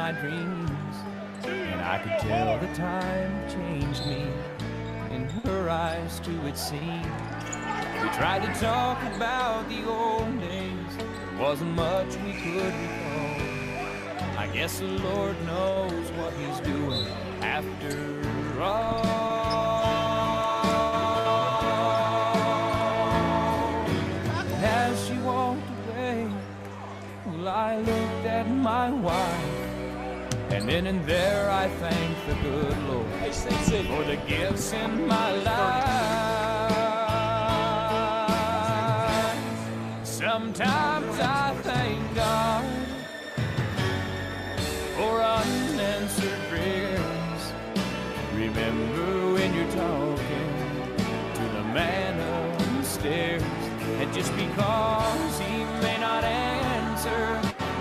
my dreams. And I could tell the time changed me. In her eyes too it seemed. We tried to talk about the old days. There wasn't much we could recall. I guess the Lord knows what he's doing after all. As she walked away, well, I looked at my wife. And then and there I thank the good Lord for the gifts in my life. Sometimes I thank God for unanswered prayers. Remember when you're talking to the man upstairs, and just because he may not answer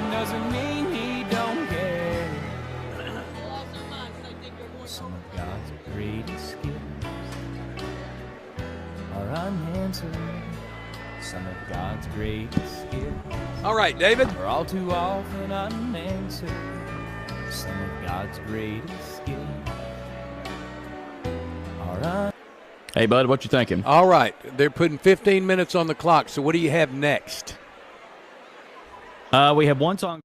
doesn't mean he don't care. Some of God's greatest gifts are unanswered. Some of God's greatest gifts. All right, David. Are all too often unanswered. Some of God's greatest gifts are Hey, bud, what you thinking? All right. They're putting 15 minutes on the clock, so what do you have next? We have one song.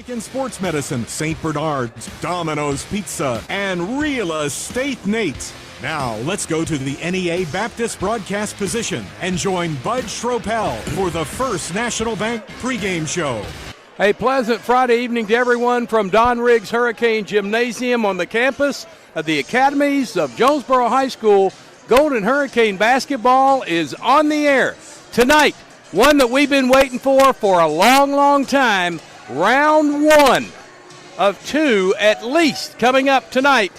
In Sports Medicine, St. Bernard's, Domino's Pizza, and Real Estate Nate. Now, let's go to the NEA Baptist broadcast position and join Bud Schropel for the First National Bank pregame show. A pleasant Friday evening to everyone from Don Riggs Hurricane Gymnasium on the campus of the Academies of Jonesboro High School. Golden Hurricane Basketball is on the air tonight. One that we've been waiting for a long, long time. Round one of two at least coming up tonight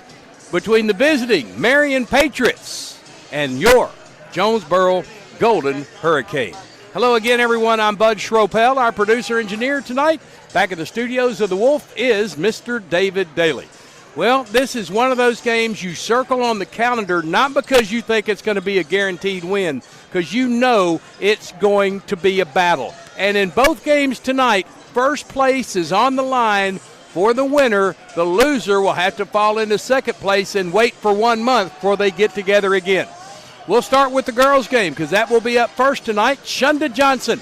between the visiting Marion Patriots and your Jonesboro Golden Hurricane. Hello again, everyone. I'm Bud Schropel. Our producer-engineer tonight, back at the studios of the Wolf, is Mr. David Daly. Well, this is one of those games you circle on the calendar, not because you think it's going to be a guaranteed win, because you know it's going to be a battle. And in both games tonight, first place is on the line for the winner. The loser will have to fall into second place and wait for 1 month before they get together again. We'll start with the girls' game because that will be up first tonight. Shunda Johnson.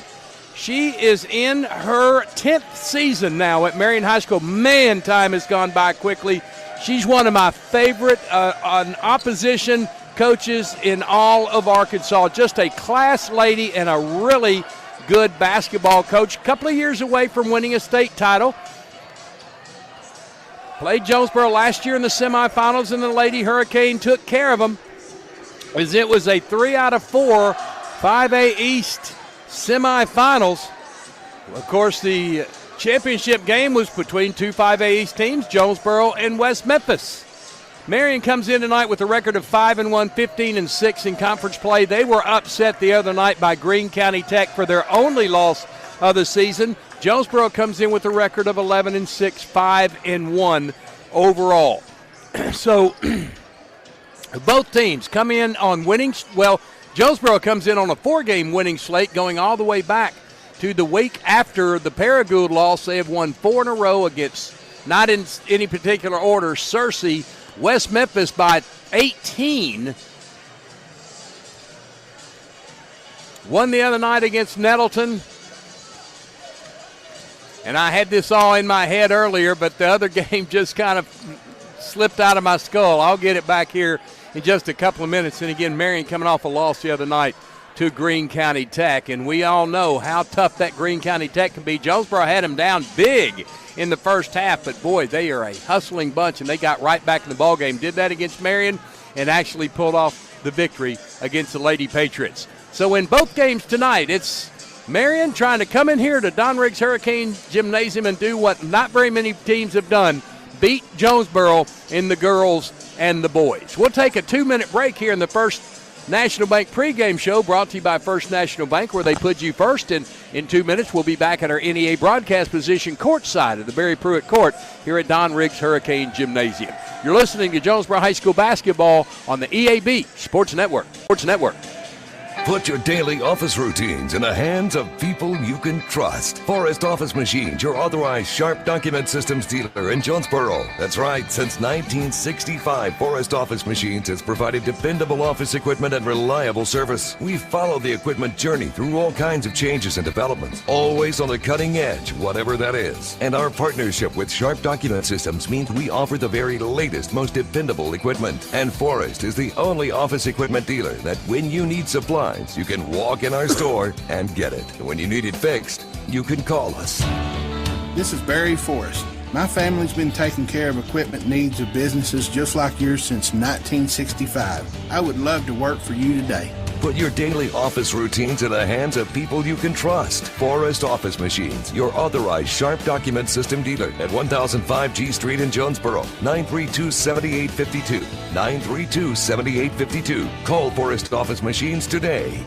She is in her 10th season now at Marion High School. Man, time has gone by quickly. She's one of my favorite opposition coaches in all of Arkansas. Just a class lady and a really good basketball coach. A couple of years away from winning a state title. Played Jonesboro last year in the semifinals, and the Lady Hurricane took care of them, as it was a 3 out of 4 5A East semifinals. Of course, the championship game was between two 5A East teams, Jonesboro and West Memphis. Marion comes in tonight with a record of 5-1, 15-6 in conference play. They were upset the other night by Greene County Tech for their only loss of the season. Jonesboro comes in with a record of 11-6, 5-1 overall. So both teams come in on winning. Well, Jonesboro comes in on a 4-game winning slate going all the way back to the week after the Paragould loss. They have won 4 in a row against, not in any particular order, Searcy, West Memphis by 18. Won the other night against Nettleton. And I had this all in my head earlier, but the other game just kind of slipped out of my skull. I'll get it back here in just a couple of minutes. And again, Marion coming off a loss the other night to Greene County Tech. And we all know how tough that Greene County Tech can be. Jonesboro had them down big in the first half, but boy, they are a hustling bunch, and they got right back in the ballgame. Did that against Marion and actually pulled off the victory against the Lady Patriots. So in both games tonight, it's Marion trying to come in here to Don Riggs Hurricane Gymnasium and do what not very many teams have done, beat Jonesboro in the girls and the boys. We'll take a 2-minute break here in the First National Bank pregame show, brought to you by First National Bank, where they put you first. And in 2 minutes, we'll be back at our NEA broadcast position courtside of the Barry Pruitt Court here at Don Riggs Hurricane Gymnasium. You're listening to Jonesboro High School basketball on the EAB Sports Network. Put your daily office routines in the hands of people you can trust. Forrest Office Machines, your authorized Sharp Document Systems dealer in Jonesboro. That's right, since 1965, Forrest Office Machines has provided dependable office equipment and reliable service. We follow the equipment journey through all kinds of changes and developments, always on the cutting edge, whatever that is. And our partnership with Sharp Document Systems means we offer the very latest, most dependable equipment. And Forrest is the only office equipment dealer that when you need supplies, you can walk in our store and get it. When you need it fixed, you can call us. This is Barry Forrest. My family's been taking care of equipment needs of businesses just like yours since 1965. I would love to work for you today. Put your daily office routines in the hands of people you can trust. Forrest Office Machines, your authorized Sharp Document System dealer at 1005 G Street in Jonesboro. 932-7852. 932-7852. Call Forrest Office Machines today.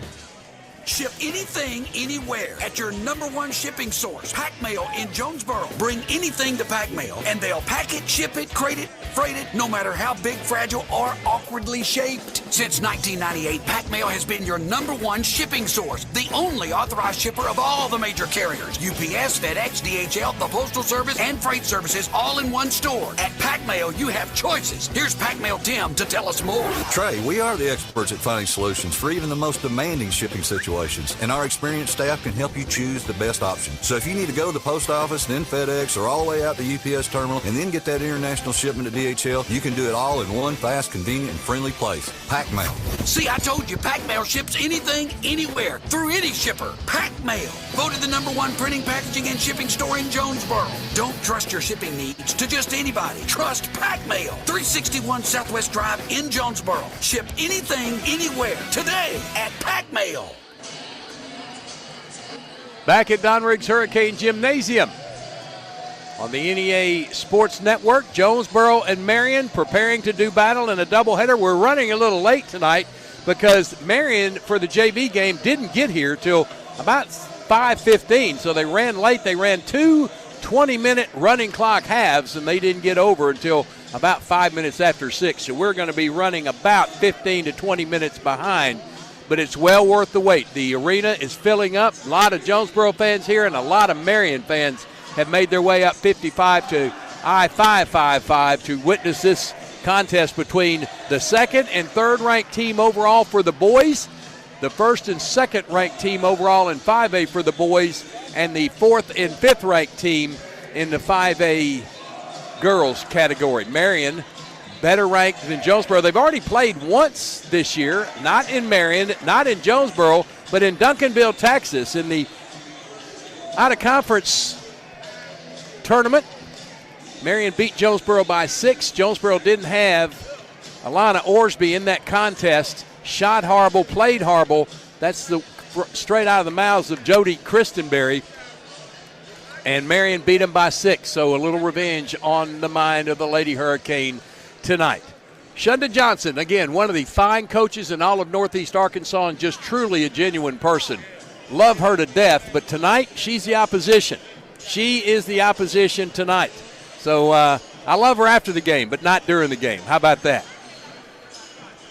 Ship anything, anywhere at your #1 shipping source, Pack Mail in Jonesboro. Bring anything to Pack Mail, and they'll pack it, ship it, crate it, freight it, no matter how big, fragile, or awkwardly shaped. Since 1998, Pack Mail has been your #1 shipping source, the only authorized shipper of all the major carriers. UPS, FedEx, DHL, the Postal Service, and Freight Services all in one store. At Pack Mail, you have choices. Here's Pack Mail Tim to tell us more. Trey, we are the experts at finding solutions for even the most demanding shipping situations, and our experienced staff can help you choose the best option. So if you need to go to the post office, then FedEx, or all the way out to UPS terminal, and then get that international shipment to DHL, you can do it all in one fast, convenient, and friendly place. Pack Mail. See, I told you, Pack Mail ships anything, anywhere, through any shipper. Pack Mail, voted the #1 printing, packaging, and shipping store in Jonesboro. Don't trust your shipping needs to just anybody. Trust Pack Mail, 361 Southwest Drive in Jonesboro. Ship anything, anywhere, today at Pack Mail. Back at Don Riggs Hurricane Gymnasium. on the NEA Sports Network. Jonesboro and Marion preparing to do battle in a doubleheader. We're running a little late tonight because Marion, for the JV game, didn't get here till about 5:15, so they ran late. They ran 2 20-minute running clock halves, and they didn't get over until about 5 minutes after 6. So we're going to be running about 15 to 20 minutes behind, but it's well worth the wait. The arena is filling up. A lot of Jonesboro fans here and a lot of Marion fans have made their way up 55 to I-555 to witness this contest between the second and third ranked team overall for the boys, the first and second ranked team overall in 5A for the boys, and the fourth and fifth ranked team in the 5A girls category. Marion better ranked than Jonesboro. They've already played once this year, not in Marion, not in Jonesboro, but in Duncanville, Texas, in the out-of-conference tournament. Marion beat Jonesboro by 6. Jonesboro didn't have Alana Orsby in that contest. Shot horrible, played horrible. That's the straight out of the mouths of Jody Christenberry. And Marion beat him by 6, so a little revenge on the mind of the Lady Hurricane tonight. Shunda Johnson, again, one of the fine coaches in all of Northeast Arkansas and just truly a genuine person. Love her to death, but tonight she's the opposition. She is the opposition tonight. So I love her after the game, but not during the game. How about that?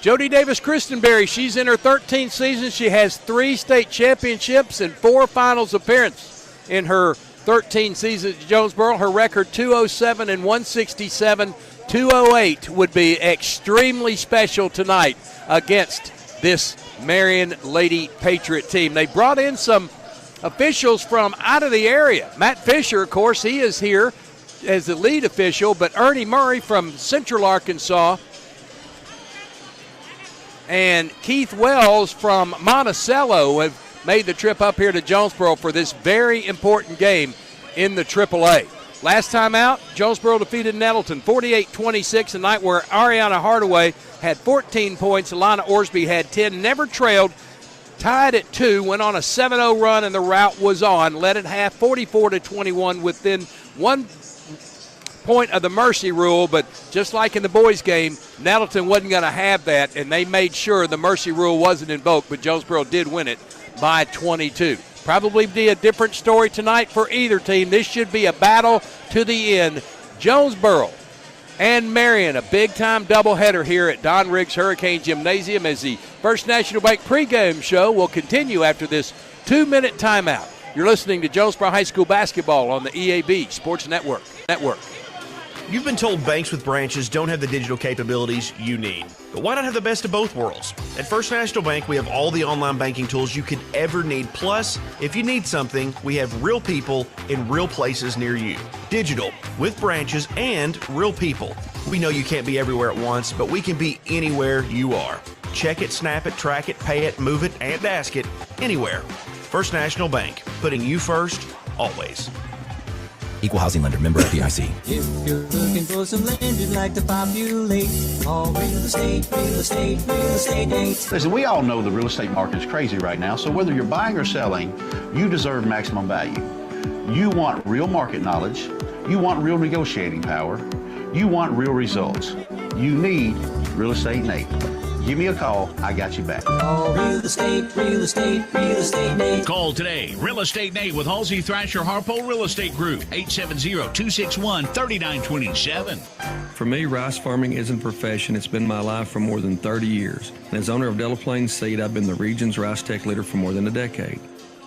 Jody Davis Christenberry, she's in her 13th season. She has 3 state championships and 4 finals appearances in her 13 seasons at Jonesboro. Her record 207 and 167. 208 would be extremely special tonight against this Marion Lady Patriot team. They brought in some officials from out of the area. Matt Fisher, of course, he is here as the lead official, but Ernie Murray from Central Arkansas and Keith Wells from Monticello have made the trip up here to Jonesboro for this very important game in the AAA. Last time out, Jonesboro defeated Nettleton 48-26, a night where Ariana Hardaway had 14 points, Alana Orsby had 10, never trailed, tied at 2, went on a 7-0 run, and the rout was on. Led at half 44-21 within 1 point of the mercy rule, but just like in the boys' game, Nettleton wasn't going to have that, and they made sure the mercy rule wasn't invoked, but Jonesboro did win it by 22. Probably be a different story tonight for either team. This should be a battle to the end. Jonesboro and Marion, a big-time doubleheader here at Don Riggs Hurricane Gymnasium as the First National Bank pregame show will continue after this 2-minute timeout. You're listening to Jonesboro High School basketball on the EAB Sports Network. You've been told banks with branches don't have the digital capabilities you need. But why not have the best of both worlds? At First National Bank, we have all the online banking tools you could ever need. Plus, if you need something, we have real people in real places near you. Digital, with branches and real people. We know you can't be everywhere at once, but we can be anywhere you are. Check it, snap it, track it, pay it, move it, and ask it, anywhere. First National Bank, putting you first, always. Equal housing lender, member FDIC. If you're looking for some land you'd like to populate, all real estate, real estate, real estate agents. Listen, we all know the real estate market is crazy right now, so whether you're buying or selling, you deserve maximum value. You want real market knowledge. You want real negotiating power. You want real results. You need Real Estate Nate. Give me a call. I got you back. All real estate, real estate, real estate Nate. Call today. Real Estate Nate with Halsey Thrasher Harpole Real Estate Group. 870-261-3927. For me, rice farming isn't a profession. It's been my life for more than 30 years. And as owner of Delaplane Seed, I've been the region's rice tech leader for more than a decade.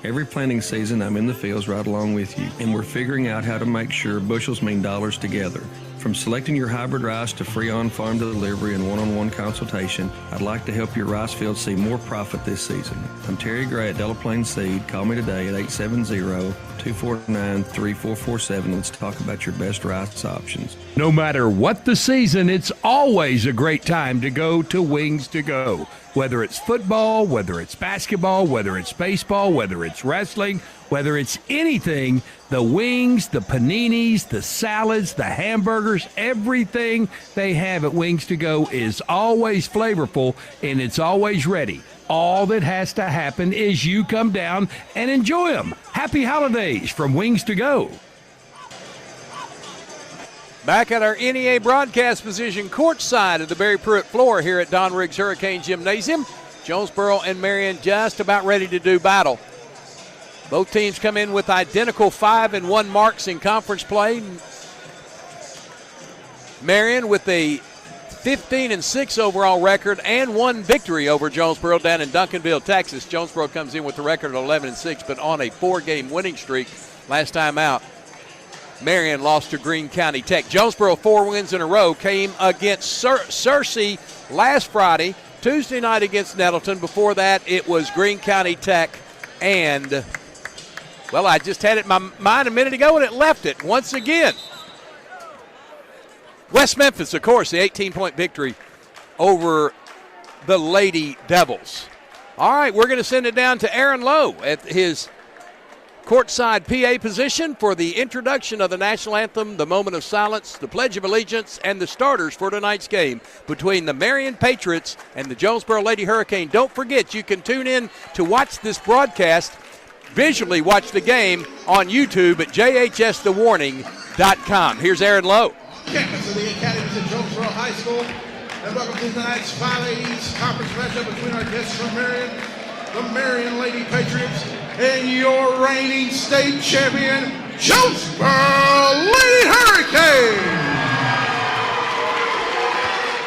Every planting season, I'm in the fields right along with you, and we're figuring out how to make sure bushels mean dollars together. From selecting your hybrid rice to free on-farm delivery and one-on-one consultation, I'd like to help your rice field see more profit this season. I'm Terry Gray at Delaplane Seed. Call me today at 870-249-3447. Let's talk about your best rice options. No matter what the season, it's always a great time to go to Wings to Go. Whether it's football, whether it's basketball, whether it's baseball, whether it's wrestling, whether it's anything, the wings, the paninis, the salads, the hamburgers, everything they have at Wings to Go is always flavorful and it's always ready. All that has to happen is you come down and enjoy them. Happy holidays from Wings to Go. Back at our NEA broadcast position, courtside of the Barry Pruitt floor here at Don Riggs Hurricane Gymnasium. Jonesboro and Marion just about ready to do battle. Both teams come in with identical 5-1 marks in conference play. Marion with a 15-6 overall record and 1 victory over Jonesboro down in Duncanville, Texas. Jonesboro comes in with a record of 11-6, but on a 4-game winning streak last time out. Marion lost to Greene County Tech. Jonesboro 4 wins in a row came against Searcy last Friday. Tuesday night against Nettleton. Before that, it was Greene County Tech. And, well, I just had it in my mind a minute ago, and it left it once again. West Memphis, of course, the 18-point victory over the Lady Devils. All right, we're going to send it down to Aaron Lowe at his courtside PA position for the introduction of the national anthem, the moment of silence, the Pledge of Allegiance, and the starters for tonight's game between the Marion Patriots and the Jonesboro Lady Hurricane. Don't forget, you can tune in to watch this broadcast, visually watch the game on YouTube at jhsthewarning.com. Here's Aaron Lowe. Campus of the Academies at Jonesboro High School, and welcome to tonight's 5A East Conference matchup between our guests from Marion, the Marion Lady Patriots, and your reigning state champion, Jonesboro Lady Hurricane.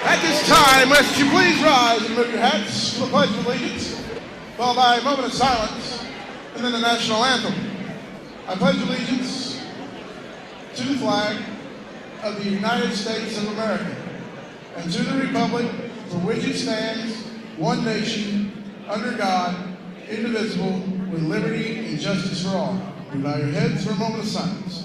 At this time, must you please rise and remove your hats for the Pledge of Allegiance, followed by a moment of silence, and then the national anthem. I pledge allegiance to the flag of the United States of America, and to the republic for which it stands, one nation, under God, indivisible, with liberty and justice for all. You bow your heads for a moment of silence.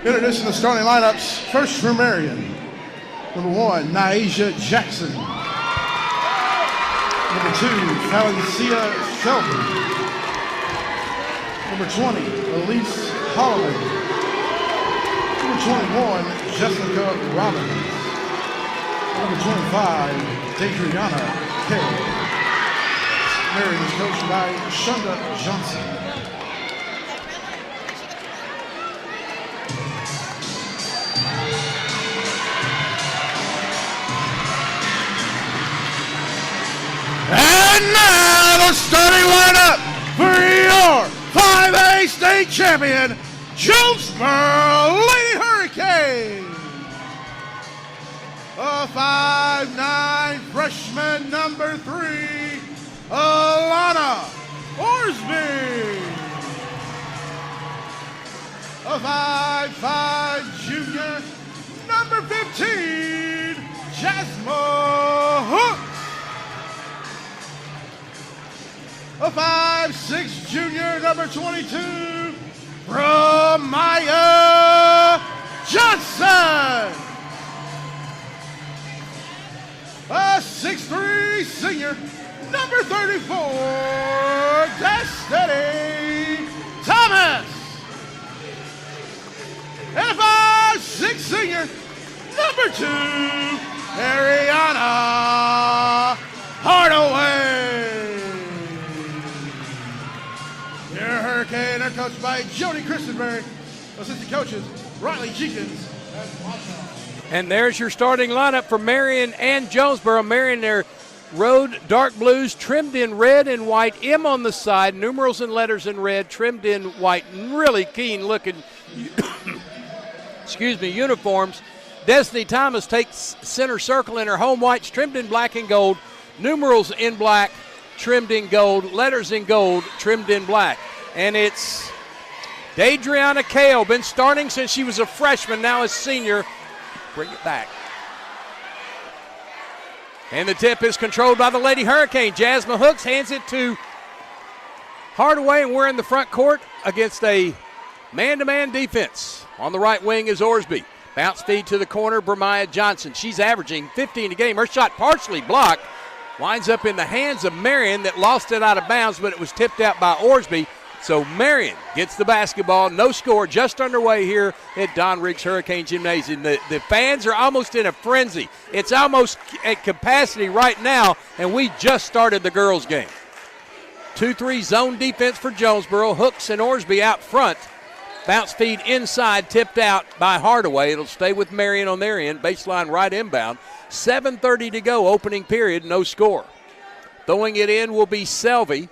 Introducing the starting lineups, first for Marion. Number 1, Naisha Jackson. Number 2, Valencia Shelby. Number 20, Elise Holloway. Number 21, Jessica Robbins. Number 25, Deidreana Carey. Marion is coached by Shonda Johnson. And now the starting lineup for your 5A state champion, Jonesboro Lady Hurricane. A 5'9" freshman, number 3, Alana Orsby. A 5'5" junior, number 15, Jasmine Hook. A 5'6" junior, number 22, from Maya Johnson. A 6'3" senior, number 34, Destiny Thomas. And a 5'6" senior, number 2, Ariana Hardaway. Your Hurricane are coached by Jody Christenberry. Assistant coaches, Riley Jenkins. And there's your starting lineup for Marion and Jonesboro. Marion, their road dark blues trimmed in red and white, M on the side, numerals and letters in red, trimmed in white. Really keen looking uniforms. Destiny Thomas takes center circle in her home whites, trimmed in black and gold, numerals in black, trimmed in gold, letters in gold, trimmed in black. And it's Daedriana Kale, been starting since she was a freshman, now a senior. Bring it back. And the tip is controlled by the Lady Hurricane. Jasmine Hooks hands it to Hardaway, and we're in the front court against a man-to-man defense. On the right wing is Orsby. Bounce feed to the corner, Bermiah Johnson. She's averaging 15 a game. Her shot partially blocked. Winds up in the hands of Marion that lost it out of bounds, but it was tipped out by Orsby. So Marion gets the basketball. No score, just underway here at Don Riggs Hurricane Gymnasium. The fans are almost in a frenzy. It's almost at capacity right now, and we just started the girls' game. 2-3 zone defense for Jonesboro. Hooks and Orsby out front. Bounce feed inside, tipped out by Hardaway. It'll stay with Marion on their end. Baseline right inbound. 7:30 to go, opening period, no score. Throwing it in will be Selvey.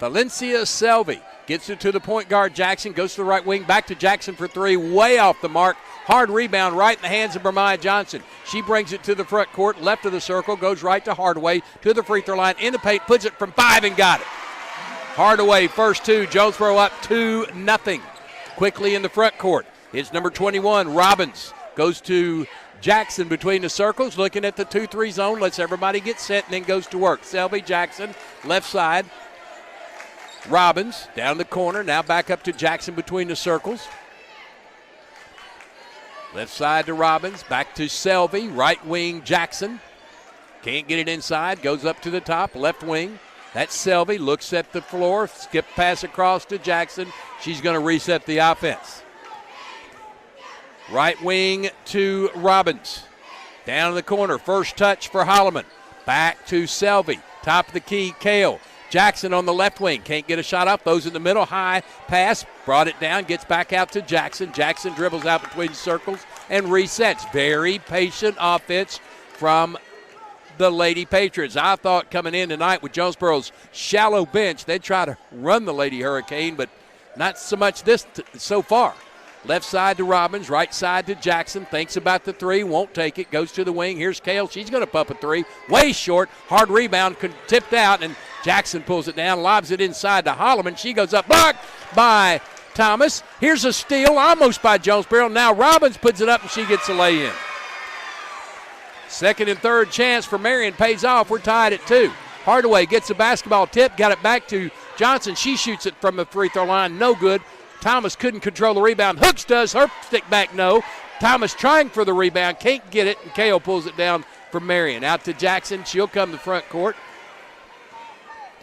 Valencia Selvey gets it to the point guard Jackson, goes to the right wing, back to Jackson for 3, way off the mark. Hard rebound right in the hands of Bermiah Johnson. She brings it to the front court, left of the circle, goes right to Hardaway, to the free throw line, in the paint, puts it from 5 and got it. Hardaway, first 2, Jonesboro up 2-0. Quickly in the front court, it's number 21, Robbins, goes to Jackson between the circles, looking at the 2-3 zone, lets everybody get set, and then goes to work. Selvey, Jackson, left side. Robbins down the corner, now back up to Jackson between the circles. Left side to Robbins, back to Selvey, right wing Jackson. Can't get it inside, goes up to the top, left wing. That's Selvey, looks at the floor, skip pass across to Jackson. She's going to reset the offense. Right wing to Robbins. Down in the corner, first touch for Holloman. Back to Selvey, top of the key, Kale. Jackson on the left wing, can't get a shot up, those in the middle, high pass, brought it down, gets back out to Jackson. Jackson dribbles out between circles and resets. Very patient offense from the Lady Patriots. I thought coming in tonight with Jonesboro's shallow bench, they'd try to run the Lady Hurricane, but not so much so far. Left side to Robbins, right side to Jackson, thinks about the 3, won't take it, goes to the wing. Here's Kale, she's going to pump a 3, way short, hard rebound, tipped out, and Jackson pulls it down, lobs it inside to Holloman. She goes up, blocked by Thomas. Here's a steal, almost by Jonesboro. Now Robbins puts it up, and she gets a lay-in. Second and third chance for Marion pays off. We're tied at 2. Hardaway gets the basketball tip, got it back to Johnson. She shoots it from the free throw line, no good. Thomas couldn't control the rebound. Hooks does, her stick back, no. Thomas trying for the rebound, can't get it, and Kale pulls it down for Marion. Out to Jackson, she'll come to front court.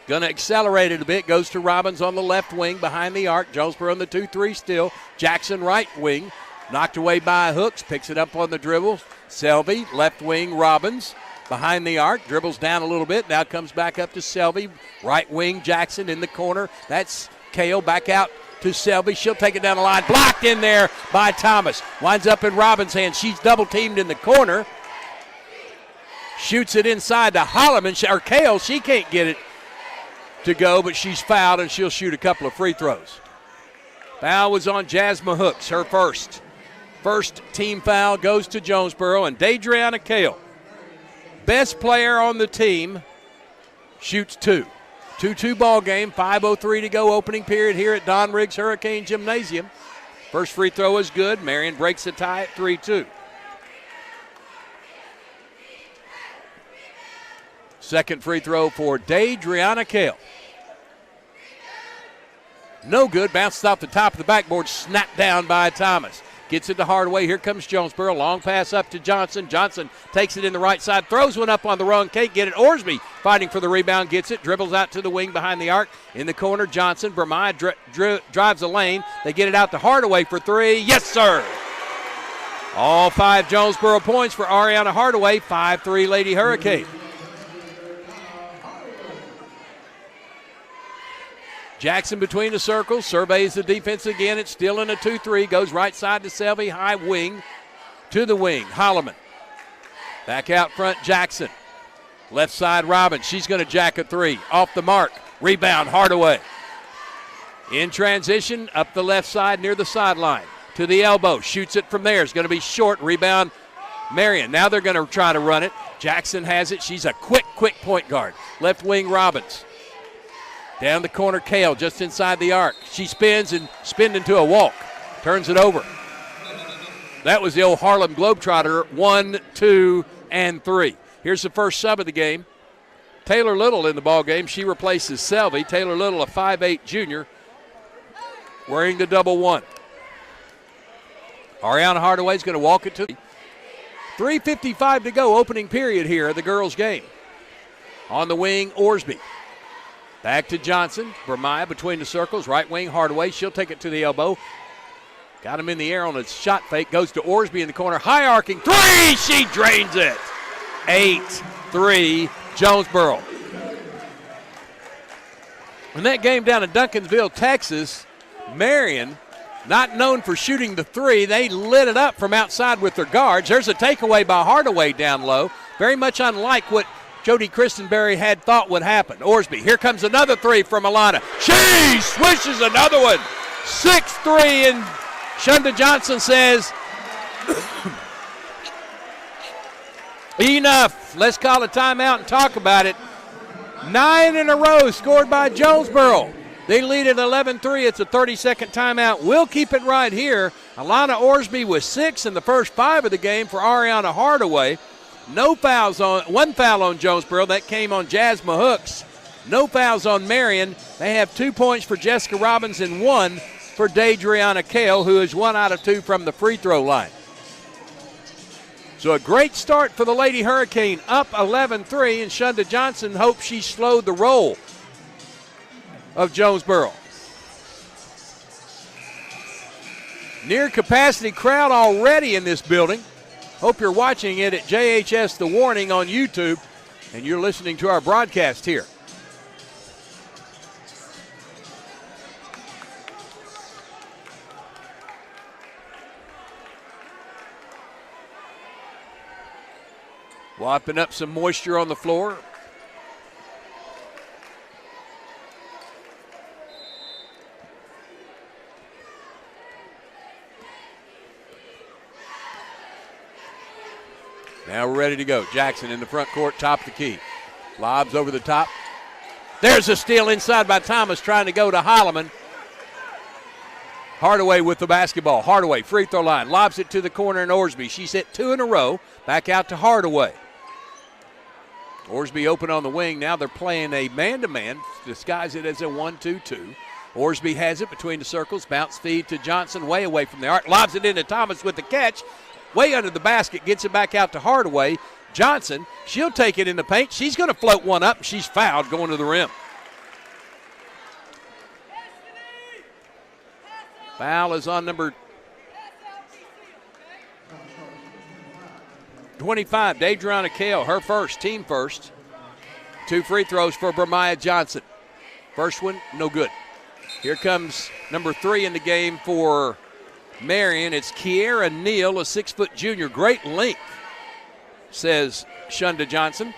Going to accelerate it a bit, goes to Robbins on the left wing behind the arc. Jonesboro on the 2-3 still. Jackson right wing, knocked away by Hooks, picks it up on the dribble. Selvey, left wing, Robbins behind the arc, dribbles down a little bit, now comes back up to Selvey. Right wing, Jackson in the corner. That's Kale back out to Selvey. She'll take it down the line. Blocked in there by Thomas. Winds up in Robbins' hands. She's double teamed in the corner. Shoots it inside to Holloman, or Kale. She can't get it to go, but she's fouled, and she'll shoot a couple of free throws. Foul was on Jasmine Hooks, her first. First team foul goes to Jonesboro, and Daedriana Kale, best player on the team, shoots 2. 2-2 ball game, 5:03 to go, opening period here at Don Riggs Hurricane Gymnasium. First free throw is good. Marion breaks the tie at 3-2. Second free throw for Daedriana Kale. No good, bounces off the top of the backboard, snapped down by Thomas. Gets it to Hardaway. Here comes Jonesboro. Long pass up to Johnson. Johnson takes it in the right side. Throws one up on the run. Can't get it. Orsby fighting for the rebound. Gets it. Dribbles out to the wing behind the arc. In the corner, Johnson. Bermai drives the lane. They get it out to Hardaway for three. Yes, sir. All 5 Jonesboro points for Ariana Hardaway. 5-3 Lady Hurricane. Jackson between the circles, surveys the defense again. It's still in a 2-3. Goes right side to Selvey, high wing to the wing. Holloman. Back out front, Jackson. Left side, Robbins. She's going to jack a 3. Off the mark. Rebound, Hardaway. In transition, up the left side near the sideline. To the elbow. Shoots it from there. It's going to be short. Rebound, Marion. Now they're going to try to run it. Jackson has it. She's a quick point guard. Left wing, Robbins. Down the corner, Kale, just inside the arc. She spins into a walk. Turns it over. That was the old Harlem Globetrotter. 1, 2, and 3. Here's the first sub of the game. Taylor Little in the ball game. She replaces Selvey. Taylor Little, a 5'8 junior, wearing the double 1. Ariana Hardaway's going to walk it to 3:55 to go, opening period here of the girls' game. On the wing, Orsby. Back to Johnson. Bermaya between the circles. Right wing, Hardaway. She'll take it to the elbow. Got him in the air on a shot fake. Goes to Orsby in the corner. High arcing 3. She drains it. 8-3 Jonesboro. In that game down in Duncansville, Texas, Marion, not known for shooting the 3, they lit it up from outside with their guards. There's a takeaway by Hardaway down low. Very much unlike what Jody Christenberry had thought would happen. Orsby, here comes another 3 from Alana. She swishes another one. 6-3, and Shunda Johnson says, enough. Let's call a timeout and talk about it. 9 in a row scored by Jonesboro. They lead at 11-3. It's a 30-second timeout. We'll keep it right here. Alana Orsby with 6 in the first 5 of the game for Ariana Hardaway. No fouls on, 1 foul on Jonesboro. That came on Jasmine Hooks. No fouls on Marion. They have 2 points for Jessica Robbins and 1 for Daedriana Kale, who is 1 out of 2 from the free throw line. So a great start for the Lady Hurricane, up 11-3, and Shunda Johnson hopes she slowed the roll of Jonesboro. Near capacity crowd already in this building. Hope you're watching it at JHS The Warning on YouTube, and you're listening to our broadcast here. Wiping up some moisture on the floor. Now we're ready to go. Jackson in the front court, top of the key. Lobs over the top. There's a steal inside by Thomas, trying to go to Holloman. Hardaway with the basketball. Hardaway, free throw line. Lobs it to the corner in Orsby. She's hit 2 in a row. Back out to Hardaway. Orsby open on the wing. Now they're playing a man-to-man. Disguise it as a 1-2-2. Orsby has it between the circles. Bounce feed to Johnson, way away from the arc. Lobs it into Thomas with the catch. Way under the basket, gets it back out to Hardaway. Johnson, she'll take it in the paint. She's going to float one up. She's fouled going to the rim. Foul is on number 25, Daedriana Kale, her first, team first. 2 free throws for Bermaya Johnson. First one, no good. Here comes number 3 in the game for Marion. It's Kiera Neal, a 6-foot junior. Great length, says Shunda Johnson.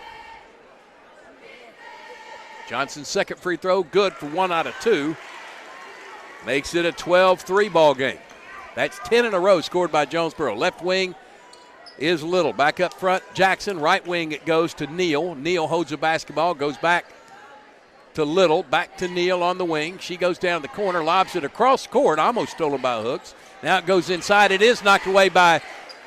Johnson's second free throw, good for 1 out of 2. Makes it a 12-3 ball game. That's 10 in a row scored by Jonesboro. Left wing is Little. Back up front, Jackson. Right wing, it goes to Neal. Neal holds the basketball, goes back to Little. Back to Neal on the wing. She goes down the corner, lobs it across court. Almost stolen by Hooks. Now it goes inside. It is knocked away by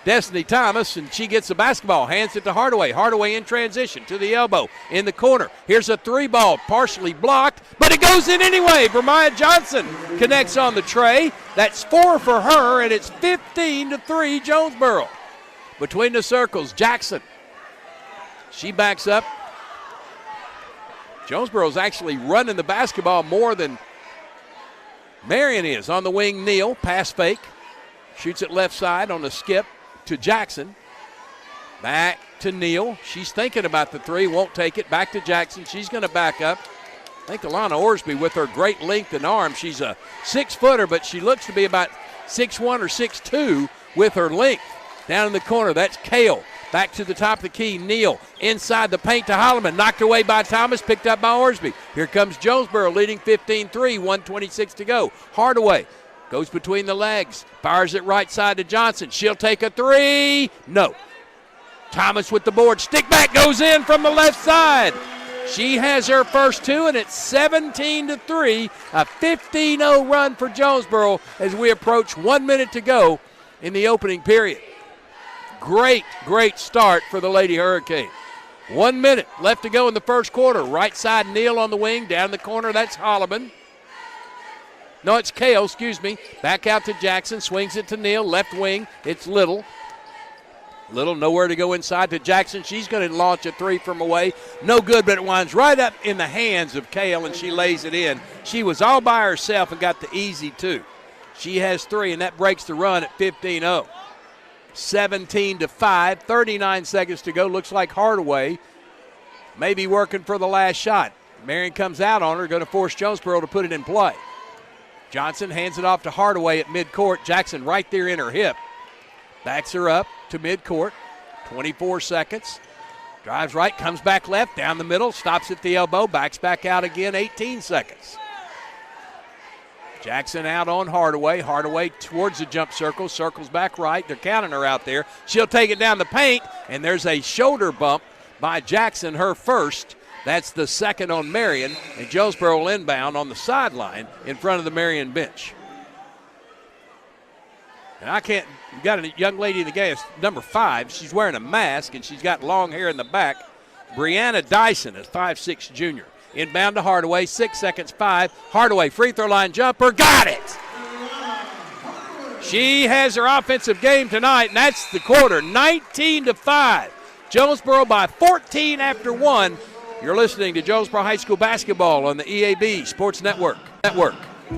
Destiny Thomas, and she gets the basketball, hands it to Hardaway. Hardaway in transition to the elbow in the corner. Here's a three ball, partially blocked, but it goes in anyway. Bremiah Johnson connects on the tray. That's 4 for her, and it's 15-3 Jonesboro. Between the circles, Jackson. She backs up. Jonesboro's actually running the basketball more than Marion is. On the wing, Neal, pass fake. Shoots it left side on the skip to Jackson. Back to Neal. She's thinking about the three, won't take it. Back to Jackson. She's going to back up. I think Alana Orsby with her great length and arm. She's a 6-footer, but she looks to be about 6'1" or 6'2" with her length. Down in the corner, that's Kale. Back to the top of the key, Neal. Inside the paint to Holloman. Knocked away by Thomas, picked up by Orsby. Here comes Jonesboro leading 15-3, 1:26 to go. Hardaway goes between the legs. Fires it right side to Johnson. She'll take a three. No. Thomas with the board. Stick back goes in from the left side. She has her first two, and it's 17-3, a 15-0 run for Jonesboro as we approach 1 minute to go in the opening period. Great, great start for the Lady Hurricane. 1 minute left to go in the first quarter. Right side, Neal on the wing. Down the corner, that's Holloman. No, it's Kale, excuse me. Back out to Jackson, swings it to Neal. Left wing, it's Little. Little nowhere to go inside to Jackson. She's going to launch a three from away. No good, but it winds right up in the hands of Kale, and she lays it in. She was all by herself and got the easy two. She has three, and that breaks the run at 15-0. 17-5, 39 seconds to go. Looks like Hardaway may be working for the last shot. Marion comes out on her, going to force Jonesboro to put it in play. Johnson hands it off to Hardaway at midcourt. Jackson right there in her hip. Backs her up to midcourt. 24 seconds. Drives right, comes back left, down the middle, stops at the elbow, backs back out again, 18 seconds. Jackson out on Hardaway. Hardaway towards the jump circle, circles back right. They're counting her out there. She'll take it down the paint, and there's a shoulder bump by Jackson, her first. That's the second on Marion, and Jonesboro will inbound on the sideline in front of the Marion bench. And you got a young lady in the game, number 5. She's wearing a mask, and she's got long hair in the back. Brianna Dyson is 5'6" junior. Inbound to Hardaway, 6 seconds, 5. Hardaway, free throw line jumper, got it! She has her offensive game tonight, and that's the quarter, 19-5. Jonesboro by 14 after 1. You're listening to Jonesboro High School basketball on the EAB Sports Network.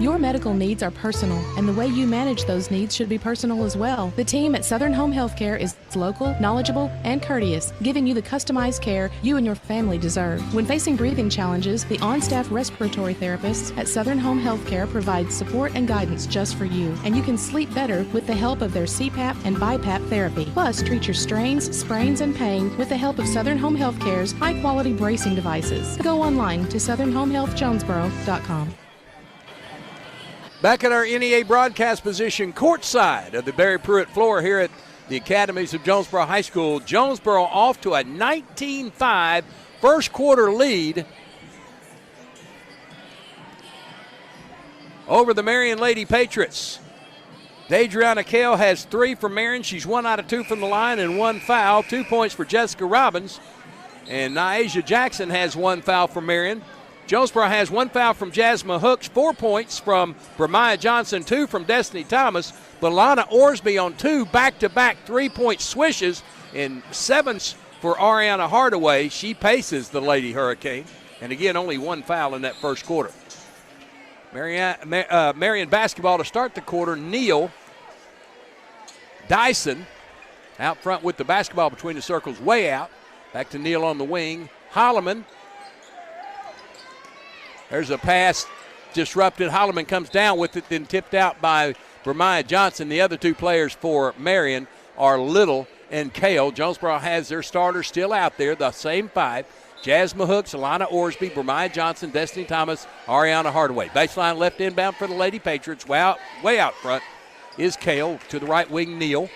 Your medical needs are personal, and the way you manage those needs should be personal as well. The team at Southern Home Healthcare is local, knowledgeable, and courteous, giving you the customized care you and your family deserve. When facing breathing challenges, the on-staff respiratory therapists at Southern Home Healthcare provide support and guidance just for you, and you can sleep better with the help of their CPAP and BiPAP therapy. Plus, treat your strains, sprains, and pain with the help of Southern Home Healthcare's high-quality bracing devices. Go online to southernhomehealthjonesboro.com. Back at our NEA broadcast position, courtside of the Barry Pruitt floor here at the Academies of Jonesboro High School. Jonesboro off to a 19-5 first quarter lead over the Marion Lady Patriots. Deidreana Kale has 3 from Marion. She's 1 out of 2 from the line and 1 foul. 2 points for Jessica Robbins. And Nyasia Jackson has 1 foul from Marion. Jonesboro has 1 foul from Jasmine Hooks, 4 points from Bremiah Johnson, 2 from Destiny Thomas, but Lana Orsby on 2 back-to-back 3-point swishes, and 7 for Ariana Hardaway. She paces the Lady Hurricane, and again, only 1 foul in that first quarter. Marion basketball to start the quarter. Neal Dyson out front with the basketball between the circles, way out. Back to Neal on the wing. Holloman. There's a pass disrupted. Holloman comes down with it, then tipped out by Bremiah Johnson. The other 2 players for Marion are Little and Kale. Jonesboro has their starters still out there, the same 5. Jasmine Hooks, Alana Orsby, Bremiah Johnson, Destiny Thomas, Ariana Hardaway. Baseline left inbound for the Lady Patriots. Way out front is Kale. To the right wing, Neal.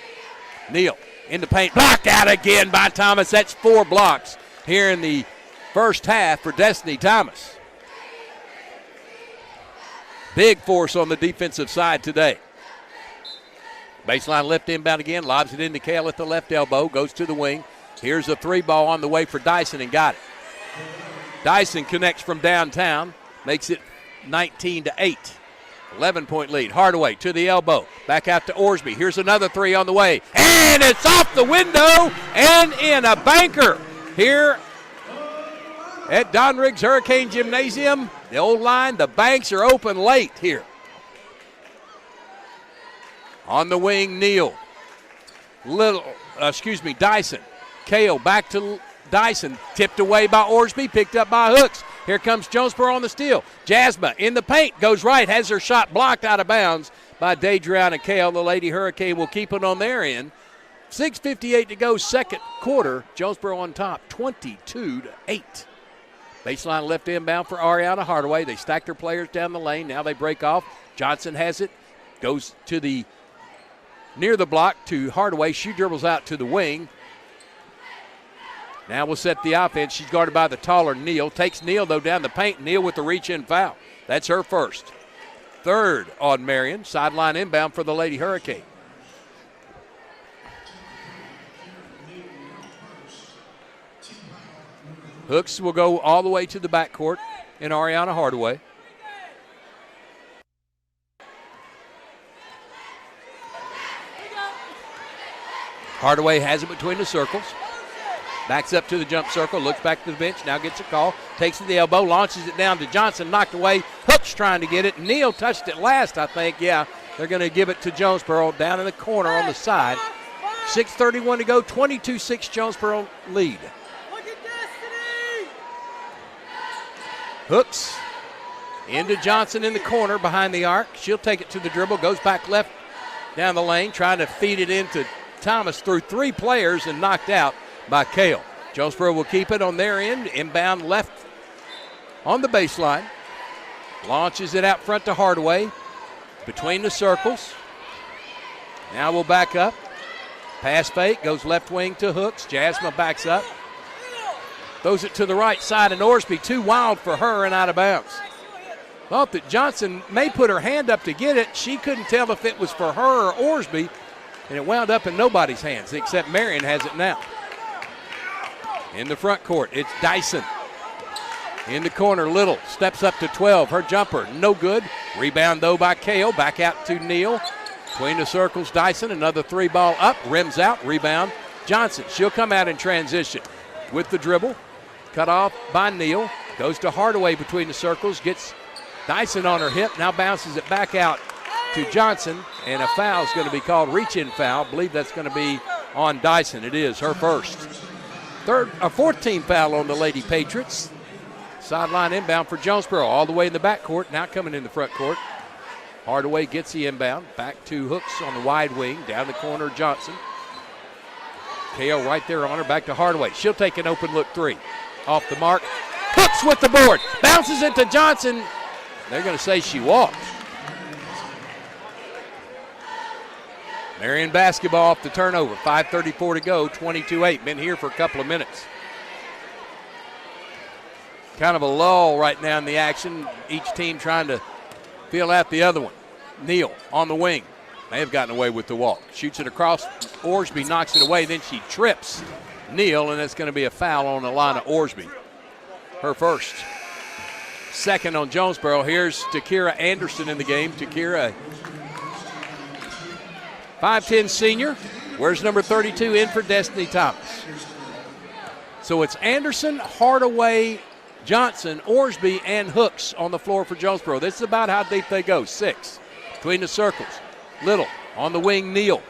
Neal in the paint. Blocked out again by Thomas. That's 4 blocks here in the first half for Destiny Thomas. Big force on the defensive side today. Baseline left inbound again, lobs it into Kale at the left elbow, goes to the wing. Here's a 3-ball on the way for Dyson and got it. Dyson connects from downtown, makes it 19-8. 11-point lead. Hardaway to the elbow. Back out to Orsby. Here's another 3 on the way. And it's off the window and in a banker here at Don Riggs Hurricane Gymnasium. The old line, the banks are open late here. On the wing, Neal. Dyson. Kale back to Dyson. Tipped away by Orsby, picked up by Hooks. Here comes Jonesboro on the steal. Jasmine in the paint, goes right, has her shot blocked out of bounds by Daedrion and Kale. The Lady Hurricane will keep it on their end. 6:58 to go, second quarter. Jonesboro on top, 22-8. Baseline left inbound for Ariana Hardaway. They stack their players down the lane. Now they break off. Johnson has it, goes to the near the block to Hardaway. She dribbles out to the wing. Now we'll set the offense. She's guarded by the taller Neal. Takes Neal, though, down the paint. Neal with the reach-in foul. That's her first. Third on Marion. Sideline inbound for the Lady Hurricane. Hooks will go all the way to the backcourt in Ariana Hardaway. Hardaway has it between the circles. Backs up to the jump circle, looks back to the bench, now gets a call, takes it to the elbow, launches it down to Johnson, knocked away. Hooks trying to get it. Neal touched it last, I think. Yeah, they're going to give it to Jonesboro down in the corner on the side. 6:31 to go, 22-6 Jonesboro lead. Hooks into Johnson in the corner behind the arc. She'll take it to the dribble, goes back left down the lane, trying to feed it into Thomas through 3 players and knocked out by Kale. Jonesboro will keep it on their end. Inbound left on the baseline. Launches it out front to Hardaway. Between the circles. Now we'll back up. Pass fake. Goes left wing to Hooks. Jasmine backs up. Throws it to the right side, and Orsby too wild for her and out of bounds. Thought that Johnson may put her hand up to get it. She couldn't tell if it was for her or Orsby, and it wound up in nobody's hands except Marion has it now. In the front court, it's Dyson. In the corner, Little steps up to 12. Her jumper, no good. Rebound, though, by Kale. Back out to Neal. Between the circles, Dyson. Another 3-ball up. Rims out. Rebound, Johnson. She'll come out in transition with the dribble. Cut off by Neal. Goes to Hardaway between the circles. Gets Dyson on her hip. Now bounces it back out to Johnson. And a foul is going to be called. Reach-in foul. I believe that's going to be on Dyson. It is her first. 14th foul on the Lady Patriots. Sideline inbound for Jonesboro, all the way in the backcourt, now coming in the front court. Hardaway gets the inbound, back to Hooks on the wide wing, down the corner, Johnson. Kale right there on her, back to Hardaway. She'll take an open look 3. Off the mark. Hooks with the board, bounces it to Johnson. They're going to say she walked. Marion basketball off the turnover. 5:34 to go, 22-8. Been here for a couple of minutes. Kind of a lull right now in the action. Each team trying to feel out the other one. Neal on the wing. May have gotten away with the walk. Shoots it across. Orsby knocks it away. Then she trips Neal, and it's going to be a foul on Alana Orsby. Her first. Second on Jonesboro. Here's Takira Anderson in the game. Takira, 5'10 senior. Where's number 32 in for Destiny Thomas? So it's Anderson, Hardaway, Johnson, Orsby, and Hooks on the floor for Jonesboro. This is about how deep they go. 6 between the circles. Little on the wing, Neal.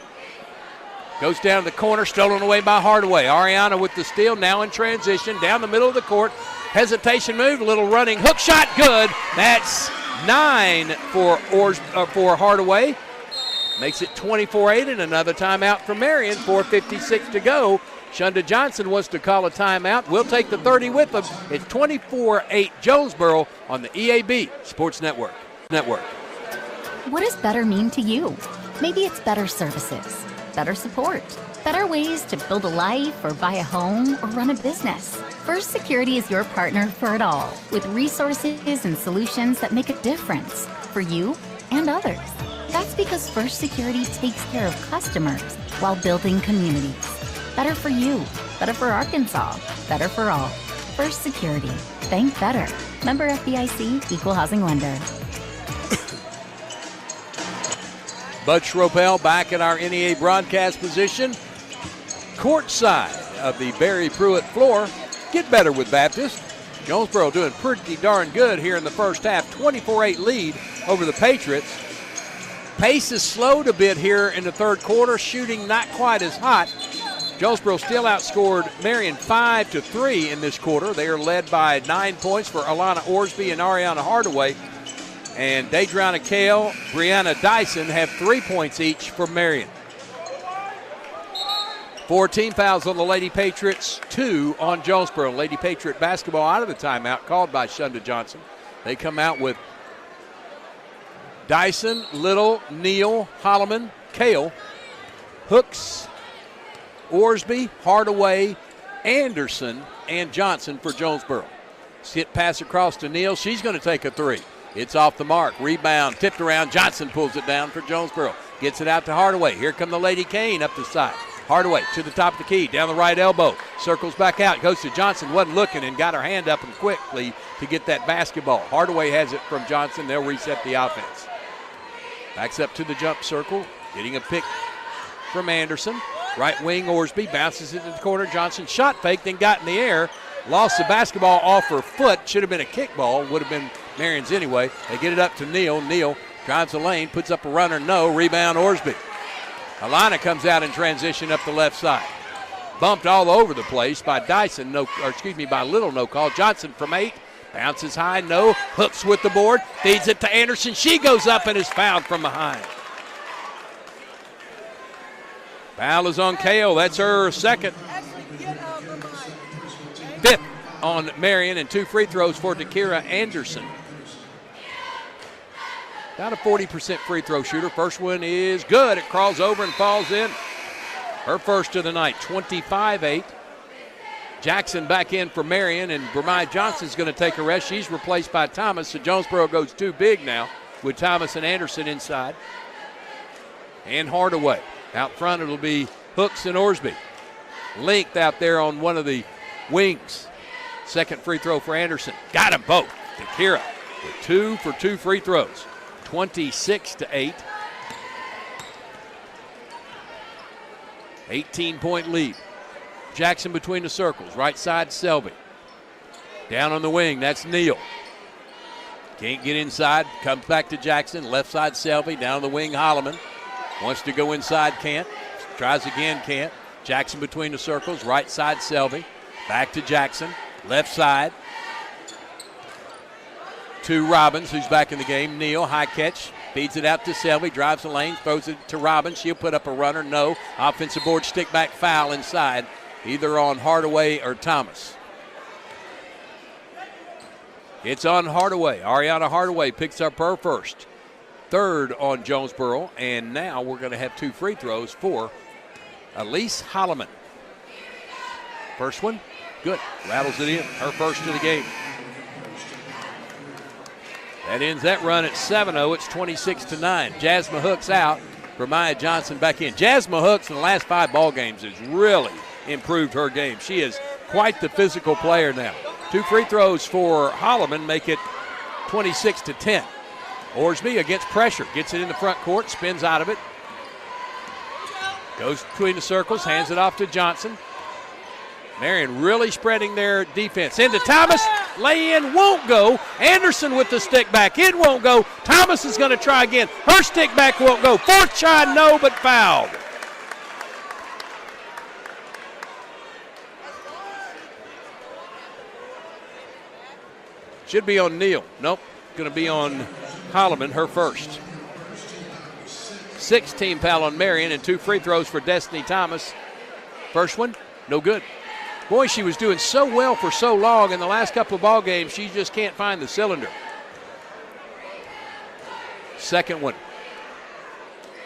Goes down the corner, stolen away by Hardaway. Ariana with the steal, now in transition, down the middle of the court. Hesitation move, Little running. Hook shot, good. That's 9 for Hardaway. Makes it 24-8 and another timeout for Marion. 4:56 to go. Shunda Johnson wants to call a timeout. We'll take the 30 with them. It's 24-8 Jonesboro on the EAB Sports Network. What does better mean to you? Maybe it's better services, better support, better ways to build a life or buy a home or run a business. First Security is your partner for it all, with resources and solutions that make a difference for you and others. That's because First Security takes care of customers while building communities. Better for you, better for Arkansas, better for all. First Security. Bank better. Member FDIC, Equal Housing Lender. Bud Schropel back in our NEA broadcast position. Courtside of the Barry Pruitt floor. Get better with Baptist. Jonesboro doing pretty darn good here in the first half. 24-8 lead over the Patriots. Pace has slowed a bit here in the third quarter. Shooting not quite as hot. Jonesboro still outscored Marion 5-3 in this quarter. They are led by 9 points for Alana Orsby and Ariana Hardaway. And Daedrona Kale, Brianna Dyson have 3 points each for Marion. 4 team fouls on the Lady Patriots, 2 on Jonesboro. Lady Patriot basketball out of the timeout called by Shunda Johnson. They come out with Dyson, Little, Neal, Holloman, Kale, Hooks, Orsby, Hardaway, Anderson, and Johnson for Jonesboro. Skip pass across to Neal. She's going to take a 3. It's off the mark. Rebound, tipped around. Johnson pulls it down for Jonesboro. Gets it out to Hardaway. Here come the Lady Kane up the side. Hardaway to the top of the key, down the right elbow. Circles back out, goes to Johnson. Wasn't looking and got her hand up and quickly to get that basketball. Hardaway has it from Johnson. They'll reset the offense. Backs up to the jump circle. Getting a pick from Anderson. Right wing Orsby bounces it to the corner. Johnson shot fake, then got in the air. Lost the basketball off her foot. Should have been a kickball. Would have been Marion's anyway. They get it up to Neal. Neal drives the lane, puts up a runner. No. Rebound Orsby. Alana comes out in transition up the left side. Bumped all over the place by Dyson, by Little, no call. Johnson from 8, bounces high, no. Hooks with the board, feeds it to Anderson. She goes up and is fouled from behind. Foul is on Kale, that's her second. 5th on Marion, and 2 free throws for Takira Anderson. About a 40% free throw shooter. First one is good. It crawls over and falls in. Her first of the night, 25-8. Jackson back in for Marion, and Bromai Johnson's going to take a rest. She's replaced by Thomas, so Jonesboro goes 2 big now with Thomas and Anderson inside. And Hardaway. Out front, it'll be Hooks and Orsby. Length out there on one of the wings. Second free throw for Anderson. Got them both. Takira with 2 for 2 free throws. 26-8. 18-point lead. Jackson between the circles. Right side, Selby. Down on the wing, that's Neal. Can't get inside. Comes back to Jackson. Left side, Selby. Down on the wing, Holloman. Wants to go inside, can't. Tries again, can't. Jackson between the circles. Right side, Selby. Back to Jackson. Left side. To Robbins, who's back in the game. Neal, high catch, feeds it out to Selby, drives the lane, throws it to Robbins. She'll put up a runner. No. Offensive board, stick back foul inside, either on Hardaway or Thomas. It's on Hardaway. Ariana Hardaway picks up her first. 3rd on Jonesboro, and now we're going to have 2 free throws for Elise Holloman. First one, good. Rattles it in. Her first of the game. That ends that run at 7-0. It's 26-9. Jasmine Hooks out. Bromaya Johnson back in. Jasmine Hooks in the last 5 ball games has really improved her game. She is quite the physical player now. 2 free throws for Holloman make it 26-10. Orsby against pressure. Gets it in the front court. Spins out of it. Goes between the circles. Hands it off to Johnson. Marion really spreading their defense. Into Thomas. Lay in, won't go. Anderson with the stick back. It won't go. Thomas is going to try again. Her stick back won't go. 4th shot, no, but fouled. Should be on Neal. Nope. Going to be on Holloman, her first. 6th team foul on Marion, and 2 free throws for Destiny Thomas. First one, no good. Boy, she was doing so well for so long in the last couple of ball games, she just can't find the cylinder. Second one.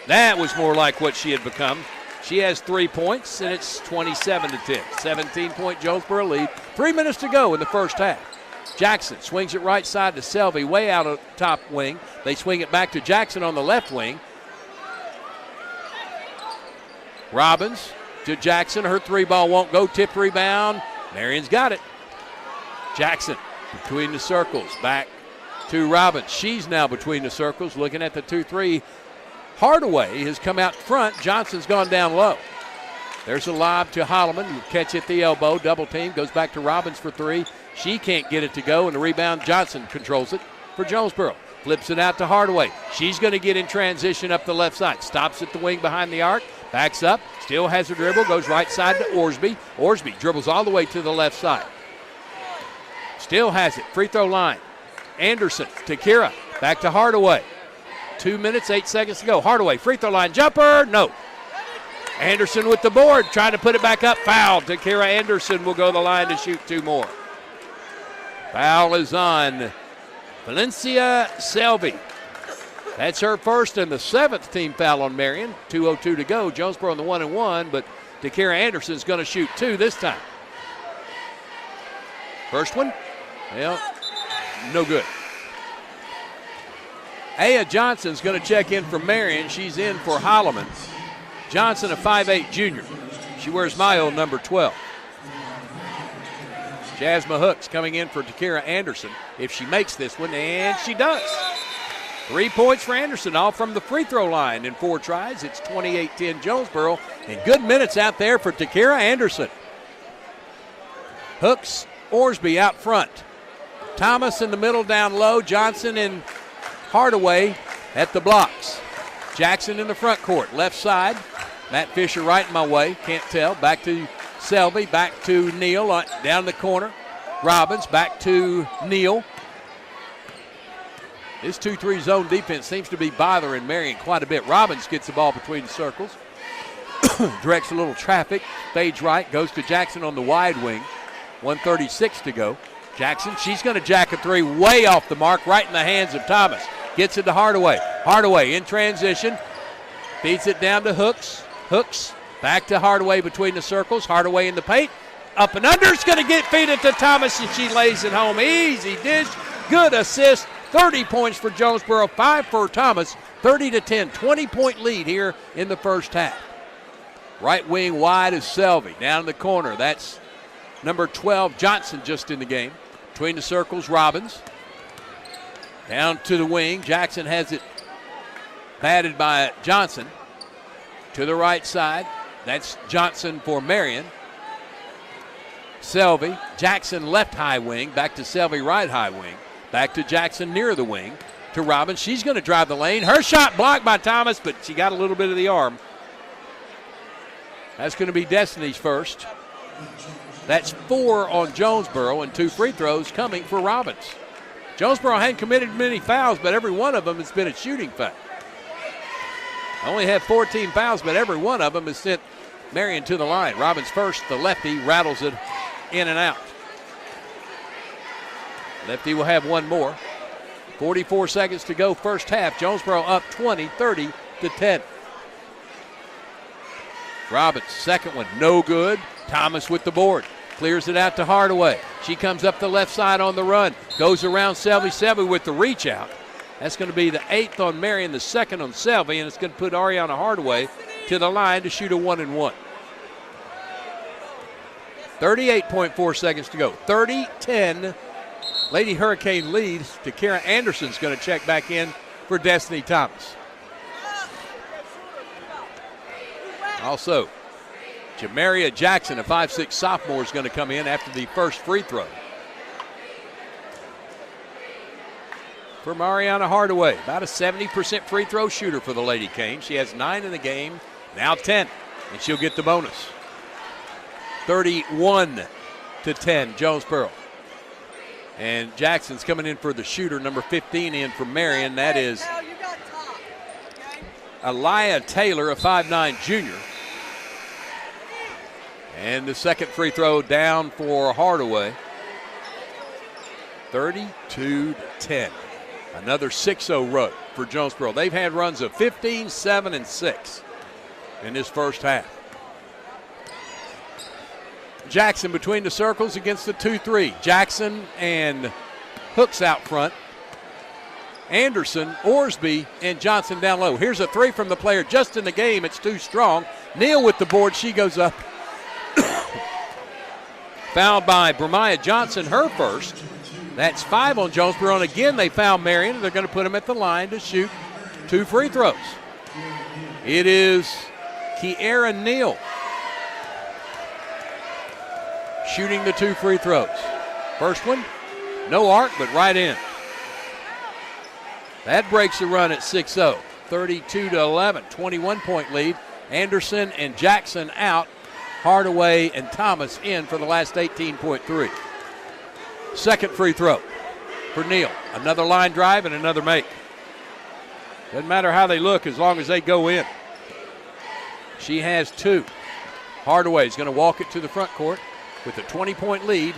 That was more like what she had become. She has 3 points, and it's 27-10. 17-point Jonesboro lead. 3 minutes to go in the first half. Jackson swings it right side to Selby, way out of top wing. They swing it back to Jackson on the left wing. Robbins to Jackson. Her three ball won't go. Tipped rebound. Marion's got it. Jackson between the circles. Back to Robbins. She's now between the circles looking at the 2-3. Hardaway has come out front. Johnson's gone down low. There's a lob to Holloman. Catch at the elbow. Double team. Goes back to Robbins for three. She can't get it to go, and the rebound, Johnson controls it for Jonesboro. Flips it out to Hardaway. She's going to get in transition up the left side. Stops at the wing behind the arc. Backs up. Still has a dribble. Goes right side to Orsby. Orsby dribbles all the way to the left side. Still has it. Free throw line. Anderson to Kira. Back to Hardaway. 2 minutes, 8 seconds to go. Hardaway, free throw line. Jumper. No. Anderson with the board. Trying to put it back up. Foul. To Kira Anderson will go to the line to shoot two more. Foul is on Valencia Selvey. That's her first and the 7th team foul on Marion. 2:02 to go. Jonesboro on the 1-1, but Takira Anderson's going to shoot two this time. First one, well, no good. Aya Johnson's going to check in for Marion. She's in for Holloman. Johnson, a 5'8 junior. She wears my old number 12. Jasmine Hooks coming in for Takira Anderson if she makes this one, and she does. 3 points for Anderson, all from the free throw line in 4 tries. It's 28-10 Jonesboro, and good minutes out there for Takira Anderson. Hooks, Orsby out front. Thomas in the middle down low. Johnson and Hardaway at the blocks. Jackson in the front court, left side. Matt Fisher right in my way, can't tell. Back to Selby, back to Neal, down the corner. Robbins, back to Neal. This 2-3 zone defense seems to be bothering Marion quite a bit. Robbins gets the ball between the circles. Directs a little traffic, fades right, goes to Jackson on the wide wing. 1:36 to go. Jackson, she's going to jack a three way off the mark, right in the hands of Thomas. Gets it to Hardaway. Hardaway in transition. Feeds it down to Hooks. Hooks back to Hardaway between the circles. Hardaway in the paint. Up and under. It's going to get feed it to Thomas, and she lays it home. Easy dish. Good assist. 30 points for Jonesboro. 5 for Thomas. 30-10. 20-point lead here in the first half. Right wing wide is Selvey. Down in the corner. That's number 12, Johnson, just in the game. Between the circles, Robbins. Down to the wing. Jackson has it batted by Johnson. To the right side. That's Johnson for Marion. Selvey. Jackson left high wing. Back to Selvey right high wing. Back to Jackson near the wing. To Robbins. She's going to drive the lane. Her shot blocked by Thomas, but she got a little bit of the arm. That's going to be Destiny's first. That's 4 on Jonesboro and 2 free throws coming for Robbins. Jonesboro hadn't committed many fouls, but every one of them has been a shooting foul. Only had 14 fouls, but every one of them has sent Marion to the line. Robbins first, the lefty rattles it in and out. Lefty will have one more. 44 seconds to go first half. Jonesboro up 20, 30-10. Robbins, second one, no good. Thomas with the board. Clears it out to Hardaway. She comes up the left side on the run. Goes around Selvey. Selvey with the reach out. That's going to be the 8th on Marion, the 2nd on Selvey, and it's going to put Ariana Hardaway to the line to shoot a 1-and-1. 38.4 seconds to go. 30-10. Lady Hurricane leads. Takira Anderson's going to check back in for Destiny Thomas. Also, Jamaria Jackson, a 5'6 sophomore, is going to come in after the first free throw. For Mariana Hardaway, about a 70% free throw shooter for the Lady Canes. She has 9 in the game, now 10, and she'll get the bonus. 31-10, Jonesboro. And Jackson's coming in for the shooter, number 15 in for Marion. That is Aliyah Taylor, a 5'9 junior. And the second free throw down for Hardaway. 32-10. Another 6-0 run for Jonesboro. They've had runs of 15, 7, and 6 in this first half. Jackson between the circles against the 2-3. Jackson and Hooks out front. Anderson, Orsby, and Johnson down low. Here's a three from the player just in the game. It's too strong. Neal with the board. She goes up. Fouled by Bremiah Johnson, her first. That's 5 on Jonesboro. And again, they foul Marion. They're going to put him at the line to shoot 2 free throws. It is Kiara Neal shooting the 2 free throws. First one, no arc, but right in. That breaks the run at 6-0. 32-11, 21-point lead. Anderson and Jackson out. Hardaway and Thomas in for the last 18.3. Second free throw for Neal. Another line drive and another make. Doesn't matter how they look as long as they go in. She has 2. Hardaway's going to walk it to the front court with a 20-point lead,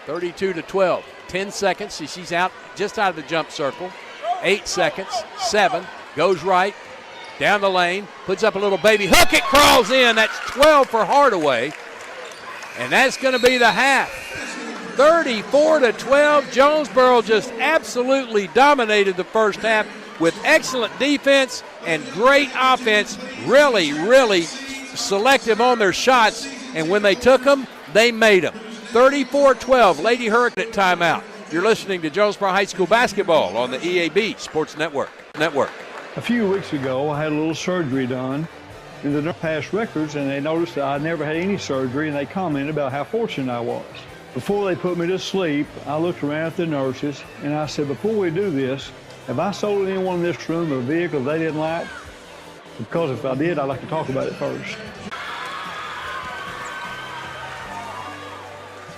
32-12. 10 seconds. She's out, just out of the jump circle. 8 seconds. 7. Goes right. Down the lane. Puts up a little baby hook. It crawls in. That's 12 for Hardaway. And that's going to be the half. 34-12. Jonesboro just absolutely dominated the first half with excellent defense and great offense. Really, really selective on their shots. And when they took them, they made them. 34-12. Lady Hurricane at timeout. You're listening to Jonesboro High School basketball on the EAB Sports Network. A few weeks ago, I had a little surgery done. And the nurse passed records, and they noticed that I never had any surgery, and they commented about how fortunate I was. Before they put me to sleep, I looked around at the nurses, and I said, before we do this, have I sold anyone in this room a vehicle they didn't like? Because if I did, I'd like to talk about it first.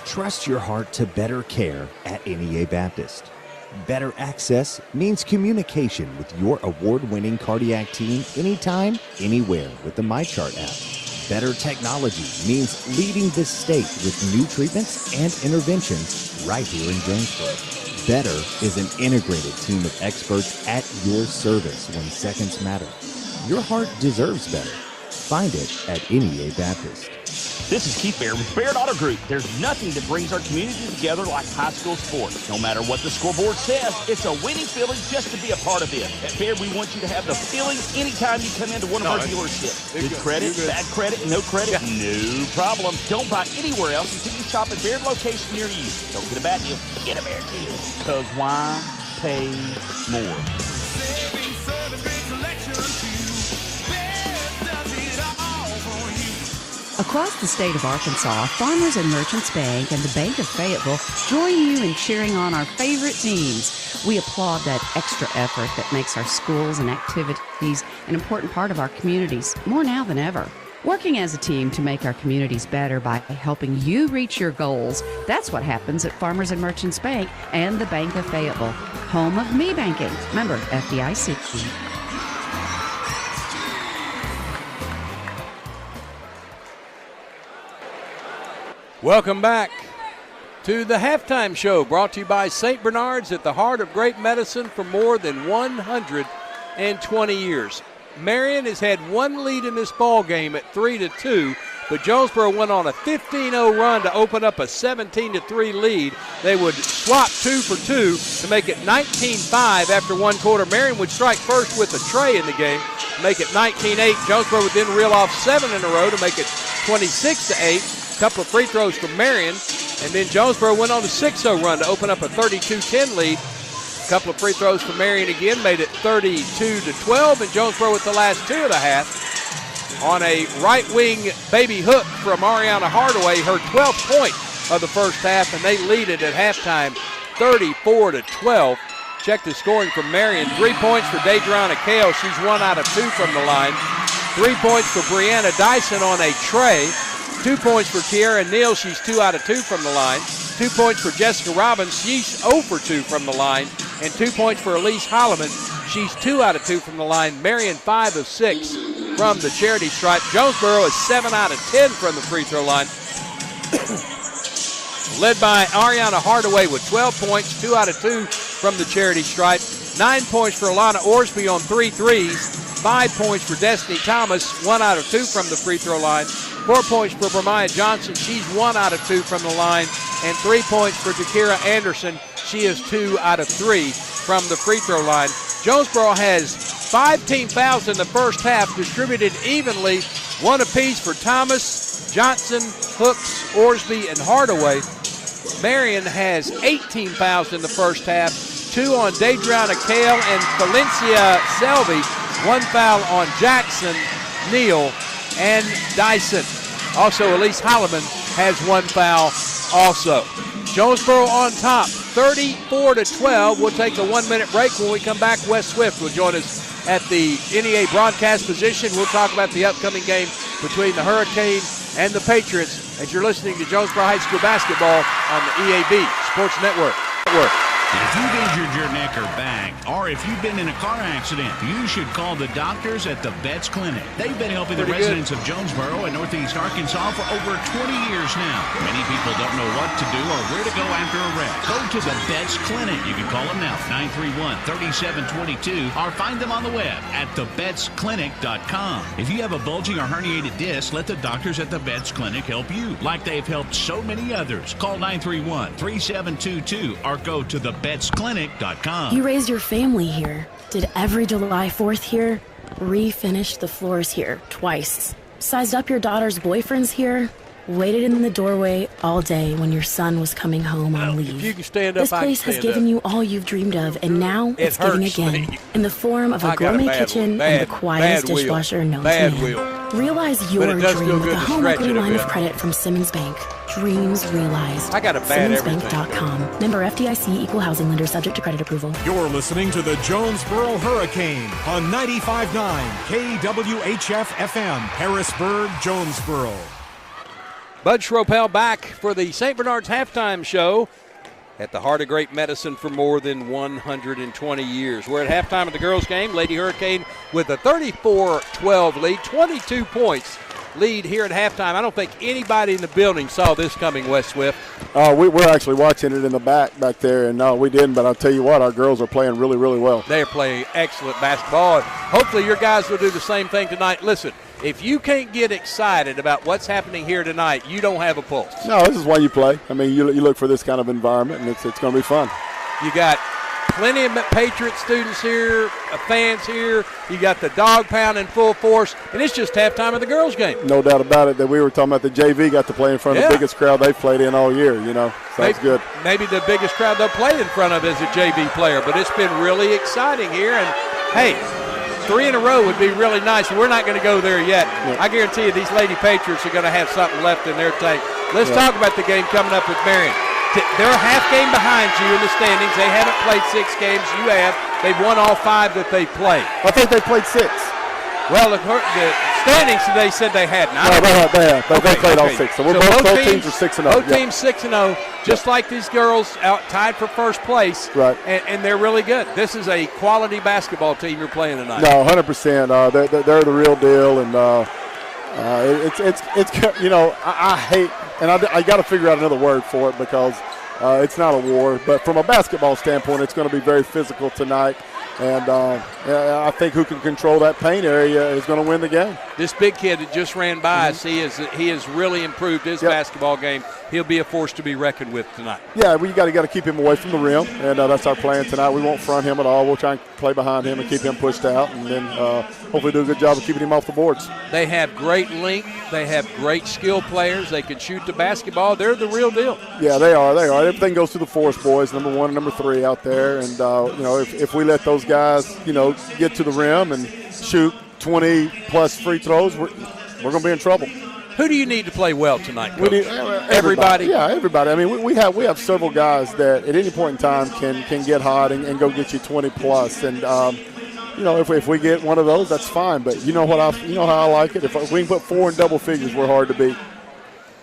Trust your heart to better care at NEA Baptist. Better access means communication with your award-winning cardiac team anytime, anywhere with the MyChart app. Better technology means leading the state with new treatments and interventions right here in Jonesboro. Better is an integrated team of experts at your service when seconds matter. Your heart deserves better. Find it at NEA Baptist. This is Keith Baird with Baird Auto Group. There's nothing that brings our community together like high school sports. No matter what the scoreboard says, it's a winning feeling just to be a part of it. At Baird, we want you to have the feeling anytime you come into one of our dealerships. Good credit, bad credit, no credit, no problem. Don't buy anywhere else until you shop at Baird location near you. Don't get a bad deal, get a Baird deal. Because why pay more? Across the state of Arkansas, Farmers and Merchants Bank and the Bank of Fayetteville join you in cheering on our favorite teams. We applaud that extra effort that makes our schools and activities an important part of our communities, more now than ever. Working as a team to make our communities better by helping you reach your goals, that's what happens at Farmers and Merchants Bank and the Bank of Fayetteville, home of me banking, member FDIC. Welcome back to the halftime show, brought to you by St. Bernard's, at the heart of great medicine for more than 120 years. Marion has had one lead in this ball game at 3-2, but Jonesboro went on a 15-0 run to open up a 17-3 lead. They would swap 2 for 2 to make it 19-5 after one quarter. Marion would strike first with a tray in the game, make it 19-8. Jonesboro would then reel off 7 in a row to make it 26-8. Couple of free throws from Marion, and then Jonesboro went on a 6-0 run to open up a 32-10 lead. A couple of free throws from Marion again made it 32-12, and Jonesboro with the last 2 of the half on a right wing baby hook from Ariana Hardaway, her 12th point of the first half, and they lead it at halftime 34-12. Check the scoring from Marion. 3 points for Deidreana Kale. She's 1 out of 2 from the line. 3 points for Brianna Dyson on a tray. 2 points for Kiara Neal. She's 2 out of 2 from the line. 2 points for Jessica Robbins. She's 0 for 2 from the line. And 2 points for Elise Holloman. She's 2 out of 2 from the line. Marion 5 of 6 from the charity stripe. Jonesboro is 7 out of 10 from the free throw line. Led by Ariana Hardaway with 12 points, 2 out of 2 from the charity stripe. 9 points for Alana Orsby on 3 threes. 5 points for Destiny Thomas, 1 out of 2 from the free throw line. 4 points for Bremiah Johnson. She's 1 out of 2 from the line. And 3 points for Jakira Anderson. She is 2 out of 3 from the free throw line. Jonesboro has 5 team fouls in the first half, distributed evenly One apiece for Thomas, Johnson, Hooks, Orsby, and Hardaway. Marion has 18 fouls in the first half, 2 on Daedriana Kale and Valencia Selvey, 1 foul on Jackson, Neal, and Dyson. Also, Elise Holloman has 1 foul also. Jonesboro on top, 34-12. We'll take a 1-minute break. When we come back, Wes Swift will join us at the NEA broadcast position. We'll talk about the upcoming game between the Hurricane and the Patriots as you're listening to Jonesboro High School basketball on the EAB Sports Network. If you've injured your neck or back, or if you've been in a car accident, you should call the doctors at the Betts Clinic. They've been helping the residents of Jonesboro and Northeast Arkansas for over 20 years now. Many people don't know what to do or where to go after a wreck. Go to the Betts Clinic. You can call them now, 931-3722, or find them on the web at thebettsclinic.com. If you have a bulging or herniated disc, let the doctors at the Betts Clinic help you, like they've helped so many others. Call 931-3722 or go to thebettsclinic.com. You raised your family here, did every July 4th here, refinished the floors here twice, sized up your daughter's boyfriends here, waited in the doorway all day when your son was coming home on leave. If you can stand up, this place has given you all you've dreamed of, and now it's giving again in the form of a gourmet kitchen and the quietest dishwasher known to man. Realize your dream with a home equity line of credit from Simmons Bank. Dreams realized. I got a bad SimmonsBank.com. Member FDIC, equal housing lender, subject to credit approval. You're listening to the Jonesboro Hurricane on 95.9 KWHF FM, Harrisburg, Jonesboro. Bud Schropel back for the St. Bernard's halftime show at the heart of great medicine for more than 120 years. We're at halftime of the girls' game. Lady Hurricane with a 34-12 lead, 22 points lead here at halftime. I don't think anybody in the building saw this coming, Wes Swift. We're actually watching it in the back there, and no, we didn't. But I'll tell you what, our girls are playing really, really well. They are playing excellent basketball. And hopefully your guys will do the same thing tonight. Listen, if you can't get excited about what's happening here tonight, you don't have a pulse. No, this is why you play. I mean, you look for this kind of environment, and it's going to be fun. You got plenty of Patriot students here, fans here. You got the dog pound in full force, and it's just halftime of the girls' game. No doubt about it that we were talking about the JV got to play in front of the biggest crowd they've played in all year, So that's good. Maybe the biggest crowd they'll play in front of is a JV player, but it's been really exciting here. And, hey, 3 in a row would be really nice. We're not going to go there yet. Yeah. I guarantee you these Lady Patriots are going to have something left in their tank. Let's talk about the game coming up with Marion. They're a half game behind you in the standings. They haven't played 6 games. You have. They've won all 5 that they played. I think they played 6. Well, the standings they said they hadn't. No, they have. They played all 6. So both teams are 6-0. Both teams 6-0, just like these girls out tied for first place. Right. And they're really good. This is a quality basketball team you're playing tonight. No, 100%. They're the real deal, and it's I hate, and I got to figure out another word for it because it's not a war. But from a basketball standpoint, it's going to be very physical tonight. And I think who can control that paint area is going to win the game. This big kid that just ran by us, he has really improved his basketball game. He'll be a force to be reckoned with tonight. Yeah, we got to keep him away from the rim, and that's our plan tonight. We won't front him at all. We'll try and play behind him and keep him pushed out, and then hopefully do a good job of keeping him off the boards. They have great length. They have great skill players. They can shoot the basketball. They're the real deal. Yeah, they are. Everything goes through the Forest boys, number 1 and number 3 out there. And, if we let those guys, get to the rim and shoot 20-plus free throws, we're going to be in trouble. Who do you need to play well tonight, Coach? We need everybody? Yeah, everybody. I mean, we have several guys that at any point in time can get hot and go get you 20-plus. And, if we get one of those, that's fine. But you know how I like it? If we can put 4 in double figures, we're hard to beat.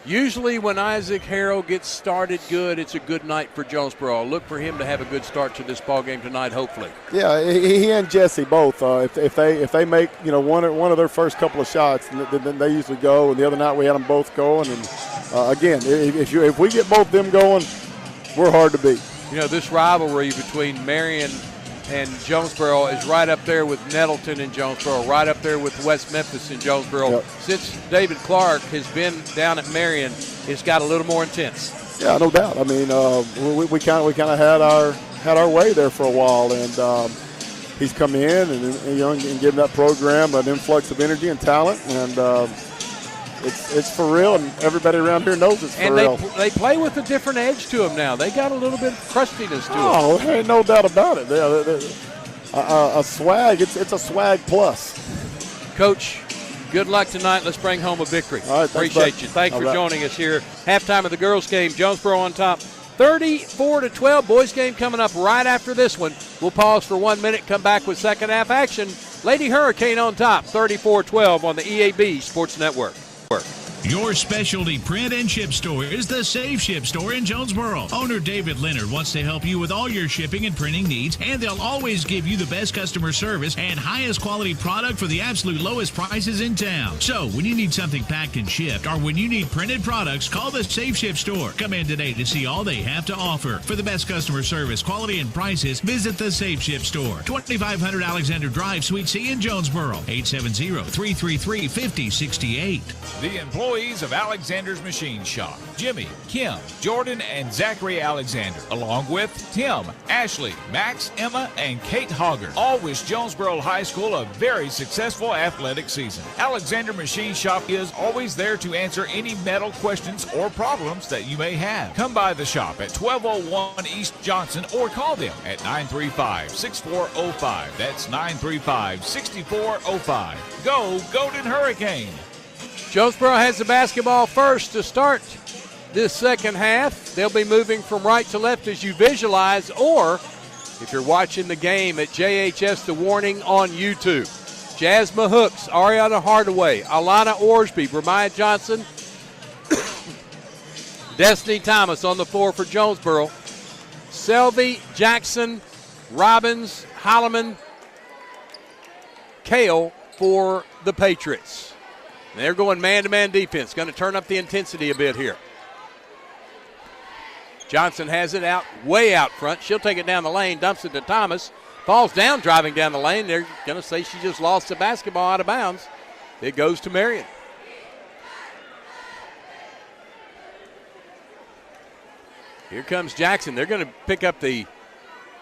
Usually when Isaac Harrell gets started good, it's a good night for Jonesboro. I'll look for him to have a good start to this ball game tonight, hopefully. Yeah, he and Jesse both. If they make one of their first couple of shots, then they usually go. And the other night we had them both going. And again, if we get both them going, we're hard to beat. This rivalry between Marion and Jonesboro is right up there with Nettleton and Jonesboro, right up there with West Memphis and Jonesboro. Yep. Since David Clark has been down at Marion, it's got a little more intense. Yeah, no doubt. I mean, we kind of had our way there for a while, and he's come in and given that program an influx of energy and talent, and it's for real, and everybody around here knows it's for real. And they play with a different edge to them now. They got a little bit of crustiness to them. Oh, there ain't no doubt about it. A swag, it's a swag plus. Coach, good luck tonight. Let's bring home a victory. All right, appreciate you. Thanks for joining us here. Halftime of the girls' game. Jonesboro on top, 34-12. Boys' game coming up right after this one. We'll pause for 1 minute, come back with second half action. Lady Hurricane on top, 34-12 on the EAB Sports Network. Your specialty print and ship store is the Safe Ship Store in Jonesboro. Owner David Leonard wants to help you with all your shipping and printing needs, and they'll always give you the best customer service and highest quality product for the absolute lowest prices in town. So when you need something packed and shipped, or when you need printed products, call the Safe Ship Store. Come in today to see all they have to offer. For the best customer service, quality, and prices, visit the Safe Ship Store, 2500 Alexander Drive, Suite C in Jonesboro, 870-333-5068. The employees of Alexander's Machine Shop, Jimmy, Kim, Jordan, and Zachary Alexander, along with Tim, Ashley, Max, Emma, and Kate Hogger, all wish Jonesboro High School a very successful athletic season. Alexander Machine Shop is always there to answer any metal questions or problems that you may have. Come by the shop at 1201 East Johnson or call them at 935-6405. That's 935-6405. Go Golden Hurricane! Jonesboro has the basketball first to start this second half. They'll be moving from right to left as you visualize, or if you're watching the game at JHS The Warning on YouTube. Jasmine Hooks, Ariana Hardaway, Alana Orsby, Bremiah Johnson, Destiny Thomas on the floor for Jonesboro. Selvey, Jackson, Robbins, Holloman, Kale for the Patriots. They're going man-to-man defense. Going to turn up the intensity a bit here. Johnson has it out, way out front. She'll take it down the lane, dumps it to Thomas. Falls down driving down the lane. They're going to say she just lost the basketball out of bounds. It goes to Marion. Here comes Jackson. They're going to pick up the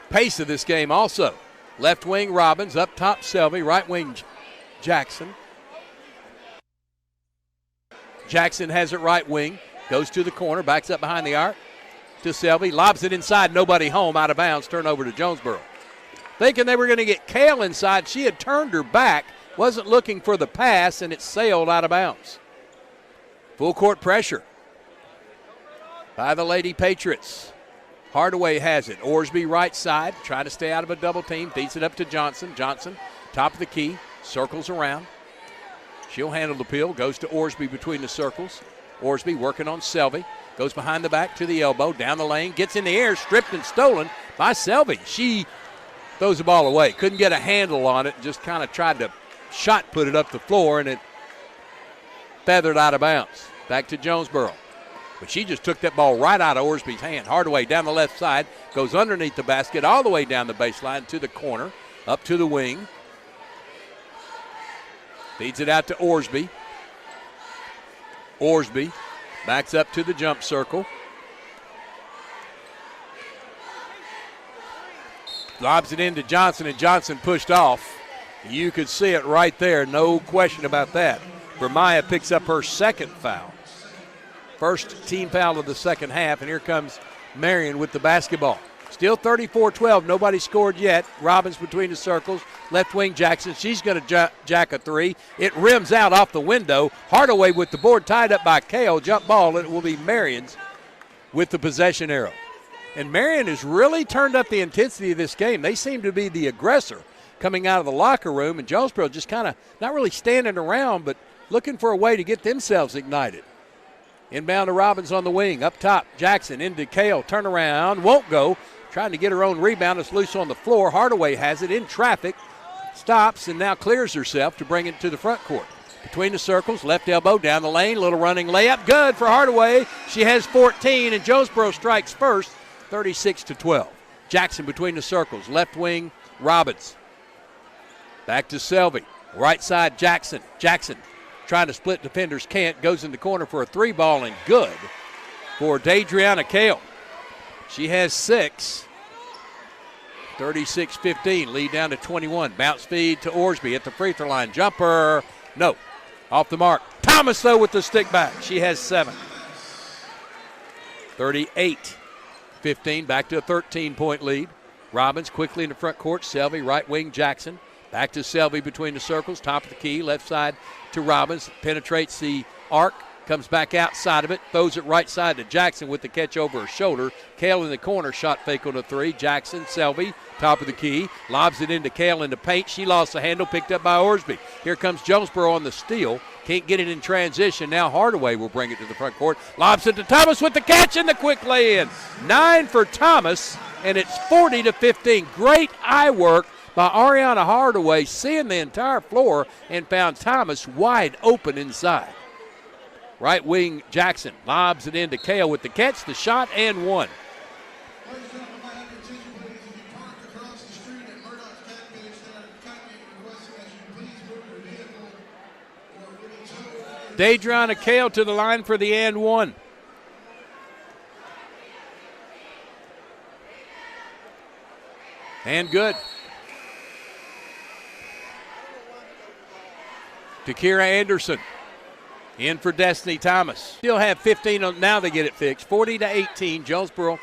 pace of this game also. Left wing Robbins, up top Selvey, right wing Jackson. Jackson has it right wing, goes to the corner, backs up behind the arc to Selvey, lobs it inside, nobody home, out of bounds, turnover to Jonesboro. Thinking they were going to get Kale inside, she had turned her back, wasn't looking for the pass, and it sailed out of bounds. Full court pressure by the Lady Patriots. Hardaway has it, Orsby right side, trying to stay out of a double team, feeds it up to Johnson. Johnson, top of the key, circles around. She'll handle the peel, goes to Orsby between the circles. Orsby working on Selvey, goes behind the back to the elbow, down the lane, gets in the air, stripped and stolen by Selvey. She throws the ball away, couldn't get a handle on it, just kind of tried to shot put it up the floor, and it feathered out of bounds. Back to Jonesboro. But she just took that ball right out of Orsby's hand. Hardaway down the left side, goes underneath the basket, all the way down the baseline to the corner, up to the wing. Feeds it out to Orsby. Orsby backs up to the jump circle. Lobs it into Johnson, and Johnson pushed off. You could see it right there, no question about that. Bremiah picks up her second foul. First team foul of the second half, and here comes Marion with the basketball. Still 34-12, nobody scored yet. Robbins between the circles, left wing Jackson. She's going to jack a three. It rims out off the window. Hardaway with the board tied up by Kale. Jump ball, and it will be Marion's with the possession arrow. And Marion has really turned up the intensity of this game. They seem to be the aggressor coming out of the locker room, and Jonesboro just kind of not really standing around, but looking for a way to get themselves ignited. Inbound to Robbins on the wing. Up top, Jackson into Kale. Turnaround, won't go. Trying to get her own rebound. It's loose on the floor. Hardaway has it in traffic. Stops and now clears herself to bring it to the front court. Between the circles, left elbow down the lane. Little running layup. Good for Hardaway. She has 14, and Jonesboro strikes first, 36-12. Jackson between the circles. Left wing, Robbins. Back to Selvey. Right side, Jackson. Jackson trying to split defenders, can't. Goes in the corner for a three ball, and good for Dadriana Kale. She has 6. 36-15, lead down to 21. Bounce feed to Orsby at the free throw line. Jumper, no, off the mark. Thomas, though, with the stick back. She has 7. 38-15, back to a 13-point lead. Robbins quickly in the front court. Selvey, right wing, Jackson. Back to Selvey between the circles, top of the key, left side to Robbins. Penetrates the arc, comes back outside of it, throws it right side to Jackson with the catch over her shoulder. Kale in the corner, shot fake on the 3. Jackson, Selvey, top of the key, lobs it into Kale in the paint. She lost the handle, picked up by Orsby. Here comes Jonesboro on the steal. Can't get it in transition. Now Hardaway will bring it to the front court. Lobs it to Thomas with the catch and the quick lay-in. 9 for Thomas, and it's 40-15. Great eye work by Ariana Hardaway, seeing the entire floor and found Thomas wide open inside. Right wing Jackson lobs it into Kale with the catch, the shot, and 1. Daedriana Kale to the line for the and 1. And good. To Kira Anderson. In for Destiny Thomas. Still have 15 on, now they get it fixed. 40-18, Jonesboro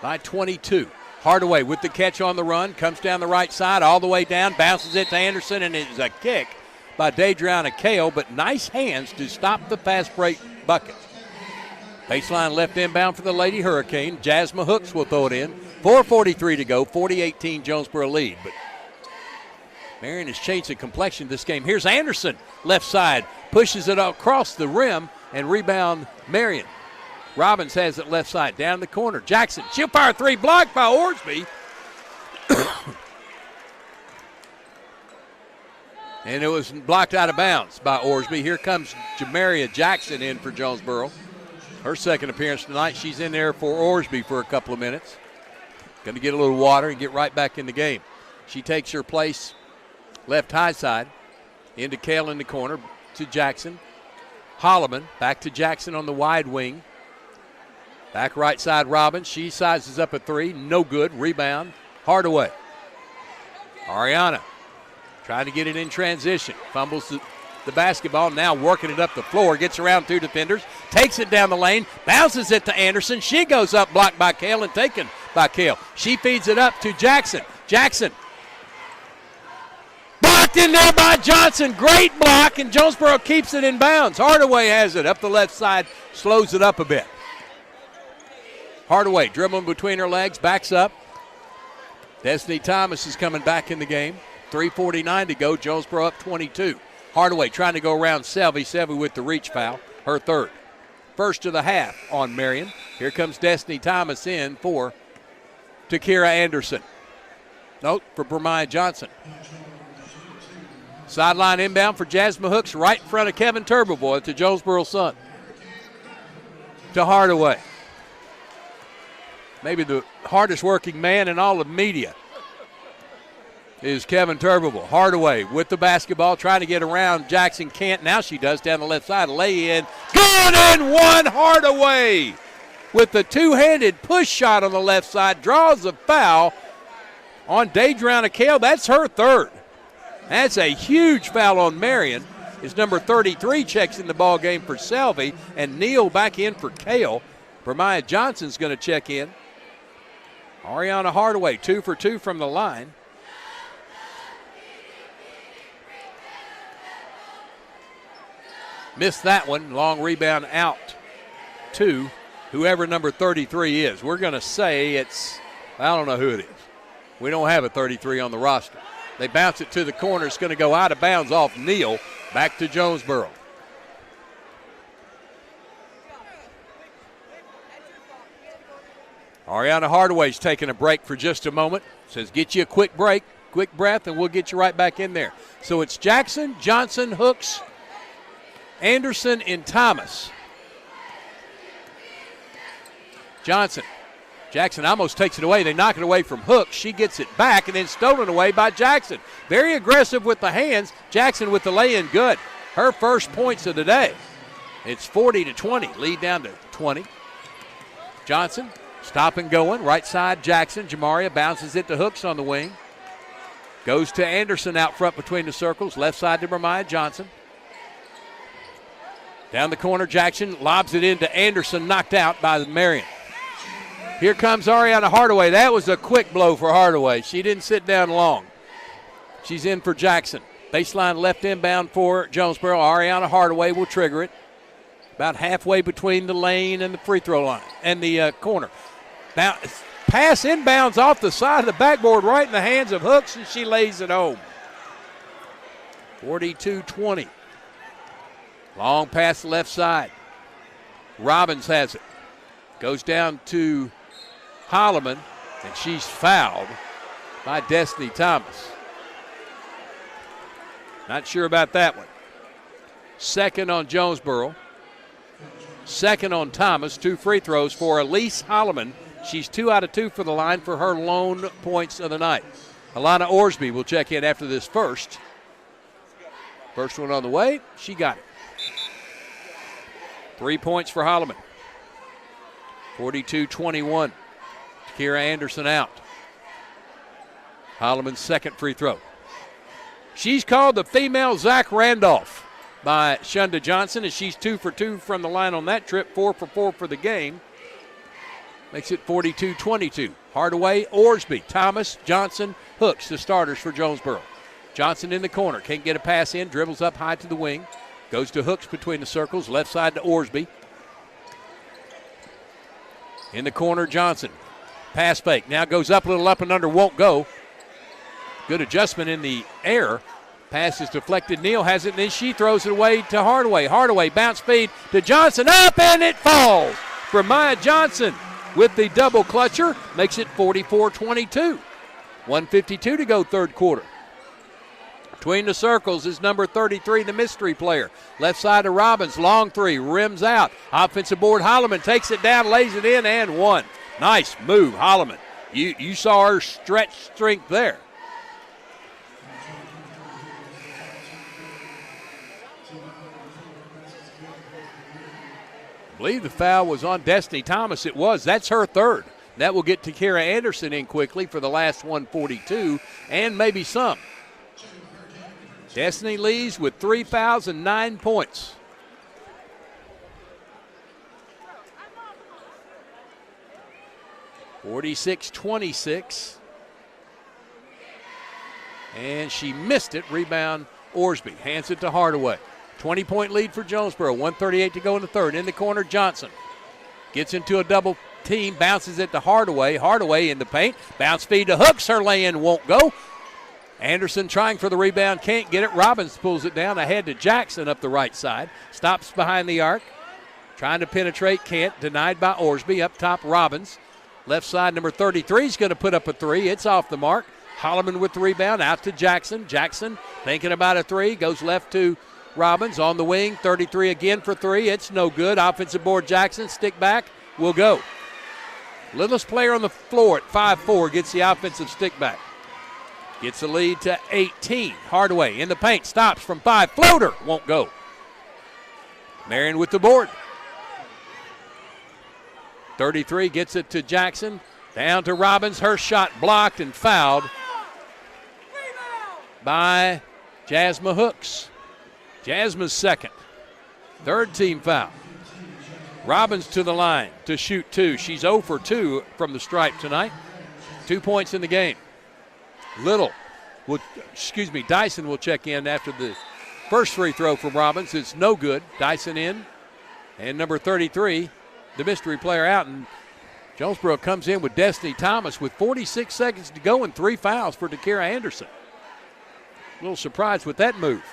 by 22. Hardaway with the catch on the run, comes down the right side, all the way down, bounces it to Anderson, and it's a kick by Daedriana Kale, but nice hands to stop the fast break bucket. Baseline left inbound for the Lady Hurricane. Jasmine Hooks will throw it in. 4:43 to go, 40-18 Jonesboro lead, but Marion has changed the complexion of this game. Here's Anderson, left side, pushes it across the rim, and rebound Marion. Robbins has it left side, down the corner. Jackson, she'll fire 3, blocked by Orsby. And it was blocked out of bounds by Orsby. Here comes Jamaria Jackson in for Jonesboro. Her second appearance tonight. She's in there for Orsby for a couple of minutes. Going to get a little water and get right back in the game. She takes her place left high side, into Kale in the corner, to Jackson. Holloman, back to Jackson on the wide wing. Back right side, Robbins. She sizes up a 3, no good. Rebound, Hardaway. Ariana trying to get it in transition. Fumbles the basketball, now working it up the floor. Gets around 2 defenders, takes it down the lane, bounces it to Anderson. She goes up, blocked by Kale and taken by Kale. She feeds it up to Jackson. Jackson blocked in there by Johnson. Great block, and Jonesboro keeps it in bounds. Hardaway has it up the left side, slows it up a bit. Hardaway dribbling between her legs, backs up. Destiny Thomas is coming back in the game. 3:49 to go, Jonesboro up 22. Hardaway trying to go around Selvey. Selvey with the reach foul, her 3rd. First of the half on Marion. Here comes Destiny Thomas in for Takira Anderson. Note for Bremiah Johnson. Sideline inbound for Jasmine Hooks, right in front of Kevin Turboboy to Jonesboro Sun. To Hardaway. Maybe the hardest working man in all of media is Kevin Turboboy. Hardaway with the basketball, trying to get around Jackson. Can't. Now she does, down the left side. Lay in. Good and 1. Hardaway with the two-handed push shot on the left side. Draws a foul on Daedriana Kale. That's her 3rd. That's a huge foul on Marion. His number 33 checks in the ball game for Selvey, and Neal back in for Kale. Bremiah Johnson's going to check in. Ariana Hardaway, 2 for 2 from the line. Missed that one. Long rebound out to whoever number 33 is. We're going to say it's, I don't know who it is. We don't have a 33 on the roster. They bounce it to the corner. It's going to go out of bounds off Neal. Back to Jonesboro. Ariana Hardaway's taking a break for just a moment. Says, get you a quick break, quick breath, and we'll get you right back in there. So it's Jackson, Johnson, Hooks, Anderson, and Thomas. Johnson. Jackson almost takes it away. They knock it away from Hooks. She gets it back and then stolen away by Jackson. Very aggressive with the hands. Jackson with the lay-in, good. Her first points of the day. It's 40-20. Lead down to 20. Johnson Stop and going. Right side, Jackson. Jamaria bounces it to Hooks on the wing. Goes to Anderson out front between the circles. Left side to Bermiah Johnson. Down the corner, Jackson lobs it into Anderson, knocked out by Marion. Here comes Ariana Hardaway. That was a quick blow for Hardaway. She didn't sit down long. She's in for Jackson. Baseline left inbound for Jonesboro. Ariana Hardaway will trigger it. About halfway between the lane and the free throw line and the corner. Now, pass inbounds off the side of the backboard right in the hands of Hooks, and she lays it home. 42-20. Long pass left side. Robbins has it. Goes down to Holloman, and she's fouled by Destiny Thomas. Not sure about that one. Second on Jonesboro. Second on Thomas. 2 free throws for Elise Holloman. She's 2 out of 2 for the line for her lone points of the night. Alana Orsby will check in after this first. First one on the way. She got it. 3 points for Holloman. 42-21. Kira Anderson out. Holloman's second free throw. She's called the female Zach Randolph by Shunda Johnson, and she's 2 for 2 from the line on that trip, 4 for 4 for the game. Makes it 42-22. Hardaway, Orsby, Thomas, Johnson, Hooks, the starters for Jonesboro. Johnson in the corner, can't get a pass in, dribbles up high to the wing. Goes to Hooks between the circles, left side to Orsby. In the corner, Johnson. Pass fake, now goes up a little up and under, won't go. Good adjustment in the air. Pass is deflected. Neal has it, and then she throws it away to Hardaway. Hardaway bounce feed to Johnson, up, and it falls. Bermiah Johnson with the double clutcher makes it 44-22. 1:52 to go third quarter. Between the circles is number 33, the mystery player. Left side to Robbins, long three, rims out. Offensive board, Holloman takes it down, lays it in, and one. Nice move, Holloman. You saw her stretch strength there. I believe the foul was on Destiny Thomas. It was. That's her third. That will get Takira Anderson in quickly for the last 1:42 and maybe some. Destiny leads with 3 fouls and 9 points. (46-26). And she missed it. Rebound, Orsby. Hands it to Hardaway. 20-point lead for Jonesboro. 1:38 to go in the third. In the corner, Johnson. Gets into a double team. Bounces it to Hardaway. Hardaway in the paint. Bounce feed to Hooks. Her lay-in won't go. Anderson trying for the rebound. Can't get it. Robbins pulls it down ahead to Jackson up the right side. Stops behind the arc. Trying to penetrate. Can't. Denied by Orsby. Up top, Robbins. Left side, number 33 is going to put up a three. It's off the mark. Holloman with the rebound. Out to Jackson. Jackson thinking about a three. Goes left to Robbins on the wing. 33 again for three. It's no good. Offensive board, Jackson. Stick back. Will go. Littlest player on the floor at 5'4" gets the offensive stick back. Gets the lead to 18. Hardaway in the paint. Stops from 5. Floater. Won't go. Marion with the board. 33 gets it to Jackson. Down to Robbins. Her shot blocked and fouled by Jasmine Hooks. Jasmine's second. Third team foul. Robbins to the line to shoot 2. She's 0 for 2 from the stripe tonight. 2 points in the game. Dyson will check in after the first free throw from Robbins. It's no good. Dyson in. And number 33, the mystery player, out. And Jonesboro comes in with Destiny Thomas with 46 seconds to go and 3 fouls for Takira Anderson. A little surprised with that move.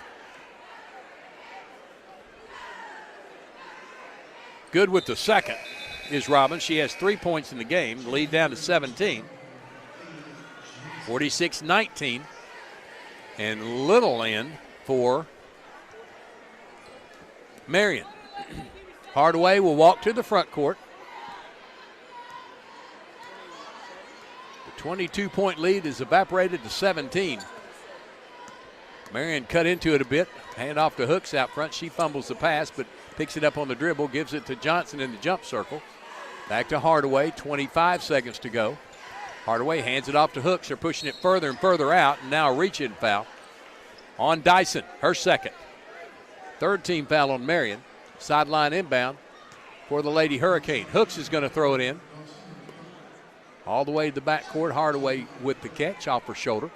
Good with the second is Robbins. She has 3 points in the game. The lead down to 17. 46-19. And Little in for Marion. Hardaway will walk to the front court. The 22-point lead is evaporated to 17. Marion cut into it a bit. Hand off to Hooks out front. She fumbles the pass, but picks it up on the dribble, gives it to Johnson in the jump circle. Back to Hardaway, 25 seconds to go. Hardaway hands it off to Hooks. They're pushing it further and further out, and now a reach-in foul on Dyson, her second. Third team foul on Marion. Sideline inbound for the Lady Hurricane. Hooks is going to throw it in. All the way to the backcourt. Hardaway with the catch off her shoulder.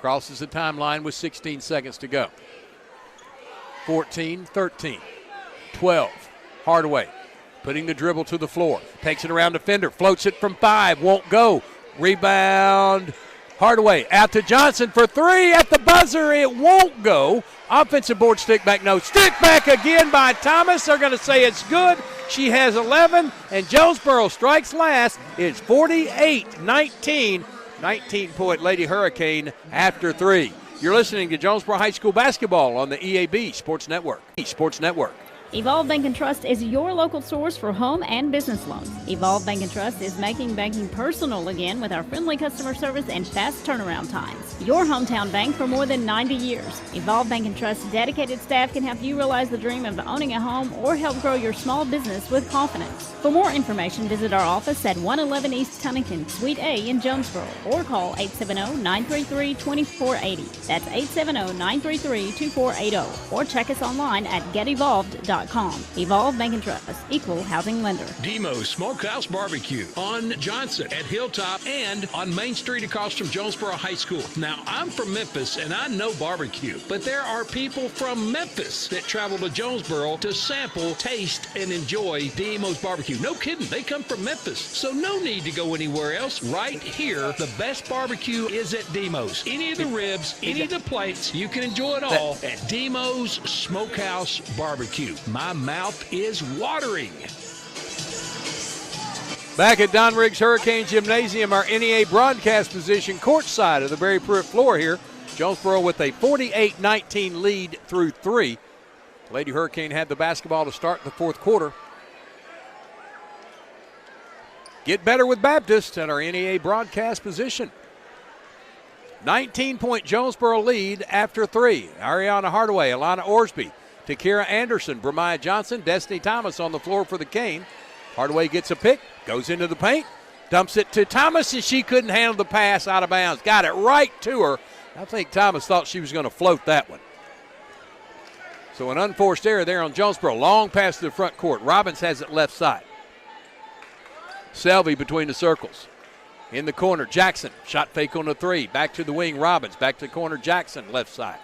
Crosses the timeline with 16 seconds to go. 14, 13, 12. Hardaway putting the dribble to the floor. Takes it around defender. Floats it from 5. Won't go. Rebound. Hardaway out to Johnson for 3 at the buzzer. It won't go. Offensive board stick back. No. Stick back again by Thomas. They're going to say it's good. She has 11, and Jonesboro strikes last. It's 48-19. 19-point Lady Hurricane after 3. You're listening to Jonesboro High School basketball on the EAB Sports Network. Evolve Bank & Trust is your local source for home and business loans. Evolve Bank & Trust is making banking personal again with our friendly customer service and fast turnaround times. Your hometown bank for more than 90 years. Evolve Bank & Trust's dedicated staff can help you realize the dream of owning a home or help grow your small business with confidence. For more information, visit our office at 111 East Tunnington, Suite A in Jonesboro, or call 870-933-2480. That's 870-933-2480. Or check us online at getevolved.com. Evolve Bank & Trust, equal housing lender. Demo's Smokehouse Barbecue on Johnson at Hilltop and on Main Street across from Jonesboro High School. Now, I'm from Memphis and I know barbecue, but there are people from Memphis that travel to Jonesboro to sample, taste, and enjoy Demo's Barbecue. No kidding, they come from Memphis, so no need to go anywhere else. Right here, the best barbecue is at Demo's. Any of the ribs, any of the plates, you can enjoy it all at Demo's Smokehouse Barbecue. My mouth is watering. Back at Don Riggs Hurricane Gymnasium, our NEA broadcast position courtside of the Barry Pruitt floor here. Jonesboro with a 48-19 lead through 3. Lady Hurricane had the basketball to start the fourth quarter. Get better with Baptist at our NEA broadcast position. 19-point Jonesboro lead after 3. Ariana Hardaway, Alana Orsby, Takira Anderson, Bremiah Johnson, Destiny Thomas on the floor for the Cane. Hardaway gets a pick, goes into the paint, dumps it to Thomas, and she couldn't handle the pass out of bounds. Got it right to her. I think Thomas thought she was going to float that one. So an unforced error there on Jonesboro. Long pass to the front court. Robbins has it left side. Selvey between the circles. In the corner, Jackson. Shot fake on the 3. Back to the wing, Robbins. Back to the corner, Jackson, left side.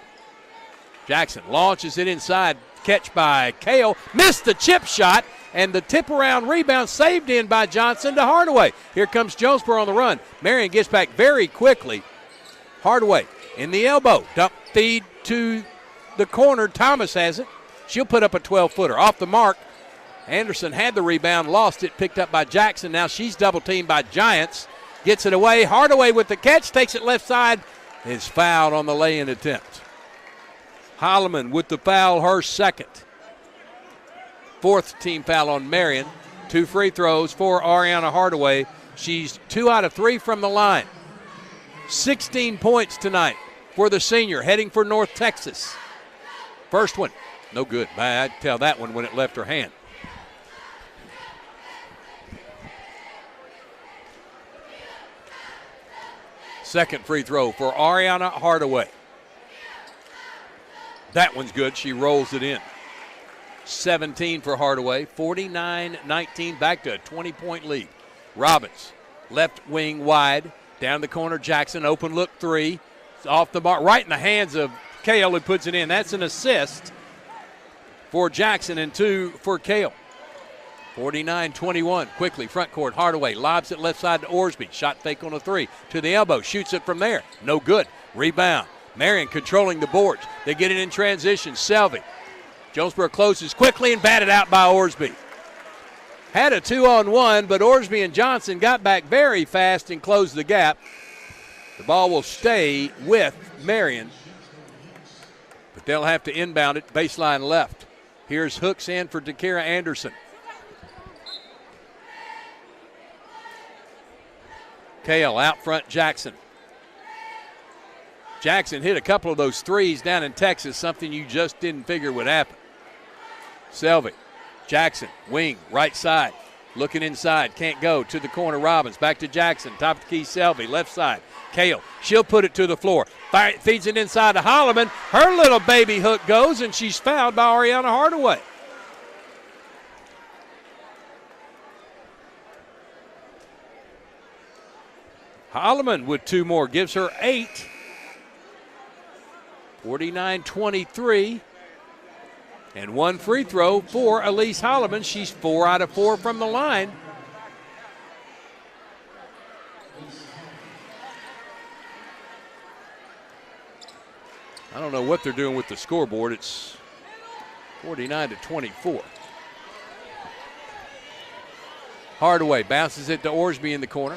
Jackson launches it inside. Catch by Kale. Missed the chip shot, and the tip-around rebound saved in by Johnson to Hardaway. Here comes Jonesboro on the run. Marion gets back very quickly. Hardaway in the elbow. Dump feed to the corner. Thomas has it. She'll put up a 12-footer. Off the mark. Anderson had the rebound, lost it, picked up by Jackson. Now she's double-teamed by Giants. Gets it away. Hardaway with the catch, takes it left side. Is fouled on the lay-in attempt. Holloman with the foul, her second. Fourth team foul on Marion. 2 free throws for Ariana Hardaway. She's 2 out of 3 from the line. 16 points tonight for the senior, heading for North Texas. First one, no good. I'd tell that one when it left her hand. Second free throw for Ariana Hardaway. That one's good. She rolls it in. 17 for Hardaway. 49-19. Back to a 20-point lead. Robbins, left wing wide. Down the corner, Jackson. Open look 3. It's off the mark. Right in the hands of Kale, who puts it in. That's an assist for Jackson and 2 for Kale. 49-21. Quickly, front court, Hardaway lobs it left side to Orsby. Shot fake on a 3. To the elbow. Shoots it from there. No good. Rebound. Marion controlling the boards. They get it in transition. Selvey. Jonesboro closes quickly and batted out by Orsby. Had a 2-on-1, but Orsby and Johnson got back very fast and closed the gap. The ball will stay with Marion, but they'll have to inbound it baseline left. Here's Hooks in for Takira Anderson. Kale out front, Jackson. Jackson hit a couple of those threes down in Texas, something you just didn't figure would happen. Selvey, Jackson, wing, right side. Looking inside, can't go. To the corner, Robbins. Back to Jackson. Top of the key, Selvey. Left side, Kale. She'll put it to the floor. Feeds it inside to Holloman. Her little baby hook goes, and she's fouled by Ariana Hardaway. Holloman with 2 more gives her 8. 49-23. And 1 free throw for Elise Holloman. She's 4 out of 4 from the line. I don't know what they're doing with the scoreboard. It's 49-24. Hardaway bounces it to Orsby in the corner.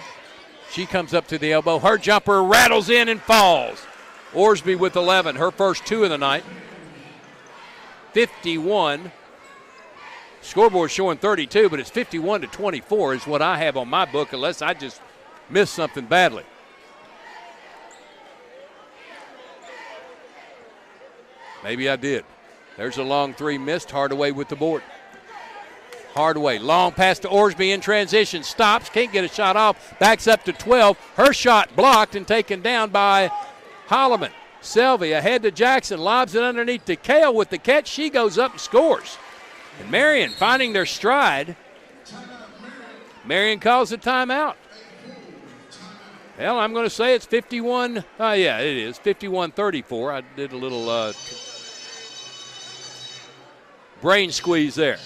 She comes up to the elbow. Her jumper rattles in and falls. Orsby with 11, her first 2 of the night. 51. Scoreboard showing 32, but it's 51-24 is what I have on my book, unless I just missed something badly. Maybe I did. There's a long 3 missed. Hardaway with the board. Hardaway, long pass to Orsby in transition. Stops, can't get a shot off. Backs up to 12. Her shot blocked and taken down by Holloman. Selvey ahead to Jackson. Lobs it underneath to Kale with the catch. She goes up and scores. And Marion finding their stride. Marion calls a timeout. Well, I'm going to say it's 51. Yeah, it is. 51-34. I did a little brain squeeze there.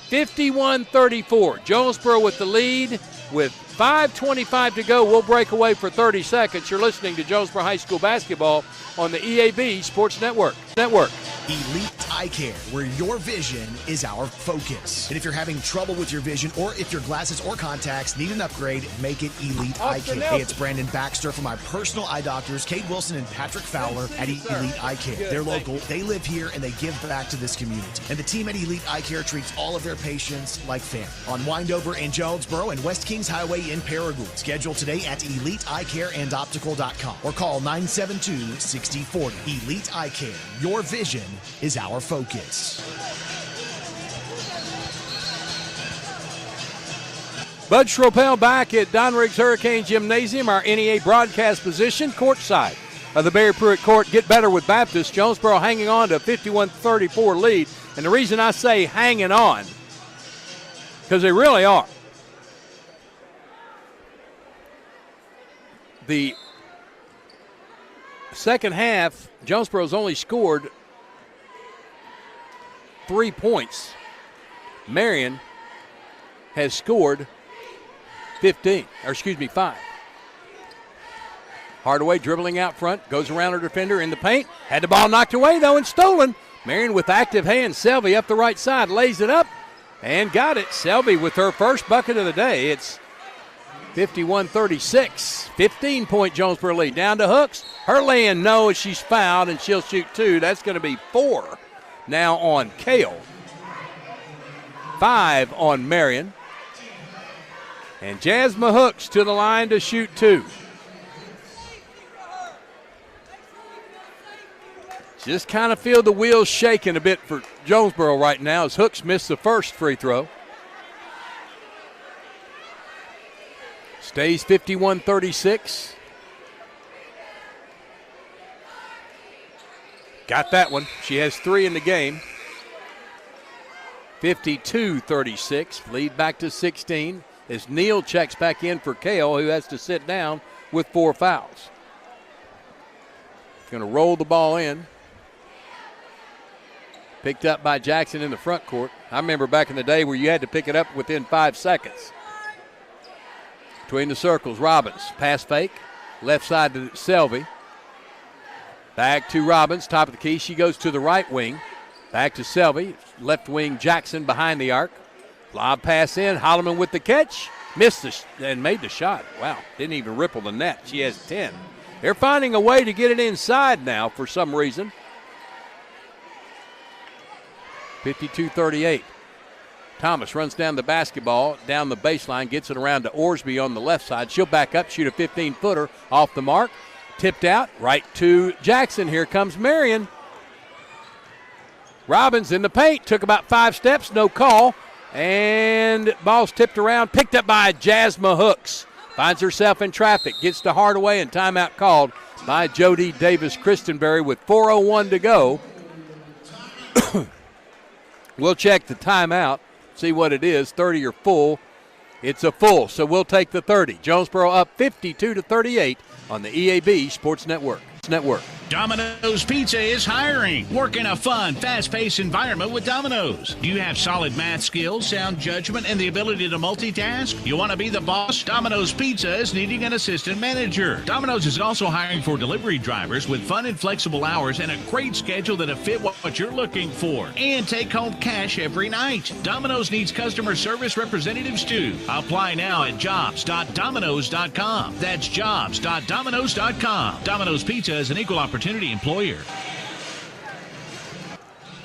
51-34. Jonesboro with the lead with 5:25 to go. We'll break away for 30 seconds. You're listening to Jonesboro High School basketball on the EAB Sports Network. Elite Eye Care, where your vision is our focus. And if you're having trouble with your vision, or if your glasses or contacts need an upgrade, make it Elite Eye Care. Hey, it's Brandon Baxter from my personal eye doctors, Kate Wilson and Patrick Fowler at Elite Eye Care. They're local, they live here, and they give back to this community. And the team at Elite Eye Care treats all of their patients like family. On Windover in Jonesboro and West Kings Highway in Paragould. Schedule today at EliteEyeCareAndOptical.com or call 972-6040. Elite Eye Care, your vision is our focus. Bud Schropel back at Don Riggs Hurricane Gymnasium, our NEA broadcast position, courtside of the Barry Pruitt Court. Get better with Baptist. Jonesboro hanging on to a 51-34 lead. And the reason I say hanging on, because they really are. The second half, Jonesboro's only scored 3 points. Marion has scored 5. Hardaway dribbling out front, goes around her defender in the paint. Had the ball knocked away, though, and stolen. Marion with active hands. Selvey up the right side, lays it up, and got it. Selvey with her first bucket of the day. It's 51-36. 15-point Jonesboro lead. Down to Hooks. Her lay-in, no, she's fouled, and she'll shoot 2. That's going to be 4 now on Kale. 5 on Marion. And Jasmine Hooks to the line to shoot 2. Just kind of feel the wheels shaking a bit for Jonesboro right now as Hooks missed the first free throw. Stays 51-36. Got that one. She has 3 in the game. 52-36. Lead back to 16 as Neal checks back in for Kale, who has to sit down with 4 fouls. Going to roll the ball in. Picked up by Jackson in the front court. I remember back in the day where you had to pick it up within 5 seconds. Between the circles, Robbins. Pass fake. Left side to Selvey. Back to Robbins. Top of the key. She goes to the right wing. Back to Selvey. Left wing Jackson behind the arc. Lob pass in. Holloman with the catch. Missed and made the shot. Wow. Didn't even ripple the net. She has 10. They're finding a way to get it inside now for some reason. 52-38. Thomas runs down the basketball, down the baseline, gets it around to Orsby on the left side. She'll back up, shoot a 15-footer off the mark. Tipped out, right to Jackson. Here comes Marion. Robbins in the paint, took about 5 steps, no call. And ball's tipped around, picked up by Jasmine Hooks. Finds herself in traffic, gets to Hardaway, and timeout called by Jody Davis-Christenberry with 4:01 to go. We'll check the timeout, see what it is, 30 or full. It's a full, so we'll take the 30. Jonesboro up 52-38 on the EAB Sports Network. Domino's Pizza is hiring. Work in a fun, fast-paced environment with Domino's. Do you have solid math skills, sound judgment, and the ability to multitask? You want to be the boss? Domino's Pizza is needing an assistant manager. Domino's is also hiring for delivery drivers with fun and flexible hours and a great schedule that'll fit what you're looking for. And take home cash every night. Domino's needs customer service representatives too. Apply now at jobs.domino's.com. That's jobs.domino's.com. Domino's Pizza is an equal opportunity employer.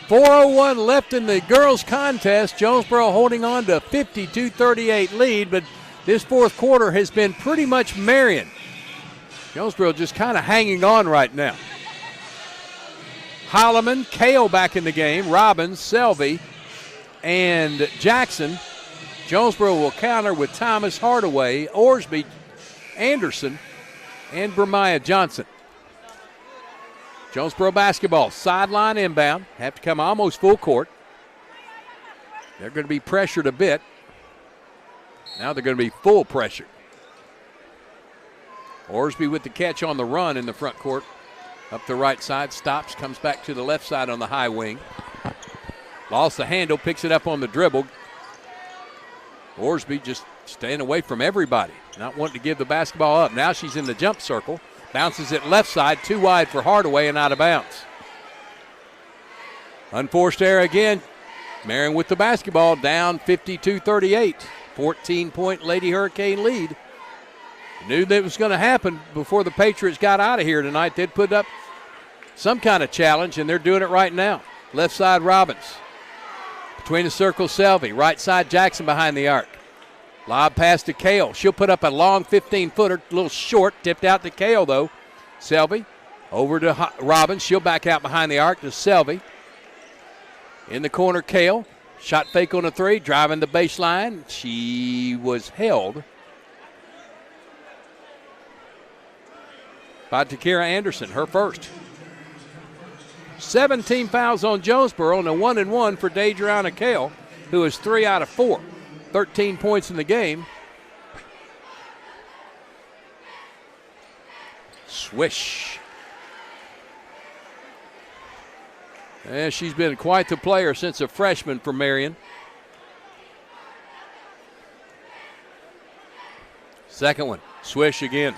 4:01 left in the girls' contest. Jonesboro holding on to a 52-38 lead, but this fourth quarter has been pretty much Marion. Jonesboro just kind of hanging on right now. Holloman, Kale back in the game, Robbins, Selvey, and Jackson. Jonesboro will counter with Thomas, Hardaway, Orsby, Anderson, and Bremiah Johnson. Jonesboro basketball, sideline inbound. Have to come almost full court. They're going to be pressured a bit. Now they're going to be full pressure. Orsby with the catch on the run in the front court. Up the right side, stops, comes back to the left side on the high wing. Lost the handle, picks it up on the dribble. Orsby just staying away from everybody, not wanting to give the basketball up. Now she's in the jump circle. Bounces it left side, too wide for Hardaway and out of bounds. Unforced error again. Marion with the basketball, down 52-38. 14-point Lady Hurricane lead. Knew that was going to happen before the Patriots got out of here tonight. They'd put up some kind of challenge, and they're doing it right now. Left side, Robbins. Between the circles, Selvey. Right side, Jackson behind the arc. Lob pass to Kale. She'll put up a long 15-footer, a little short, tipped out to Kale, though. Selvey over to Robbins. She'll back out behind the arc to Selvey. In the corner, Kale. Shot fake on a three, driving the baseline. She was held by Takira Anderson, her first. 17 fouls on Jonesboro and a 1-and-1 for Deidreana Kale, who is 3 out of 4. 13 points in the game. Swish. And she's been quite the player since a freshman for Marion. Second one, swish again.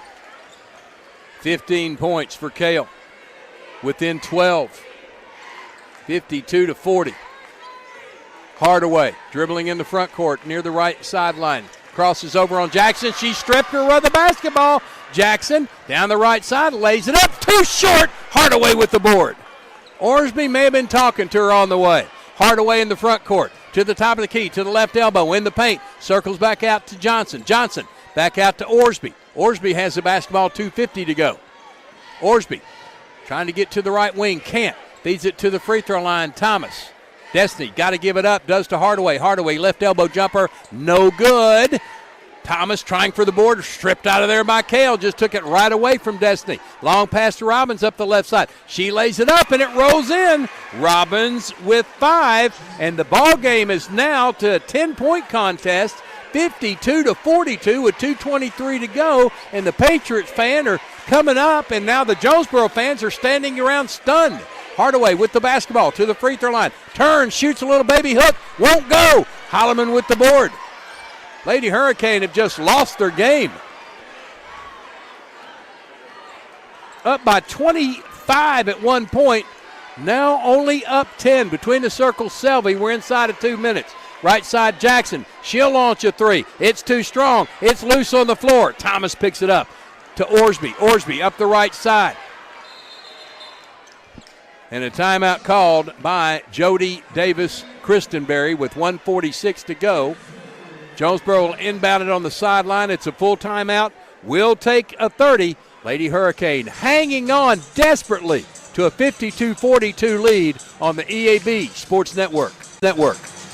15 points for Kale. Within 12. 52-40. Hardaway dribbling in the front court near the right sideline. Crosses over on Jackson. She stripped her of the basketball. Jackson down the right side, lays it up. Too short. Hardaway with the board. Orsby may have been talking to her on the way. Hardaway in the front court. To the top of the key. To the left elbow. In the paint. Circles back out to Johnson. Johnson back out to Orsby. Orsby has the basketball. 2:50 to go. Orsby trying to get to the right wing. Can't. Feeds it to the free throw line. Thomas. Destiny got to give it up. Does to Hardaway. Hardaway left elbow jumper. No good. Thomas trying for the board. Stripped out of there by Kale. Just took it right away from Destiny. Long pass to Robbins up the left side. She lays it up and it rolls in. Robbins with 5. And the ball game is now to a 10-point contest. 52-42 with 2:23 to go. And the Patriots fans are coming up. And now the Jonesboro fans are standing around stunned. Hardaway with the basketball to the free throw line. Turns, shoots a little baby hook. Won't go. Holloman with the board. Lady Hurricane have just lost their game. Up by 25 at one point. Now only up 10. Between the circles, Selvey. We're inside of 2 minutes. Right side, Jackson. She'll launch a three. It's too strong. It's loose on the floor. Thomas picks it up to Orsby. Orsby up the right side. And a timeout called by Jody Davis-Christenberry with 1:46 to go. Jonesboro will inbound it on the sideline. It's a full timeout. We'll take a 30. Lady Hurricane hanging on desperately to a 52-42 lead on the EAB Sports Network.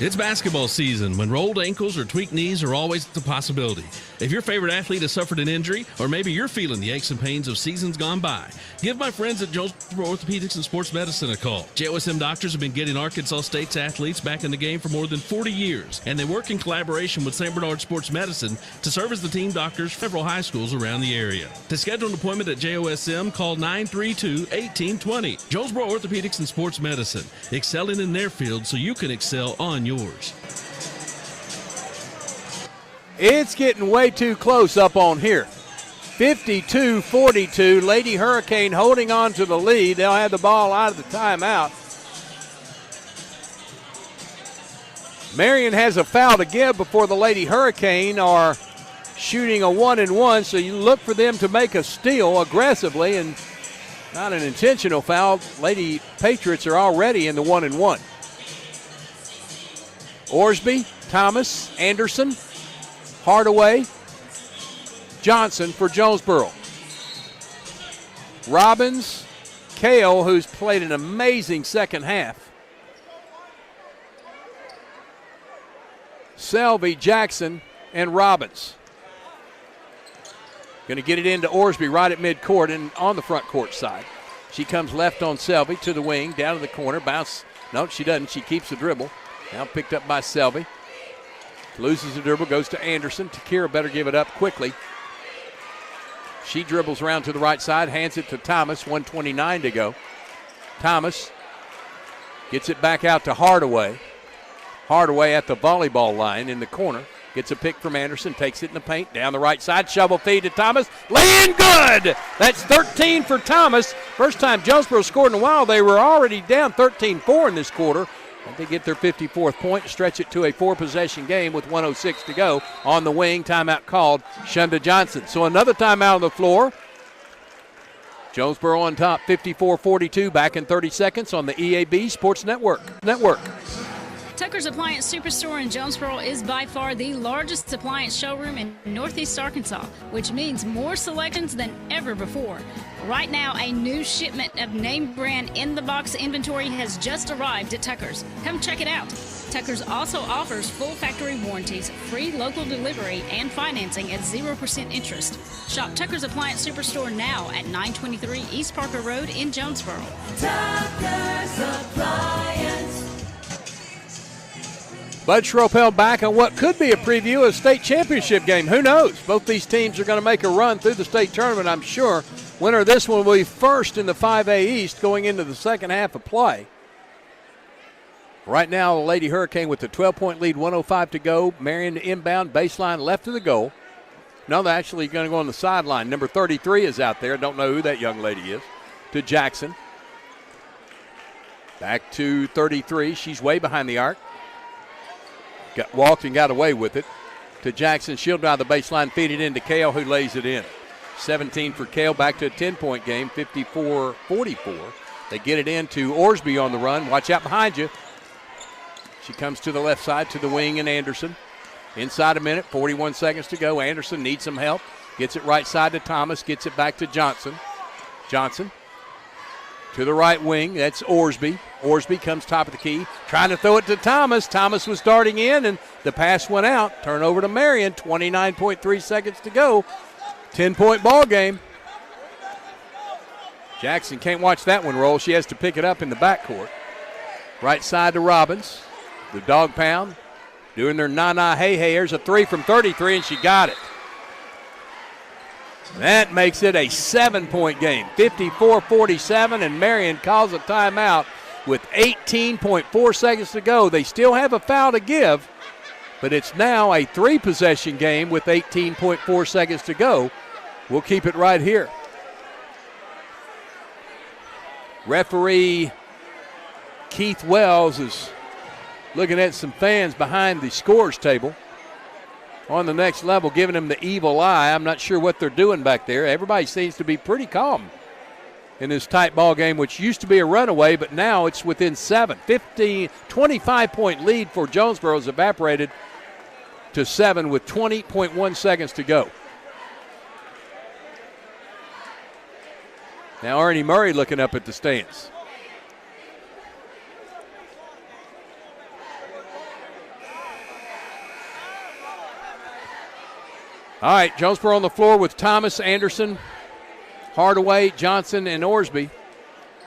It's basketball season when rolled ankles or tweaked knees are always a possibility. If your favorite athlete has suffered an injury, or maybe you're feeling the aches and pains of seasons gone by, give my friends at Jonesboro Orthopedics and Sports Medicine a call. JOSM doctors have been getting Arkansas State's athletes back in the game for more than 40 years, and they work in collaboration with St. Bernard Sports Medicine to serve as the team doctors for several high schools around the area. To schedule an appointment at JOSM, call 932-1820. Jonesboro Orthopedics and Sports Medicine, excelling in their field so you can excel on yours. It's getting way too close up on here. 52-42, Lady Hurricane holding on to the lead. They'll have the ball out of the timeout. Marion has a foul to give before the Lady Hurricane are shooting a 1-and-1, so you look for them to make a steal aggressively, and not an intentional foul. Lady Patriots are already in the 1-and-1. Orsby, Thomas, Anderson, Hardaway, Johnson for Jonesboro. Robbins, Kale, who's played an amazing second half. Selvey, Jackson, and Robbins. Going to get it into Orsby right at midcourt and on the front court side. She comes left on Selvey to the wing, down to the corner, bounce. No, she doesn't. She keeps the dribble. Now picked up by Selvey. Loses the dribble, goes to Anderson. Takira better give it up quickly. She dribbles around to the right side, hands it to Thomas, 1:29 to go. Thomas gets it back out to Hardaway. Hardaway at the volleyball line in the corner. Gets a pick from Anderson, takes it in the paint, down the right side, shovel feed to Thomas. Lay-in good! That's 13 for Thomas. First time Jonesboro scored in a while. They were already down 13-4 in this quarter. And they get their 54th point, stretch it to a 4-possession game with 1:06 to go. On the wing, timeout called, Shunda Johnson. So another timeout on the floor. Jonesboro on top, 54-42, back in 30 seconds on the EAB Sports Network. Tucker's Appliance Superstore in Jonesboro is by far the largest appliance showroom in Northeast Arkansas, which means more selections than ever before. Right now, a new shipment of name brand in-the-box inventory has just arrived at Tucker's. Come check it out. Tucker's also offers full factory warranties, free local delivery, and financing at 0% interest. Shop Tucker's Appliance Superstore now at 923 East Parker Road in Jonesboro. Tucker's Appliance. Bud Schropel back on what could be a preview of a state championship game. Who knows? Both these teams are going to make a run through the state tournament, I'm sure. Winner of this one will be first in the 5A East going into the second half of play. Right now, the Lady Hurricane with the 12-point lead, 1:05 to go. Marion inbound, baseline left of the goal. No, they're actually going to go on the sideline. Number 33 is out there. Don't know who that young lady is. To Jackson. Back to 33. She's way behind the arc. Walked and got away with it. To Jackson. She'll drive the baseline, feed it into Kale, who lays it in. 17 for Kale, back to a 10-point game, 54-44. They get it into Orsby on the run. Watch out behind you. She comes to the left side to the wing and Anderson. Inside a minute, 41 seconds to go. Anderson needs some help. Gets it right side to Thomas. Gets it back to Johnson. Johnson to the right wing. That's Orsby. Orsby comes top of the key. Trying to throw it to Thomas. Thomas was darting in, and the pass went out. Turnover to Marion. 29.3 seconds to go. 10-point ball game. Jackson can't watch that one roll. She has to pick it up in the backcourt. Right side to Robbins. The dog pound. Doing their na-na hey-hey. Here's a three from 33, and she got it. That makes it a 7-point game. 54-47, and Marion calls a timeout with 18.4 seconds to go. They still have a foul to give, but it's now a 3-possession game with 18.4 seconds to go. We'll keep it right here. Referee Keith Wells is looking at some fans behind the scores table on the next level, giving them the evil eye. I'm not sure what they're doing back there. Everybody seems to be pretty calm in this tight ball game, which used to be a runaway, but now it's within 7. 25-point lead for Jonesboro has evaporated to 7 with 20.1 seconds to go. Now Ernie Murray looking up at the stands. All right, Jonesboro on the floor with Thomas, Anderson, Hardaway, Johnson, and Orsby.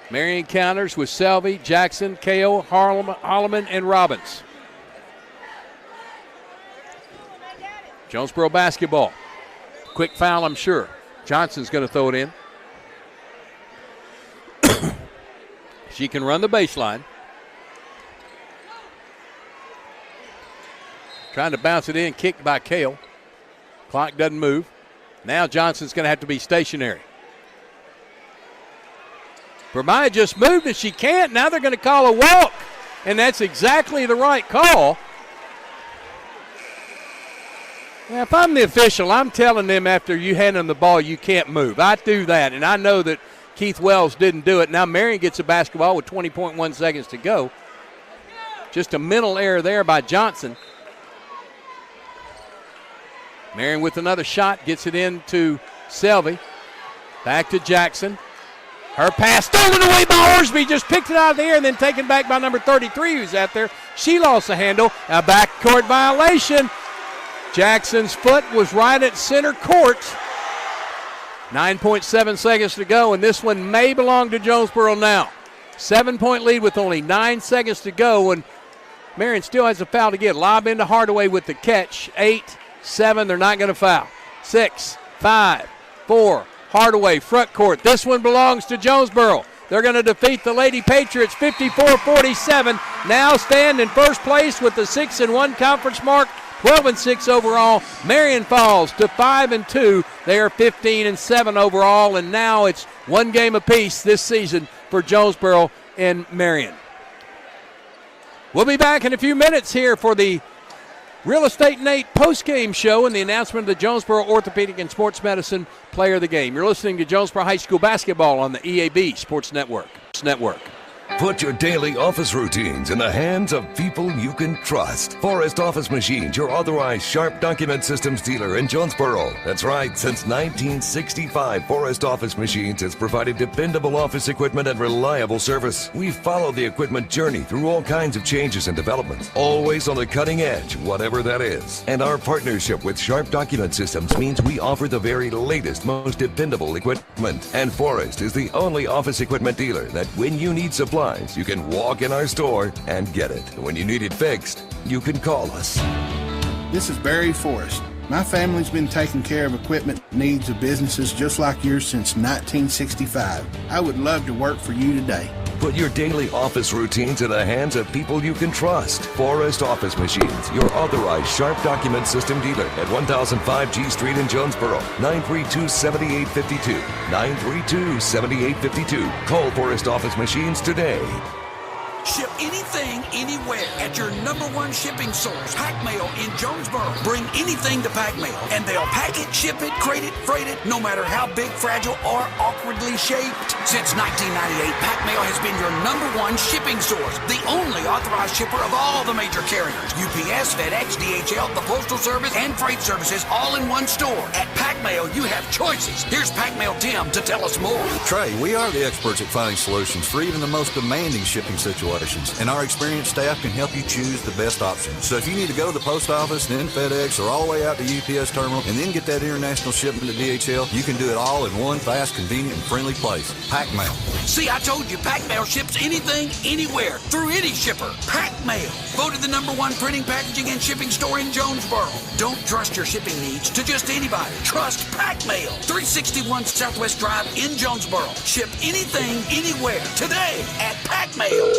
Marion counters with Selvey, Jackson, Kale, Holloman, and Robbins. Jonesboro basketball. Quick foul, I'm sure. Johnson's going to throw it in. She can run the baseline. Trying to bounce it in, kicked by Kale. Clock doesn't move. Now Johnson's going to have to be stationary. Vermeyer just moved and she can't. Now they're going to call a walk. And that's exactly the right call. Now, if I'm the official, I'm telling them after you hand them the ball, you can't move. I do that, and I know that Keith Wells didn't do it. Now Marion gets a basketball with 20.1 seconds to go. Just a mental error there by Johnson. Marion with another shot, gets it into Selvey. Back to Jackson. Her pass stolen away by Orsby, just picked it out of the air and then taken back by number 33 who's out there. She lost the handle. A backcourt violation. Jackson's foot was right at center court. 9.7 seconds to go, and this one may belong to Jonesboro now. 7-point lead with only 9 seconds to go, and Marion still has a foul to get. Lob into Hardaway with the catch. 8, 7, they're not going to foul. 6, 5, 4, Hardaway, front court. This one belongs to Jonesboro. They're going to defeat the Lady Patriots 54-47. Now stand in first place with the 6-1 conference mark. 12-6 overall. Marion falls to 5-2. They are 15-7 overall, and now it's one game apiece this season for Jonesboro and Marion. We'll be back in a few minutes here for the Real Estate Nate postgame show and the announcement of the Jonesboro Orthopedic and Sports Medicine Player of the Game. You're listening to Jonesboro High School basketball on the EAB Sports Network. Put your daily office routines in the hands of people you can trust. Forrest Office Machines, your authorized Sharp document systems dealer in Jonesboro. That's right, since 1965, Forrest Office Machines has provided dependable office equipment and reliable service. We follow the equipment journey through all kinds of changes and developments, always on the cutting edge, whatever that is. And our partnership with Sharp document systems means we offer the very latest, most dependable equipment. And Forrest is the only office equipment dealer that when you need supplies, you can walk in our store and get it. When you need it fixed, you can call us. This is Barry Forrest. My family's been taking care of equipment needs of businesses just like yours since 1965. I would love to work for you today. Put your daily office routines in the hands of people you can trust. Forrest Office Machines, your authorized Sharp document system dealer at 1005 G Street in Jonesboro. 932-7852. 932-7852. Call Forrest Office Machines today. Ship anything, anywhere at your #1 shipping source, Pack Mail in Jonesboro. Bring anything to Pack Mail, and they'll pack it, ship it, crate it, freight it, no matter how big, fragile, or awkwardly shaped. Since 1998, Pack Mail has been your #1 shipping source, the only authorized shipper of all the major carriers. UPS, FedEx, DHL, the Postal Service, and freight services all in one store. At Pack Mail, you have choices. Here's Pack Mail Tim to tell us more. Trey, we are the experts at finding solutions for even the most demanding shipping situations. And our experienced staff can help you choose the best option. So if you need to go to the post office, then FedEx, or all the way out to UPS terminal, and then get that international shipment to DHL, you can do it all in one fast, convenient, and friendly place. Pack Mail. See, I told you, Pack Mail ships anything, anywhere, through any shipper. Pack Mail, voted the #1 printing, packaging, and shipping store in Jonesboro. Don't trust your shipping needs to just anybody. Trust Pack Mail. 361 Southwest Drive in Jonesboro. Ship anything, anywhere, today at Pack Mail.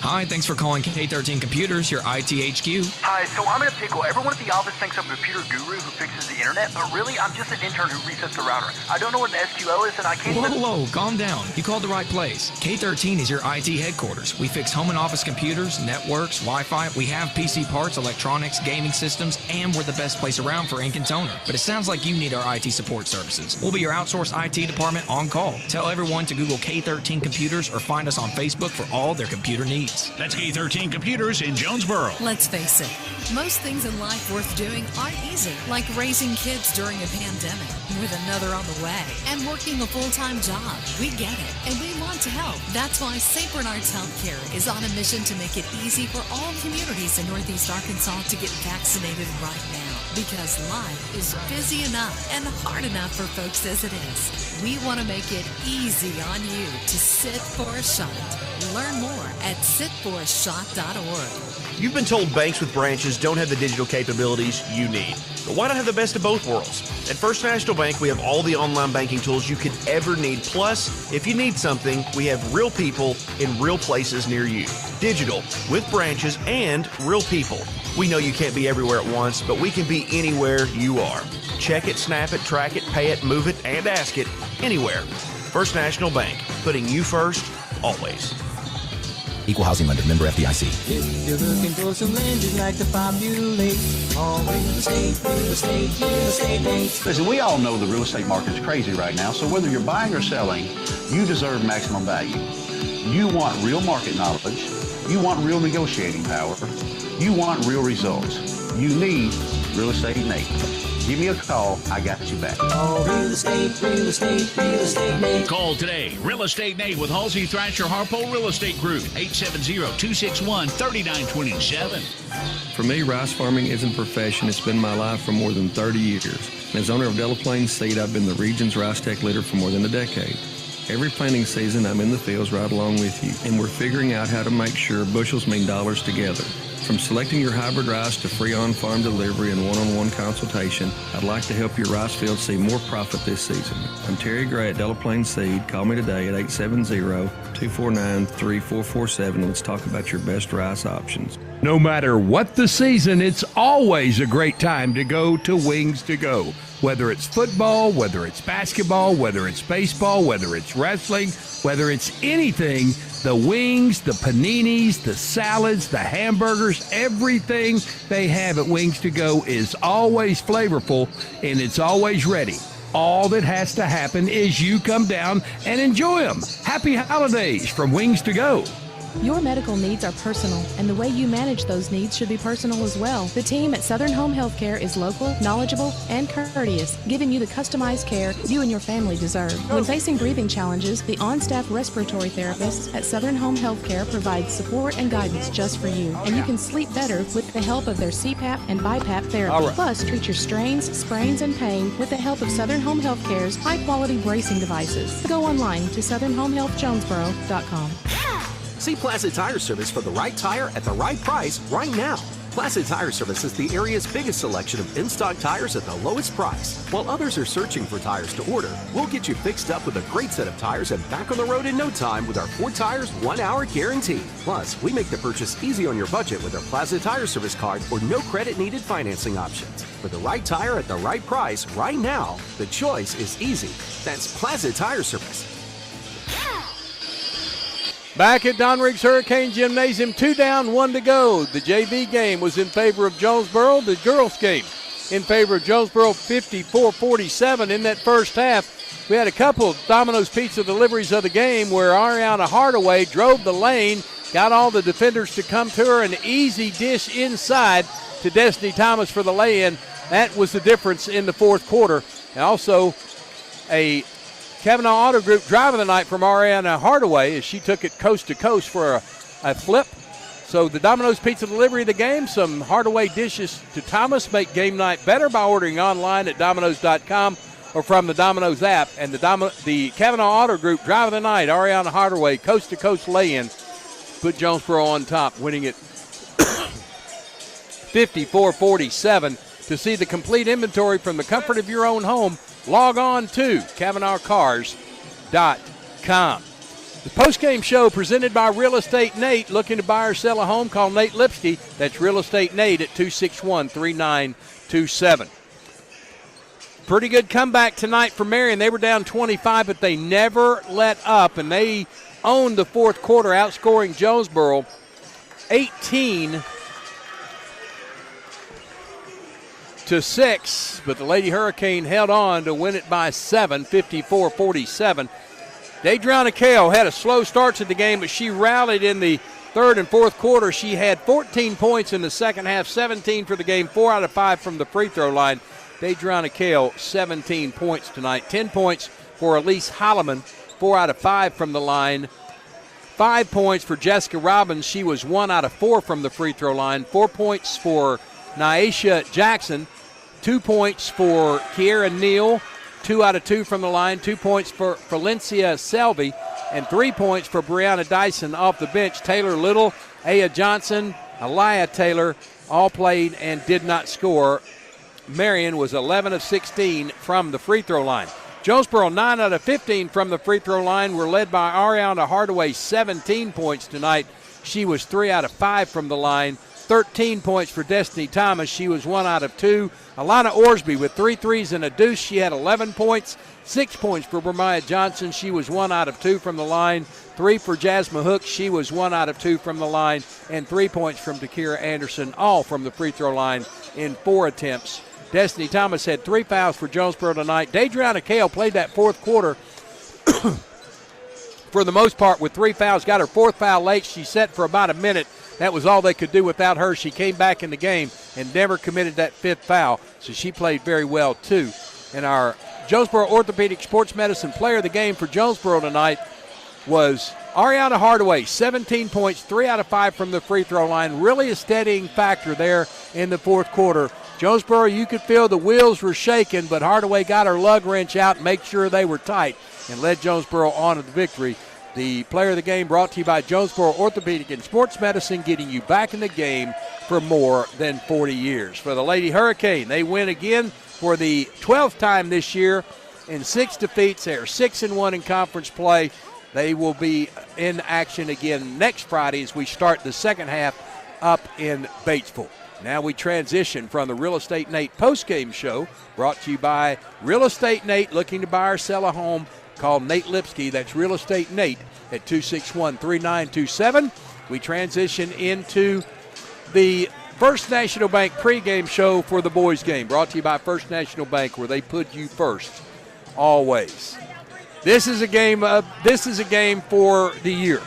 Hi, thanks for calling K13 Computers, your IT HQ. Hi, so I'm in a pickle. Everyone at the office thinks I'm a computer guru who fixes the internet, but really, I'm just an intern who resets the router. I don't know what an SQL is, and I can't Whoa, calm down. You called the right place. K13 is your IT headquarters. We fix home and office computers, networks, Wi-Fi. We have PC parts, electronics, gaming systems, and we're the best place around for ink and toner. But it sounds like you need our IT support services. We'll be your outsourced IT department on call. Tell everyone to Google K13 Computers or find us on Facebook for all their computer needs. That's K13 Computers in Jonesboro. Let's face it, most things in life worth doing aren't easy, like raising kids during a pandemic. with another on the way, and working a full-time job. We get it, and we want to help. That's why St. Bernard's Healthcare is on a mission to make it easy for all communities in Northeast Arkansas to get vaccinated right now. Because life is busy enough and hard enough for folks as it is. We want to make it easy on you to sit for a shot. Learn more at sitforashot.org. You've been told banks with branches don't have the digital capabilities you need. But why not have the best of both worlds? At First National Bank, we have all the online banking tools you could ever need. Plus, if you need something, we have real people in real places near you. Digital, with branches and real people. We know you can't be everywhere at once, but we can be anywhere you are. Check it, snap it, track it, pay it, move it, and ask it anywhere. First National Bank, putting you first, always. Equal housing lender, member FDIC. If you're looking for some land you'd like to populate, all real estate, real estate, real estate agents. Listen, we all know the real estate market is crazy right now, so whether you're buying or selling, you deserve maximum value. You want real market knowledge. You want real negotiating power. You want real results. You need Real Estate Nate. Give me a call. I got you back. All real estate, real estate, real estate Nate. Call today. Real Estate Nate with Halsey Thrasher Harpole Real Estate Group. 870-261-3927. For me, rice farming isn't a profession. It's been my life for more than 30 years. And as owner of Delaplane Seed, I've been the region's Rice Tech leader for more than a decade. Every planting season, I'm in the fields right along with you, and we're figuring out how to make sure bushels mean dollars together. From selecting your hybrid rice to free on-farm delivery and one-on-one consultation, I'd like to help your rice field see more profit this season. I'm Terry Gray at Delaplane Seed. Call me today at 870-249-3447. Let's talk about your best rice options. No matter what the season, it's always a great time to go to Wings to Go. Whether it's football, whether it's basketball, whether it's baseball, whether it's wrestling, whether it's anything, the wings, the paninis, the salads, the hamburgers, everything they have at Wings to Go is always flavorful and it's always ready. All that has to happen is you come down and enjoy them. Happy holidays from Wings to Go. Your medical needs are personal, and the way you manage those needs should be personal as well. The team at Southern Home Healthcare is local, knowledgeable, and courteous, giving you the customized care you and your family deserve. When facing breathing challenges, the on-staff respiratory therapists at Southern Home Healthcare provide support and guidance just for you, and you can sleep better with the help of their CPAP and BiPAP therapy. Plus, treat your strains, sprains, and pain with the help of Southern Home Healthcare's high-quality bracing devices. Go online to southernhomehealthjonesboro.com. See Plaza Tire Service for the right tire at the right price right now. Plaza Tire Service is the area's biggest selection of in-stock tires at the lowest price. While others are searching for tires to order, we'll get you fixed up with a great set of tires and back on the road in no time with our 4 tires, 1 hour guarantee. Plus, we make the purchase easy on your budget with our Plaza Tire Service card or no credit needed financing options. For the right tire at the right price right now, the choice is easy. That's Plaza Tire Service. Back at Don Riggs Hurricane Gymnasium, 2 down, 1 to go. The JV game was in favor of Jonesboro. The girls game in favor of Jonesboro, 54-47 in that first half. We had a couple of Domino's Pizza deliveries of the game where Ariana Hardaway drove the lane, got all the defenders to come to her, an easy dish inside to Destiny Thomas for the lay-in. That was the difference in the fourth quarter. And also a Kavanaugh Auto Group drive of the night from Ariana Hardaway as she took it coast to coast for a flip. So the Domino's Pizza delivery of the game, some Hardaway dishes to Thomas make game night better by ordering online at Domino's.com or from the Domino's app. And the Kavanaugh Auto Group drive of the night, Ariana Hardaway, coast to coast lay-in, put Jonesboro on top, winning it 54-47. To see the complete inventory from the comfort of your own home, log on to CavanaughCars.com. The postgame show presented by Real Estate Nate. Looking to buy or sell a home, call Nate Lipsky. That's Real Estate Nate at 261-3927. Pretty good comeback tonight for Marion. They were down 25, but they never let up, and they owned the fourth quarter, outscoring Jonesboro 18-6, but the Lady Hurricane held on to win it by 7, 54-47. Deidreana Kale had a slow start to the game, but she rallied in the third and fourth quarter. She had 14 points in the second half, 17 for the game, 4 out of 5 from the free throw line. Deidreana Kale, 17 points tonight. 10 points for Elise Holloman, 4 out of 5 from the line. 5 points for Jessica Robbins. She was 1 out of 4 from the free throw line. 4 points for Nyesha Jackson. 2 points for Kiera Neal, 2 out of 2 from the line. 2 points for Valencia Selvey, and 3 points for Brianna Dyson off the bench. Taylor Little, Aya Johnson, Aliyah Taylor all played and did not score. Marion was 11 of 16 from the free throw line. Jonesboro 9 out of 15 from the free throw line were led by Ariana Hardaway, 17 points tonight. She was 3 out of 5 from the line. 13 points for Destiny Thomas. She was 1 out of 2. Alana Orsby with 3 threes and a deuce. She had 11 points. 6 points for Bermiah Johnson. She was 1 out of 2 from the line. 3 for Jasmine Hook. She was 1 out of 2 from the line. And 3 points from Takira Anderson, all from the free throw line in 4 attempts. Destiny Thomas had 3 fouls for Jonesboro tonight. Deidreana Kale played that fourth quarter for the most part with 3 fouls. Got her 4th foul late. She sat for about a minute. That was all they could do without her. She came back in the game and never committed that 5th foul, so she played very well too. And our Jonesboro Orthopedic Sports Medicine player of the game for Jonesboro tonight was Ariana Hardaway, 17 points, 3 out of 5 from the free throw line. Really a steadying factor there in the fourth quarter. Jonesboro, you could feel the wheels were shaking, but Hardaway got her lug wrench out and made sure they were tight and led Jonesboro on to the victory. The player of the game brought to you by Jonesboro Orthopedic and Sports Medicine, getting you back in the game for more than 40 years. For the Lady Hurricane, they win again for the 12th time this year in 6 defeats. They are 6-1 in conference play. They will be in action again next Friday as we start the second half up in Batesville. Now we transition from the Real Estate Nate postgame show, brought to you by Real Estate Nate, looking to buy or sell a home. Call Nate Lipsky. That's Real Estate Nate at 261-3927. We transition into the First National Bank pregame show for the boys game, brought to you by First National Bank, where they put you first always. This is a game for the year.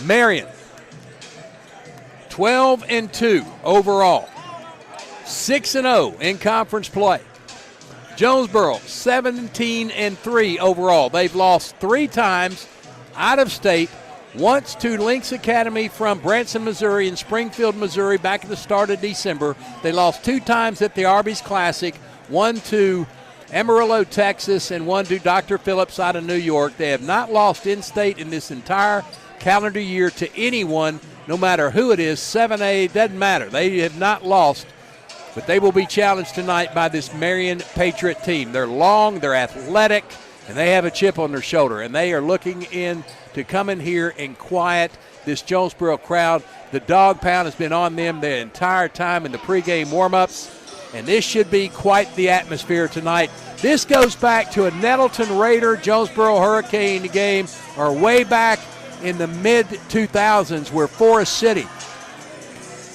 Marion, 12-2 overall, 6-0 in conference play. Jonesboro, 17-3 overall. They've lost 3 times out of state, once to Lynx Academy from Branson, Missouri, and Springfield, Missouri, back at the start of December. They lost 2 times at the Arby's Classic, 1 to Amarillo, Texas, and 1 to Dr. Phillips out of New York. They have not lost in-state in this entire calendar year to anyone, no matter who it is. 7A, doesn't matter. They have not lost. But they will be challenged tonight by this Marion Patriot team. They're long, they're athletic, and they have a chip on their shoulder. And they are looking in to come in here and quiet this Jonesboro crowd. The dog pound has been on them the entire time in the pregame warm-ups. And this should be quite the atmosphere tonight. This goes back to a Nettleton Raider Jonesboro Hurricane game, or way back in the mid-2000s where Forest City,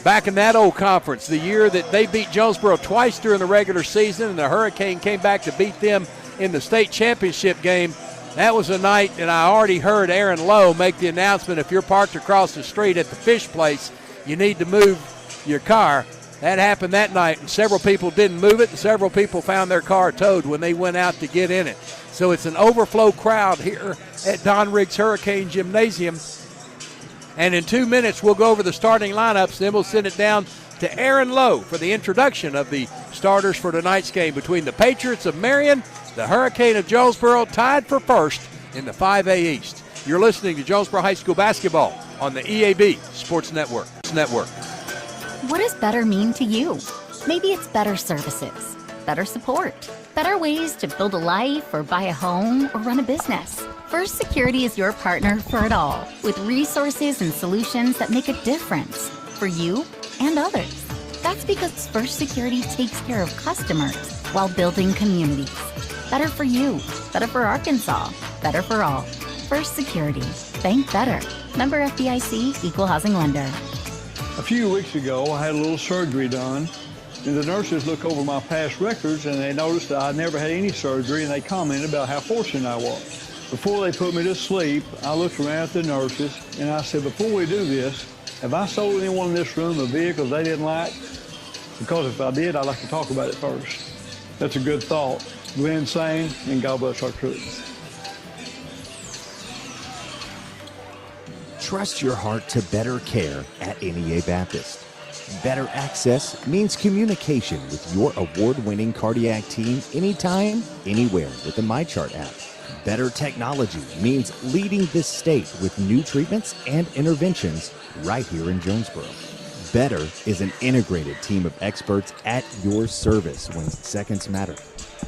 back in that old conference, the year that they beat Jonesboro twice during the regular season and the Hurricane came back to beat them in the state championship game. That was a night, and I already heard Aaron Lowe make the announcement, if you're parked across the street at the fish place, you need to move your car. That happened that night, and several people didn't move it, and several people found their car towed when they went out to get in it. So it's an overflow crowd here at Don Riggs Hurricane Gymnasium. And in 2 minutes, we'll go over the starting lineups. Then we'll send it down to Aaron Lowe for the introduction of the starters for tonight's game between the Patriots of Marion, the Hurricane of Jonesboro, tied for first in the 5A East. You're listening to Jonesboro High School basketball on the EAB Sports Network. What does better mean to you? Maybe it's better services, better support, better ways to build a life or buy a home or run a business. First Security is your partner for it all, with resources and solutions that make a difference for you and others. That's because First Security takes care of customers while building communities. Better for you, better for Arkansas, better for all. First Security. Bank better. Member FDIC, Equal Housing Lender. A few weeks ago, I had a little surgery done, and the nurses looked over my past records, and they noticed that I never had any surgery, and they commented about how fortunate I was. Before they put me to sleep, I looked around at the nurses, and I said, before we do this, have I sold anyone in this room a vehicle they didn't like? Because if I did, I'd like to talk about it first. That's a good thought. Glenn same, and God bless our troops. Trust your heart to better care at NEA Baptist. Better access means communication with your award-winning cardiac team anytime, anywhere with the MyChart app. Better technology means leading this state with new treatments and interventions right here in Jonesboro. Better is an integrated team of experts at your service when seconds matter.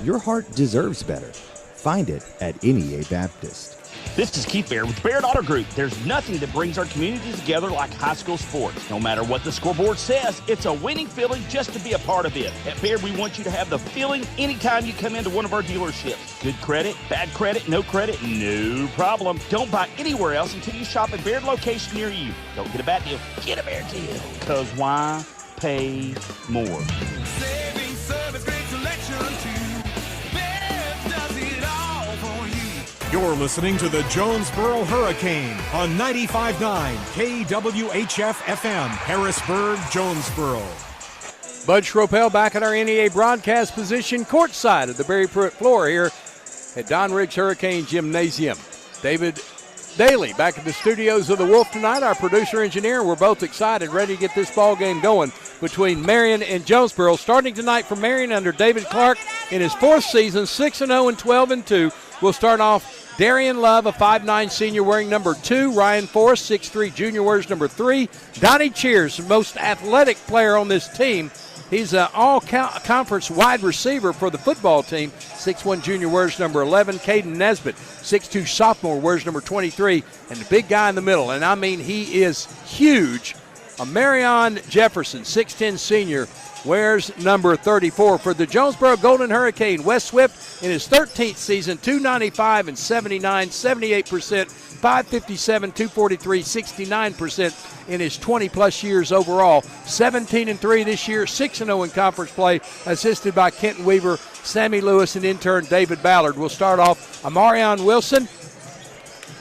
Your heart deserves better. Find it at NEA Baptist. This is Keith Baird with Baird Auto Group. There's nothing that brings our community together like high school sports. No matter what the scoreboard says, it's a winning feeling just to be a part of it. At Baird, we want you to have the feeling anytime you come into one of our dealerships. Good credit, bad credit, no problem. Don't buy anywhere else until you shop at Baird location near you. Don't get a bad deal, get a Baird deal. Because why pay more? Saving service, great selection too. Baird does it all for you. You're listening to the Jonesboro Hurricane on 95.9 KWHF FM, Harrisburg, Jonesboro. Bud Schropel back at our NEA broadcast position, courtside of the Barry Pruitt floor here at Don Riggs Hurricane Gymnasium. David Daly back at the studios of the Wolf tonight, our producer-engineer. We're both excited, ready to get this ball game going between Marion and Jonesboro. Starting tonight for Marion under David Clark in his fourth season, 6-0 and 12-2. We'll start off Darian Love, a 5'9 senior wearing number 2. Ryan Forrest, 6'3 junior, wears number 3. Donnie Cheers, the most athletic player on this team. He's an all-conference wide receiver for the football team. 6'1 junior, wears number 11. Caden Nesbitt, 6'2 sophomore, wears number 23. And the big guy in the middle, and I mean he is huge, Marion Jefferson, 6'10 senior, wears number 34. For the Jonesboro Golden Hurricane, Wes Swift in his 13th season, 295 and 79, 78%, 557, 243, 69% in his 20-plus years overall. 17-3 this year, 6-0 in conference play, assisted by Kenton Weaver, Sammy Lewis, and intern David Ballard. We'll start off Amarion Wilson,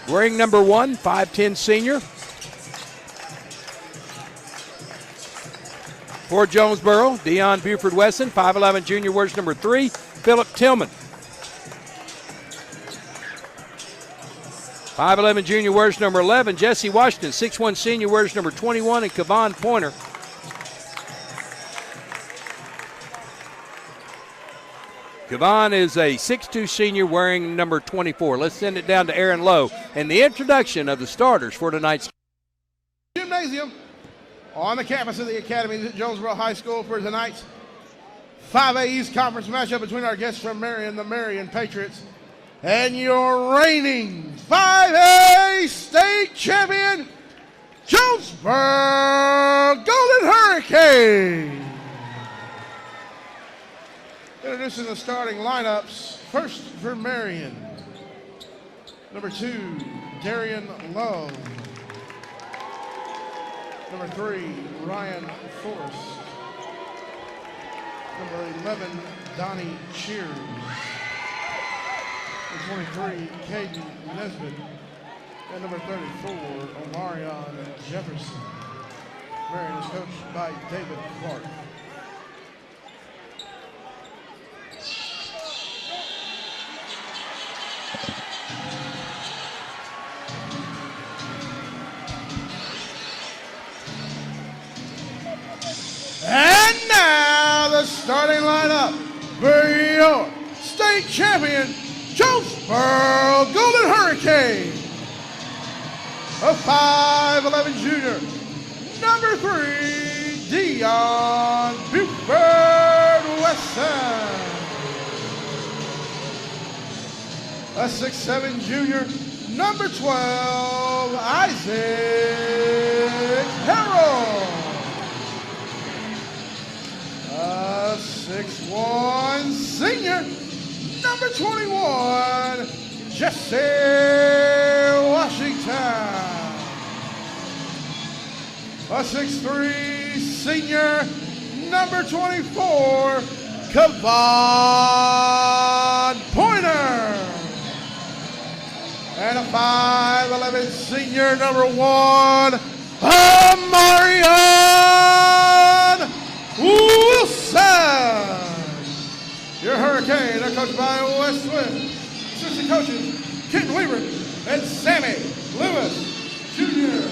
wearing number 1, 5'10 senior. For Jonesboro, Deion Buford Wesson, 5'11 junior, wears number 3. Philip Tillman, 5'11 junior, wears number 11. Jesse Washington, 6'1 senior, wears number 21. And Kevon Pointer, Kevon is a 6'2 senior wearing number 24. Let's send it down to Aaron Lowe and the introduction of the starters for tonight's gymnasium on the campus of the Academies at Jonesboro High School for tonight's 5A East Conference matchup between our guests from Marion, the Marion Patriots, and your reigning 5A state champion, Jonesboro Golden Hurricane. Introducing the starting lineups. First for Marion, number 2, Darian Lowe. Number 3, Ryan Forrest. Number 11, Donnie Cheers. Number 23, Caden Nesbitt. And number 34, Omarion Jefferson. Marion is coached by David Clark. And now the starting lineup for your state champion, Jonesboro Golden Hurricane. A 5'11 junior, number 3, Deion Buford Wesson. A 6'7 junior, number 12, Isaac Harrell. A 6'1 senior, number 21, Jesse Washington. A 6'3 senior, number 24, Kevon Pointer. And a 5'11 senior, number 1, Amarion Wilson. Your Marion are coached by Wes Swift. Assistant coaches, Kenton Weaver and Sammy Lewis Jr.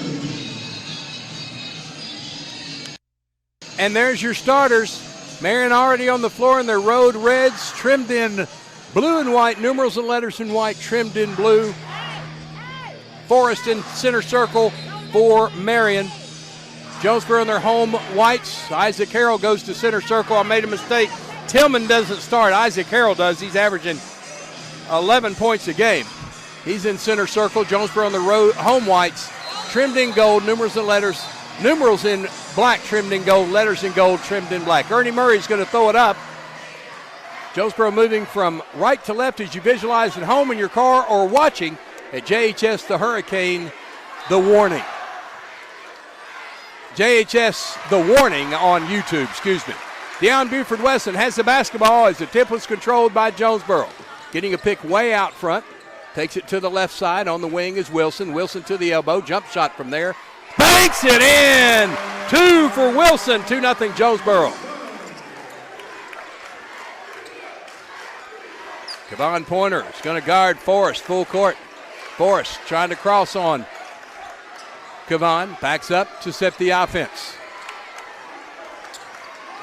And there's your starters. Marion already on the floor in their road reds, trimmed in blue and white, numerals and letters in white, trimmed in blue. Forrest in center circle for Marion. Jonesboro in their home whites. Isaac Harrell goes to center circle. I made a mistake. Tillman doesn't start. Isaac Harrell does. He's averaging 11 points a game. He's in center circle. Jonesboro on the road, home whites, trimmed in gold, numerals and letters. Numerals in black, trimmed in gold, letters in gold, trimmed in black. Ernie Murray's going to throw it up. Jonesboro moving from right to left as you visualize at home in your car or watching at JHS the Hurricane, the warning. JHS the warning on YouTube, excuse me. Deion Buford Wesson has the basketball as the tip was controlled by Jonesboro. Getting a pick way out front. Takes it to the left side. On the wing is Wilson. Wilson to the elbow. Jump shot from there. Banks it in! 2 for Wilson. 2-0 Jonesboro. Kevon Pointer is going to guard Forrest full court. Forrest trying to cross on Kevon. Backs up to set the offense.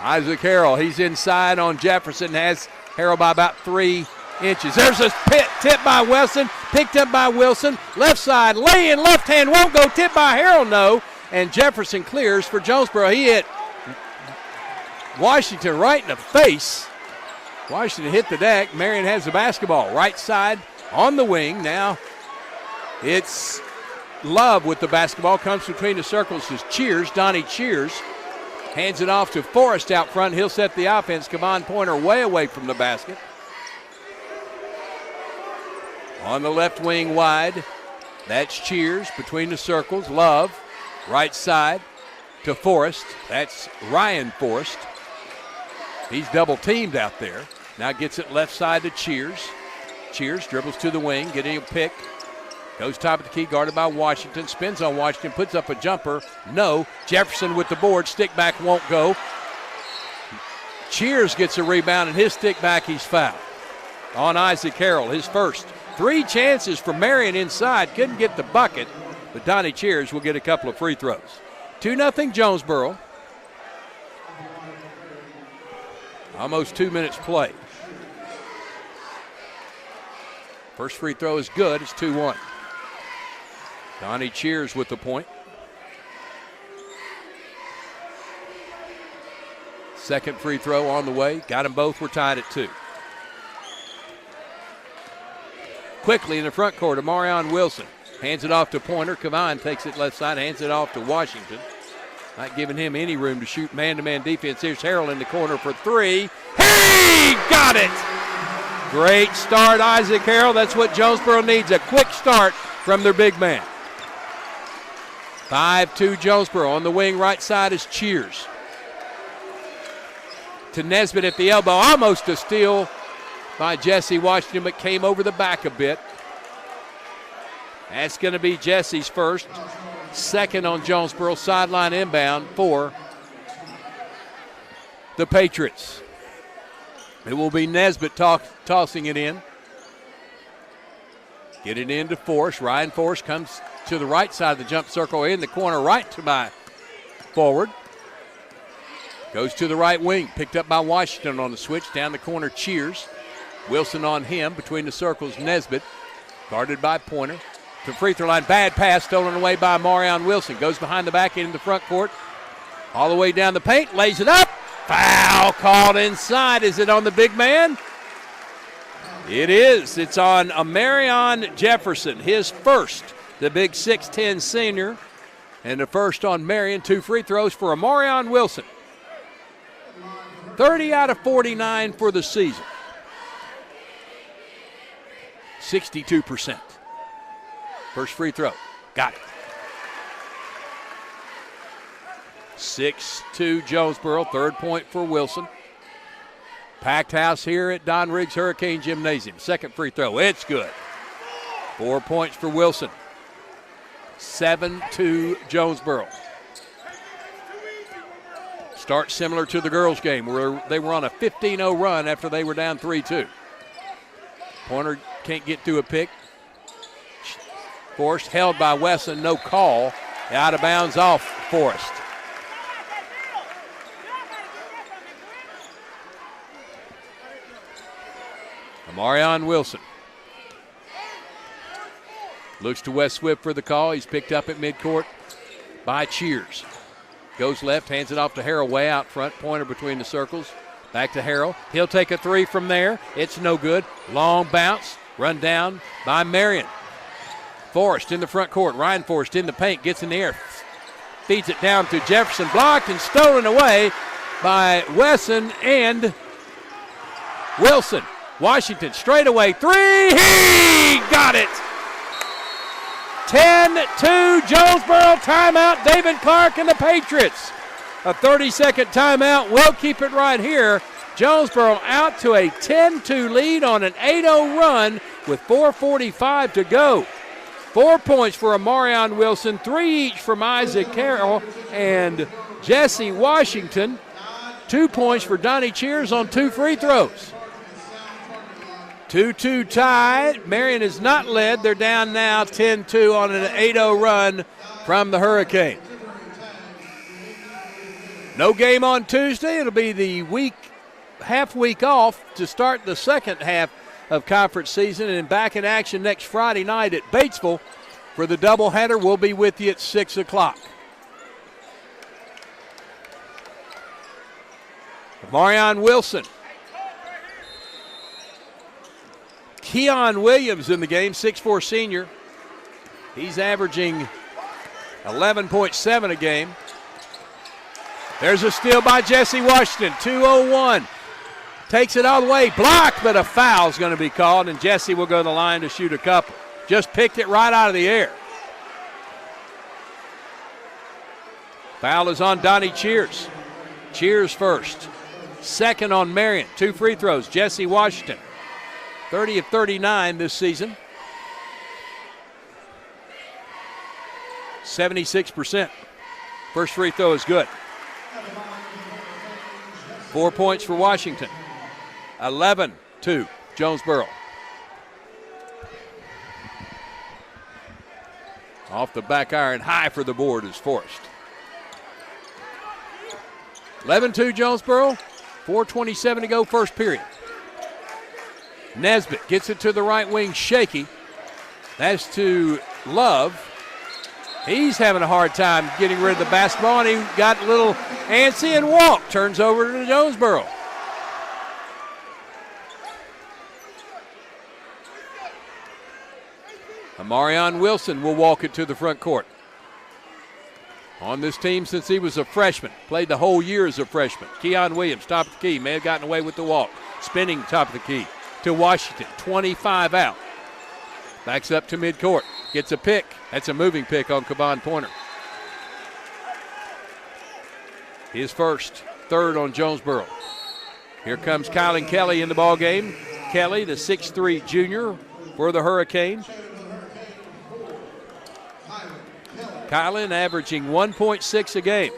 Isaac Harrell, he's inside on Jefferson. Has Harrell by about 3 inches. There's a tip by Wilson. Picked up by Wilson. Left side, lay in left hand, won't go. Tip by Harrell, no. And Jefferson clears for Jonesboro. He hit Washington right in the face. Washington hit the deck. Marion has the basketball. Right side on the wing. Now it's Love with the basketball. Comes between the circles is Cheers. Donnie Cheers hands it off to Forrest out front. He'll set the offense. Kevon Pointer way away from the basket. On the left wing wide, that's Cheers between the circles. Love, right side to Forrest. That's Ryan Forrest. He's double teamed out there. Now gets it left side to Cheers. Cheers dribbles to the wing, getting a pick. Goes top of the key, guarded by Washington. Spins on Washington, puts up a jumper. No. Jefferson with the board. Stick back won't go. Cheers gets a rebound, and his stick back, he's fouled. On Isaac Harrell, his first. 3 chances for Marion inside. Couldn't get the bucket, but Donnie Cheers will get a couple of free throws. 2-0 Jonesboro. Almost 2 minutes played. First free throw is good. It's 2-1. Donnie Cheers with the point. Second free throw on the way. Got them both. We're tied at 2. Quickly in the front court, Amarion Wilson hands it off to Pointer. Kevon takes it left side, hands it off to Washington. Not giving him any room to shoot man-to-man defense. Here's Harrell in the corner for 3. He got it! Great start, Isaac Harrell. That's what Jonesboro needs, a quick start from their big man. 5-2 Jonesboro. On the wing right side is Cheers. To Nesbitt at the elbow. Almost a steal by Jesse Washington, but came over the back a bit. That's going to be Jesse's first. Second on Jonesboro. Sideline inbound for the Patriots. It will be Nesbitt tossing it in. Get it into Forrest. Ryan Forrest comes to the right side of the jump circle in the corner, right to my forward. Goes to the right wing. Picked up by Washington on the switch. Down the corner, Cheers. Wilson on him. Between the circles, Nesbitt. Guarded by Pointer. To free throw line. Bad pass stolen away by Marion Wilson. Goes behind the back end in the front court. All the way down the paint. Lays it up. Foul called inside. Is it on the big man? It is. It's on Amarion Jefferson. His first. The big 6'10 senior. And the first on Marion. 2 free throws for Amarion Wilson. 30 out of 49 for the season. 62%. First free throw. Got it. 6-2 Jonesboro. Third point for Wilson. Packed house here at Don Riggs Hurricane Gymnasium. Second free throw. It's good. 4 points for Wilson. 7-2 Jonesboro. Start similar to the girls' game where they were on a 15-0 run after they were down 3-2. Pointer can't get through a pick. Forrest held by Wesson, no call. Out of bounds off Forrest. Marion Wilson looks to Wes Swift for the call. He's picked up at midcourt by Cheers. Goes left, hands it off to Harrell way out front. Pointer between the circles. Back to Harrell. He'll take a three from there. It's no good. Long bounce. Run down by Marion. Forrest in the front court. Ryan Forrest in the paint. Gets in the air. Feeds it down to Jefferson. Blocked and stolen away by Wesson and Wilson. Washington straight away. Three. He got it. 10-2 Jonesboro. Timeout. David Clark and the Patriots. A 30-second timeout. We'll keep it right here. Jonesboro out to a 10-2 lead on an 8-0 run with 4:45 to go. 4 points for Amarion Wilson, 3 each from Isaac Carroll and Jesse Washington. 2 points for Donnie Cheers on 2 free throws. 2-2 tie. Marion is not led. They're down now 10-2 on an 8-0 run from the Hurricane. No game on Tuesday. It'll be the half week off to start the second half of conference season, and back in action next Friday night at Batesville for the doubleheader. We'll be with you at 6 o'clock. Marion Wilson. Keon Williams in the game, 6'4 senior. He's averaging 11.7 a game. There's a steal by Jesse Washington, 2:01. Takes it all the way, blocked, but a foul's going to be called, and Jesse will go to the line to shoot a couple. Just picked it right out of the air. Foul is on Donnie Cheers. Cheers first. Second on Marion. 2 free throws. Jesse Washington, 30 of 39 this season. 76%. First free throw is good. 4 points for Washington. 11-2 Jonesboro. Off the back iron, high for the board is Forrest. 11-2 Jonesboro. 4:27 to go, first period. Nesbitt gets it to the right wing, shaky. That's to Love. He's having a hard time getting rid of the basketball, and he got a little antsy and walked. Turns over to Jonesboro. Amarion Wilson will walk it to the front court. On this team since he was a freshman. Played the whole year as a freshman. Keon Williams, top of the key. May have gotten away with the walk. Spinning top of the key to Washington. 25 out. Backs up to midcourt. Gets a pick. That's a moving pick on Kaban Pointer. His first, third on Jonesboro. Here comes Kylan Kelly in the ball game. Kelly, the 6'3 junior for the Hurricane. Kylan averaging 1.6 a game.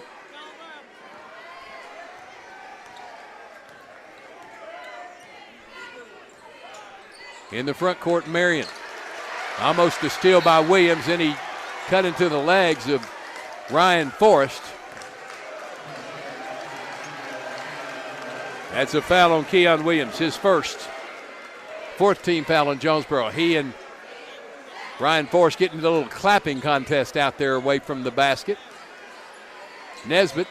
In the front court, Marion. Almost a steal by Williams, and he cut into the legs of Ryan Forrest. That's a foul on Keon Williams, his first. Fourth team foul on Jonesboro. He and Ryan Forrest getting a little clapping contest out there away from the basket. Nesbitt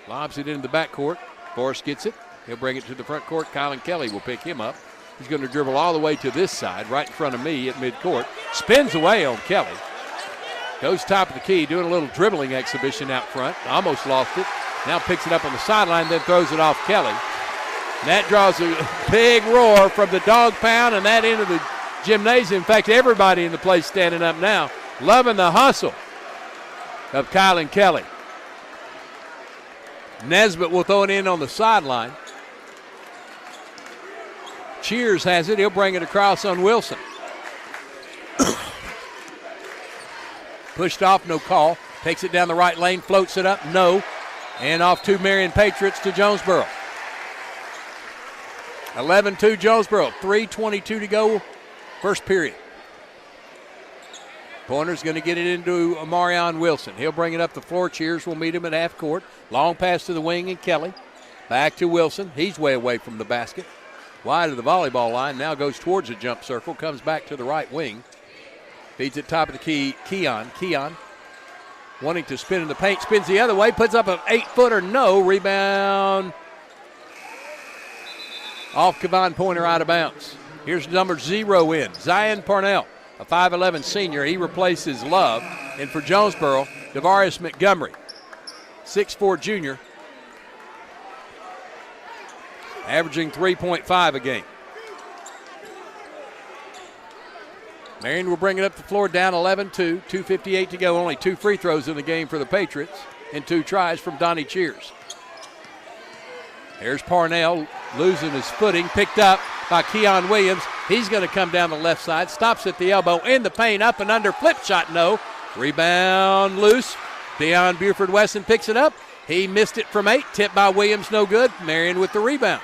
lobs it into the backcourt. Forrest gets it. He'll bring it to the front court. Kylan Kelly will pick him up. He's going to dribble all the way to this side, right in front of me at midcourt. Spins away on Kelly. Goes top of the key, doing a little dribbling exhibition out front. Almost lost it. Now picks it up on the sideline, then throws it off Kelly. And that draws a big roar from the dog pound and that end of the gymnasium. In fact, everybody in the place standing up now, loving the hustle of Kylan Kelly. Nesbitt will throw it in on the sideline. Cheers has it. He'll bring it across on Wilson. Pushed off, no call. Takes it down the right lane, floats it up, no. And off to Marion Patriots to Jonesboro. 11-2 Jonesboro, 3:22 to go, first period. Pointer's going to get it into Amarion Wilson. He'll bring it up the floor. Cheers will meet him at half court. Long pass to the wing and Kelly. Back to Wilson. He's way away from the basket. Wide of the volleyball line. Now goes towards the jump circle. Comes back to the right wing. Feeds it top of the key. Keon wanting to spin in the paint. Spins the other way. Puts up an 8-footer. No. Rebound. Off Kevon Pointer, out of bounds. Here's number 0 in. Zion Parnell, a 5'11 senior. He replaces Love. And for Jonesboro, Devarius Montgomery, 6'4 junior, averaging 3.5 a game. Marion will bring it up the floor, down 11-2, 2:58 to go. Only 2 free throws in the game for the Patriots and 2 tries from Donnie Cheers. Here's Parnell losing his footing, picked up by Keon Williams. He's going to come down the left side, stops at the elbow, in the paint, up and under, flip shot, no. Rebound loose. Deion Buford Wesson picks it up. He missed it from 8, tipped by Williams, no good. Marion with the rebound.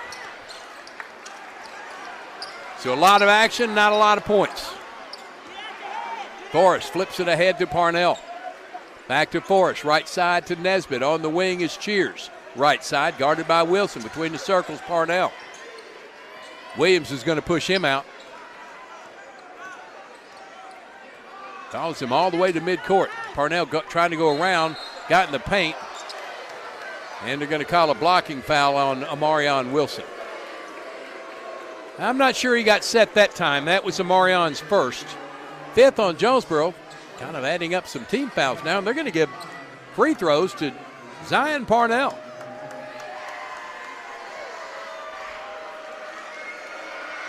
So a lot of action, not a lot of points. Forrest flips it ahead to Parnell. Back to Forrest, right side to Nesbitt. On the wing is Cheers. Right side, guarded by Wilson. Between the circles, Parnell. Williams is going to push him out. Follows him all the way to midcourt. Parnell trying to go around, got in the paint. And they're going to call a blocking foul on Amarion Wilson. I'm not sure he got set that time. That was Amarion's first. 5th on Jonesboro. Kind of adding up some team fouls now. And they're going to give free throws to Zion Parnell.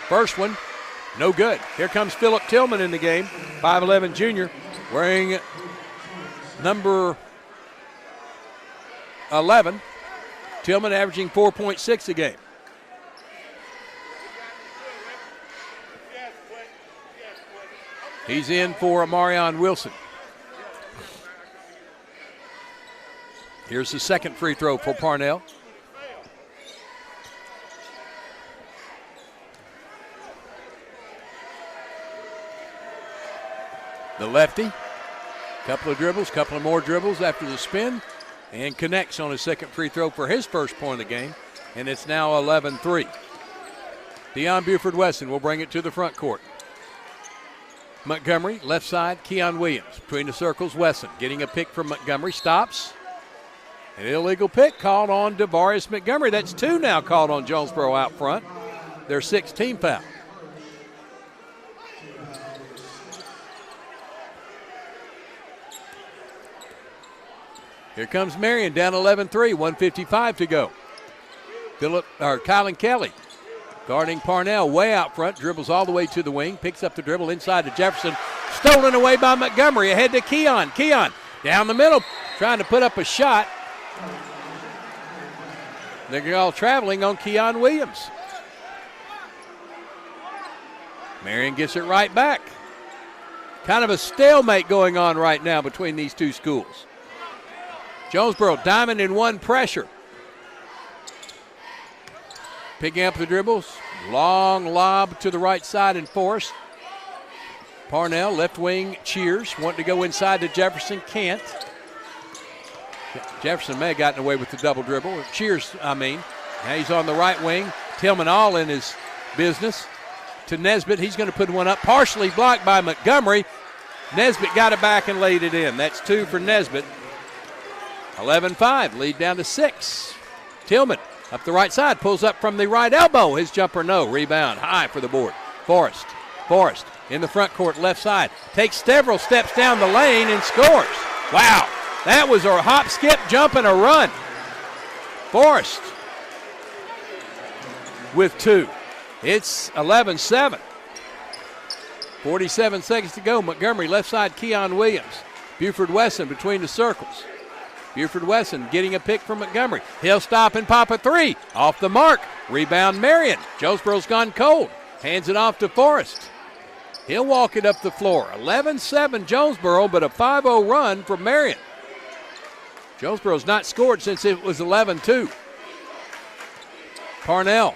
First one, no good. Here comes Phillip Tillman in the game, 5'11 junior, wearing number 11. Tillman averaging 4.6 a game. He's in for Amarion Wilson. Here's the second free throw for Parnell. The lefty, couple of dribbles, couple of more dribbles after the spin, and connects on his second free throw for his first point of the game, and it's now 11-3. Deion Buford Wesson will bring it to the front court. Montgomery, left side, Keon Williams. Between the circles, Wesson getting a pick from Montgomery, stops. An illegal pick called on Devarius Montgomery. That's 2 now called on Jonesboro out front. Their 6th team foul. Here comes Marion, down 11-3, 1:55 to go. Kylan Kelly guarding Parnell way out front, dribbles all the way to the wing, picks up the dribble inside to Jefferson, stolen away by Montgomery, ahead to Keon. Keon down the middle, trying to put up a shot. They're all traveling on Keon Williams. Marion gets it right back. Kind of a stalemate going on right now between these two schools. Jonesboro, diamond in one pressure. Picking up the dribbles. Long lob to the right side and Forrest. Parnell, left wing, Cheers. Wanting to go inside to Jefferson, can't. Jefferson may have gotten away with the double dribble. Cheers, I mean. Now he's on the right wing. Tillman all in his business. To Nesbitt, he's going to put one up. Partially blocked by Montgomery. Nesbitt got it back and laid it in. That's 2 for Nesbitt. 11-5, lead down to 6. Tillman up the right side, pulls up from the right elbow. His jumper, no. Rebound, high for the board. Forrest in the front court, left side. Takes several steps down the lane and scores. Wow, that was a hop, skip, jump, and a run. Forrest with 2. It's 11-7. 47 seconds to go. Montgomery, left side, Keon Williams. Buford Wesson between the circles. Buford Wesson getting a pick from Montgomery. He'll stop and pop a 3. Off the mark. Rebound Marion. Jonesboro's gone cold. Hands it off to Forrest. He'll walk it up the floor. 11-7 Jonesboro, but a 5-0 run from Marion. Jonesboro's not scored since it was 11-2. Parnell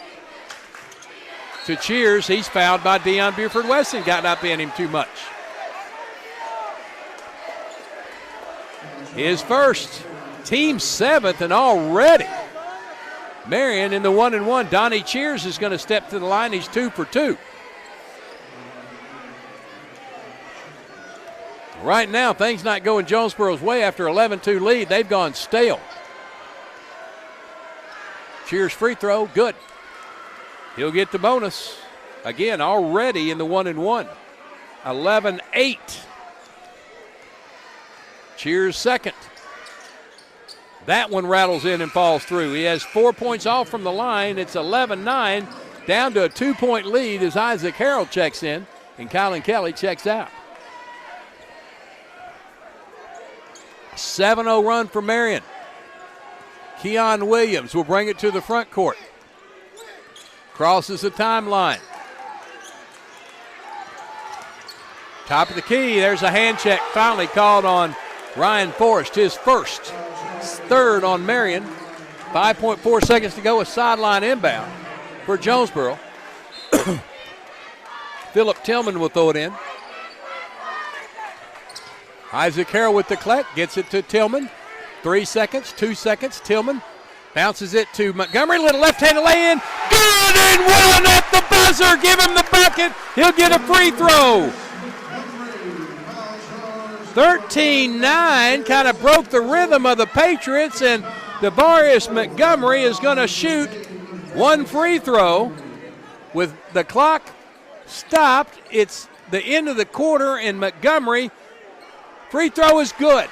to Cheers. He's fouled by Deion Buford-Weston. Got up in him too much. His first, team 7th, and already Marion in the 1-and-1. Donnie Cheers is going to step to the line. He's 2 for 2. Right now, things not going Jonesboro's way after 11-2 lead. They've gone stale. Cheers free throw, good. He'll get the bonus. Again, already in the 1-and-1. 11-8. Cheers second. That one rattles in and falls through. He has 4 points off from the line. It's 11-9, down to a 2-point lead as Isaac Harrell checks in and Kylan Kelly checks out. 7-0 run for Marion. Keon Williams will bring it to the front court. Crosses the timeline. Top of the key, there's a hand check finally called on Ryan Forrest, his first. Third on Marion. 5.4 seconds to go, a sideline inbound for Jonesboro. Philip Tillman will throw it in. Isaac Harrell with the collect, gets it to Tillman. 3 seconds, 2 seconds, Tillman bounces it to Montgomery, little left-handed lay-in. Good and one at the buzzer, give him the bucket, he'll get a free throw. 13-9, kind of broke the rhythm of the Patriots, and Devarius Montgomery is going to shoot one free throw with the clock stopped. It's the end of the quarter, and Montgomery, free throw is good.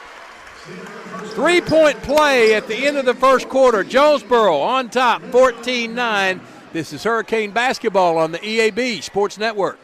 3-point play at the end of the first quarter. Jonesboro on top, 14-9. This is Hurricane Basketball on the EAB Sports Network.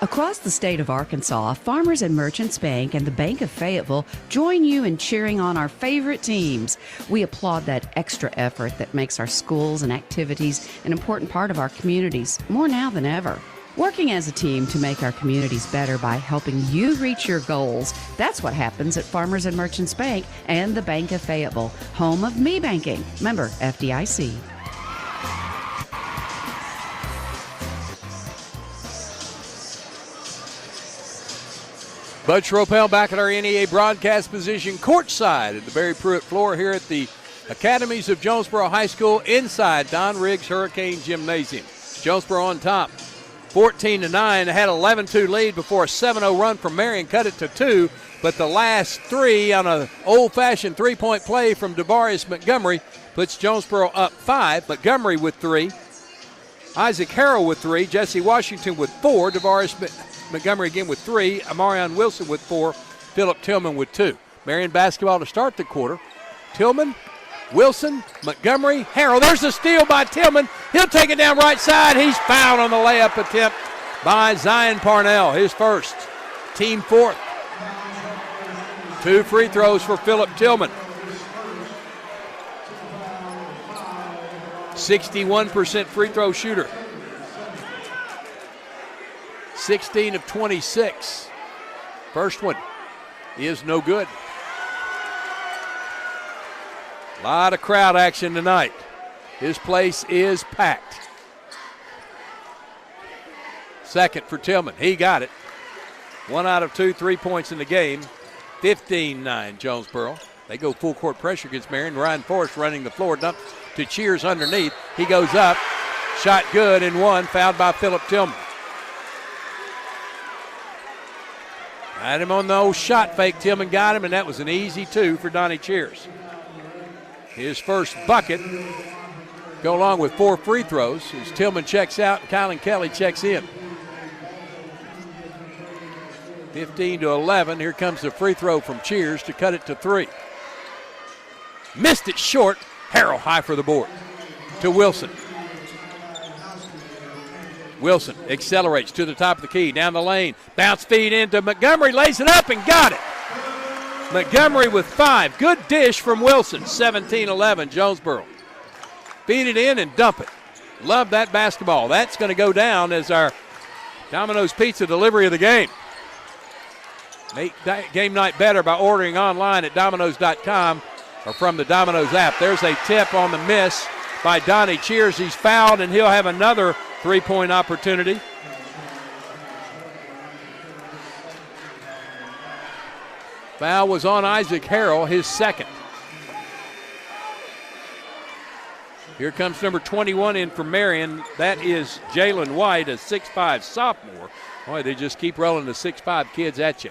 Across the state of Arkansas, Farmers and Merchants Bank and the Bank of Fayetteville join you in cheering on our favorite teams. We applaud that extra effort that makes our schools and activities an important part of our communities, more now than ever. Working as a team to make our communities better by helping you reach your goals. That's what happens at Farmers and Merchants Bank and the Bank of Fayetteville, home of me banking. Member FDIC. Bud Schropel back at our NEA broadcast position courtside at the Barry Pruitt floor here at the Academies of Jonesboro High School inside Don Riggs Hurricane Gymnasium. Jonesboro on top. 14-9, had 11-2 lead before a 7-0 run from Marion, cut it to 2, but the last 3 on an old-fashioned 3-point play from Devarius Montgomery puts Jonesboro up 5. Montgomery with 3, Isaac Harrell with 3, Jesse Washington with 4, Devarius Montgomery again with 3, Amarion Wilson with 4, Philip Tillman with 2. Marion basketball to start the quarter. Tillman, Wilson, Montgomery, Harrell. There's a steal by Tillman. He'll take it down right side. He's fouled on the layup attempt by Zion Parnell, his first, team 4th. 2 free throws for Philip Tillman. 61% free throw shooter. 16 of 26. First one is no good. A lot of crowd action tonight. His place is packed. Second for Tillman. He got it. 1 out of 2 3-points in the game. 15-9 Jonesboro. They go full court pressure against Marion. Ryan Forrest running the floor. Dump to Cheers underneath. He goes up. Shot good and 1. Fouled by Philip Tillman. Had him on the old shot fake. Tillman got him, and that was an easy 2 for Donnie Cheers. His first bucket, go along with 4 free throws as Tillman checks out and Kylan Kelly checks in. 15-11, here comes the free throw from Cheers to cut it to 3. Missed it short, Harrell high for the board to Wilson. Wilson accelerates to the top of the key, down the lane, bounce feed into Montgomery, lays it up and got it. Montgomery with 5. Good dish from Wilson. 17-11 Jonesboro. Feed it in and dump it. Love that basketball. That's going to go down as our Domino's Pizza delivery of the game. Make game night better by ordering online at Domino's.com or from the Domino's app. There's a tip on the miss by Donnie Cheers. He's fouled, and he'll have another Three-point opportunity. Foul was on Isaac Harrell, his second. Here comes number 21 in for Marion. That is Jalen White, a 6'5 sophomore. Boy, they just keep rolling the 6'5 kids at you.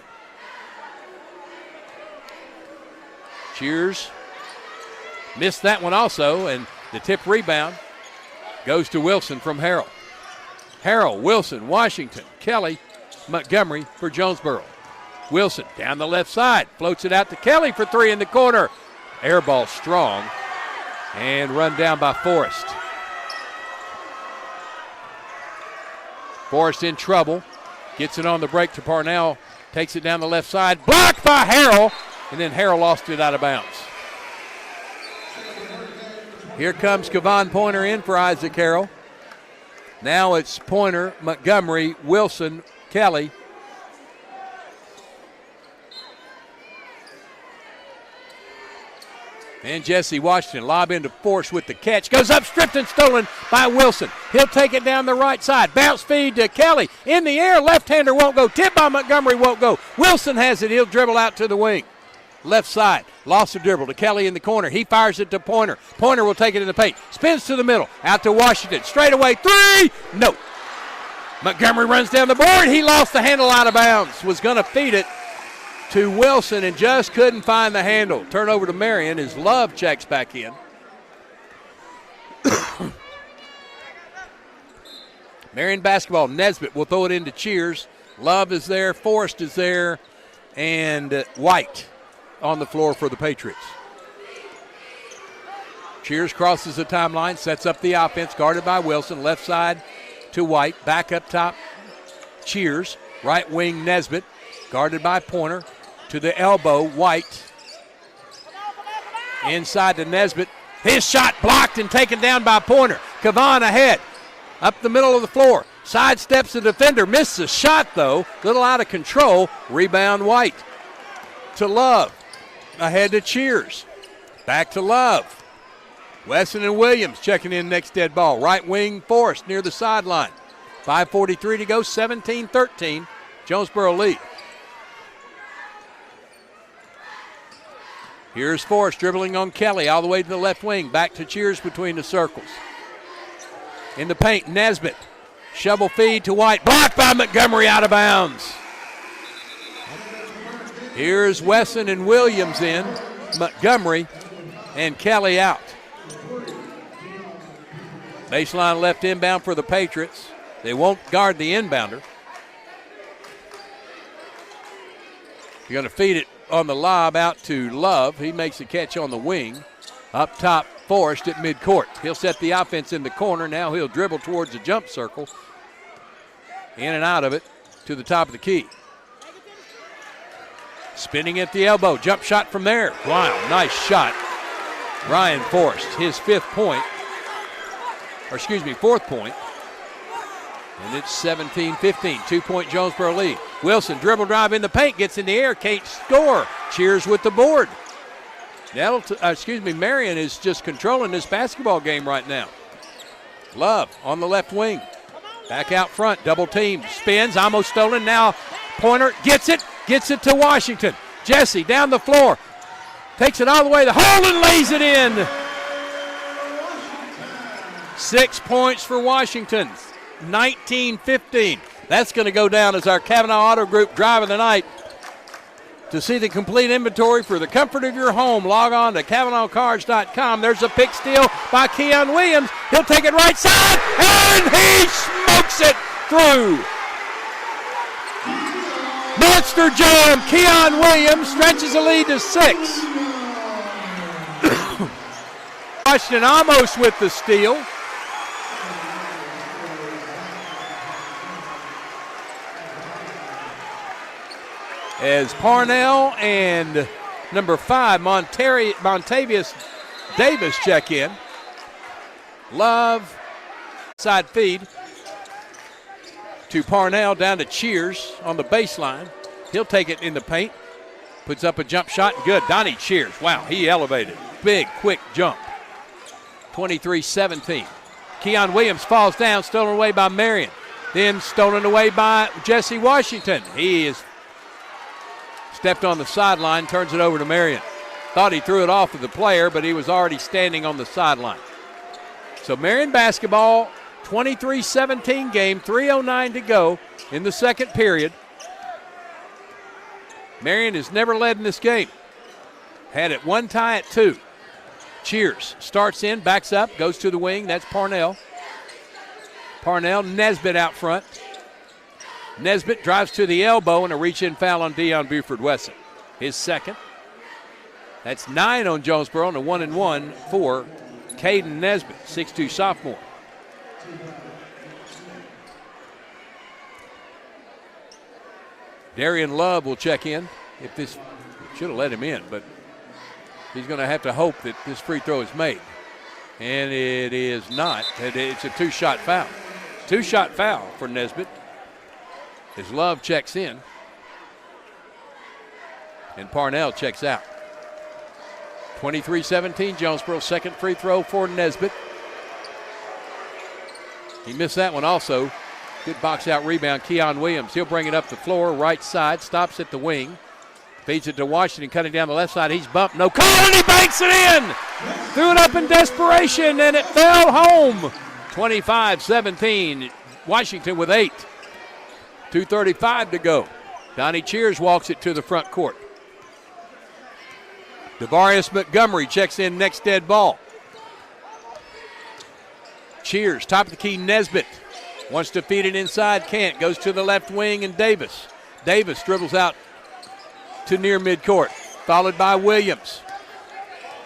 Cheers missed that one also, and the tip rebound goes to Wilson from Harrell. Harrell, Wilson, Washington, Kelly, Montgomery for Jonesboro. Wilson down the left side, floats it out to Kelly for three in the corner. Air ball strong and run down by Forrest. Forrest in trouble, gets it on the break to Parnell, takes it down the left side, blocked by Harrell, and then Harrell lost it out of bounds. Here comes Kevon Pointer in for Isaac Harrell. Now it's Pointer, Montgomery, Wilson, Kelly. And Jesse Washington lob into Forrest with the catch. Goes up, stripped and stolen by Wilson. He'll take it down the right side. Bounce feed to Kelly. In the air, left-hander won't go. Tip by Montgomery won't go. Wilson has it. He'll dribble out to the wing. Left side, lost the dribble to Kelly in the corner. He fires it to Pointer. Pointer will take it in the paint. Spins to the middle, out to Washington. Straight away, three! No. Montgomery runs down the board. He lost the handle out of bounds. Was going to feed it to Wilson and just couldn't find the handle. Turnover to Marion as Love checks back in. Marion basketball, Nesbitt will throw it into Cheers. Love is there, Forrest is there, and White on the floor for the Patriots. Cheers crosses the timeline, sets up the offense, guarded by Wilson. Left side to White, back up top, Cheers. Right wing Nesbitt, guarded by Pointer. To the elbow, White. Inside to Nesbitt. His shot blocked and taken down by Pointer. Kevon ahead, up the middle of the floor. Sidesteps the defender, misses a shot though, little out of control. Rebound White. To Love. Ahead to Cheers. Back to Love. Wesson and Williams checking in next dead ball. Right wing Forrest near the sideline. 5:43 to go, 17-13. Jonesboro lead. Here's Forrest dribbling on Kelly all the way to the left wing. Back to Cheers between the circles. In the paint, Nesbitt. Shovel feed to White. Blocked by Montgomery, out of bounds. Here's Wesson and Williams in. Montgomery and Kelly out. Baseline left inbound for the Patriots. They won't guard the inbounder. You're going to feed it on the lob out to Love. He makes a catch on the wing. Up top, Forrest at midcourt. He'll set the offense in the corner. Now he'll dribble towards the jump circle. In and out of it to the top of the key. Spinning at the elbow. Jump shot from there. Wow, nice shot. Ryan Forrest, his fourth point. And it's 17-15, 2-point Jonesboro lead. Wilson dribble drive in the paint, gets in the air, can't score. Cheers with the board. Marion is just controlling this basketball game right now. Love on the left wing. Back out front, double team, spins, almost stolen. Now Pointer gets it to Washington. Jesse down the floor, takes it all the way to the hole and lays it in. 6 points for Washington, 19-15. That's going to go down as our Kavanaugh Auto Group drive of the night. To see the complete inventory for the comfort of your home, log on to CavanaughCars.com. There's a pick steal by Keon Williams. He'll take it right side, and he smokes it through. Monster jam. Keon Williams stretches the lead to 6. Washington almost with the steal. As Parnell and number 5, Montavious Davis check in. Love, side feed to Parnell, down to Cheers on the baseline. He'll take it in the paint, puts up a jump shot, good. Donnie Cheers, wow, he elevated. Big, quick jump. 23-17. Keon Williams falls down, stolen away by Marion. Then stolen away by Jesse Washington. He is stepped on the sideline, turns it over to Marion. Thought he threw it off to the player, but he was already standing on the sideline. So Marion basketball, 23-17 game, 3:09 to go in the second period. Marion has never led in this game. Had it one tie at 2. Cheers starts in, backs up, goes to the wing. That's Parnell. Nesbitt out front. Nesbitt drives to the elbow and a reach-in foul on Deion Buford-Wesson. His second. That's 9 on Jonesboro and a 1-1 for Caden Nesbitt, 6'2 sophomore. Darian Love will check in. If this should have let him in, but he's going to have to hope that this free throw is made. And it is not. It's a 2-shot foul. 2-shot foul for Nesbitt as Love checks in and Parnell checks out. 23-17 Jonesboro, second free throw for Nesbitt. He missed that one also. Good box out rebound, Keon Williams. He'll bring it up the floor, right side, stops at the wing. Feeds it to Washington, cutting down the left side. He's bumped, no call, and he banks it in! Threw it up in desperation, and it fell home. 25-17, Washington with 8. 2:35 to go. Donnie Cheers walks it to the front court. Devarius Montgomery checks in next dead ball. Cheers, top of the key, Nesbitt. Wants to feed it inside, can't. Goes to the left wing, and Davis. Davis dribbles out to near midcourt, followed by Williams.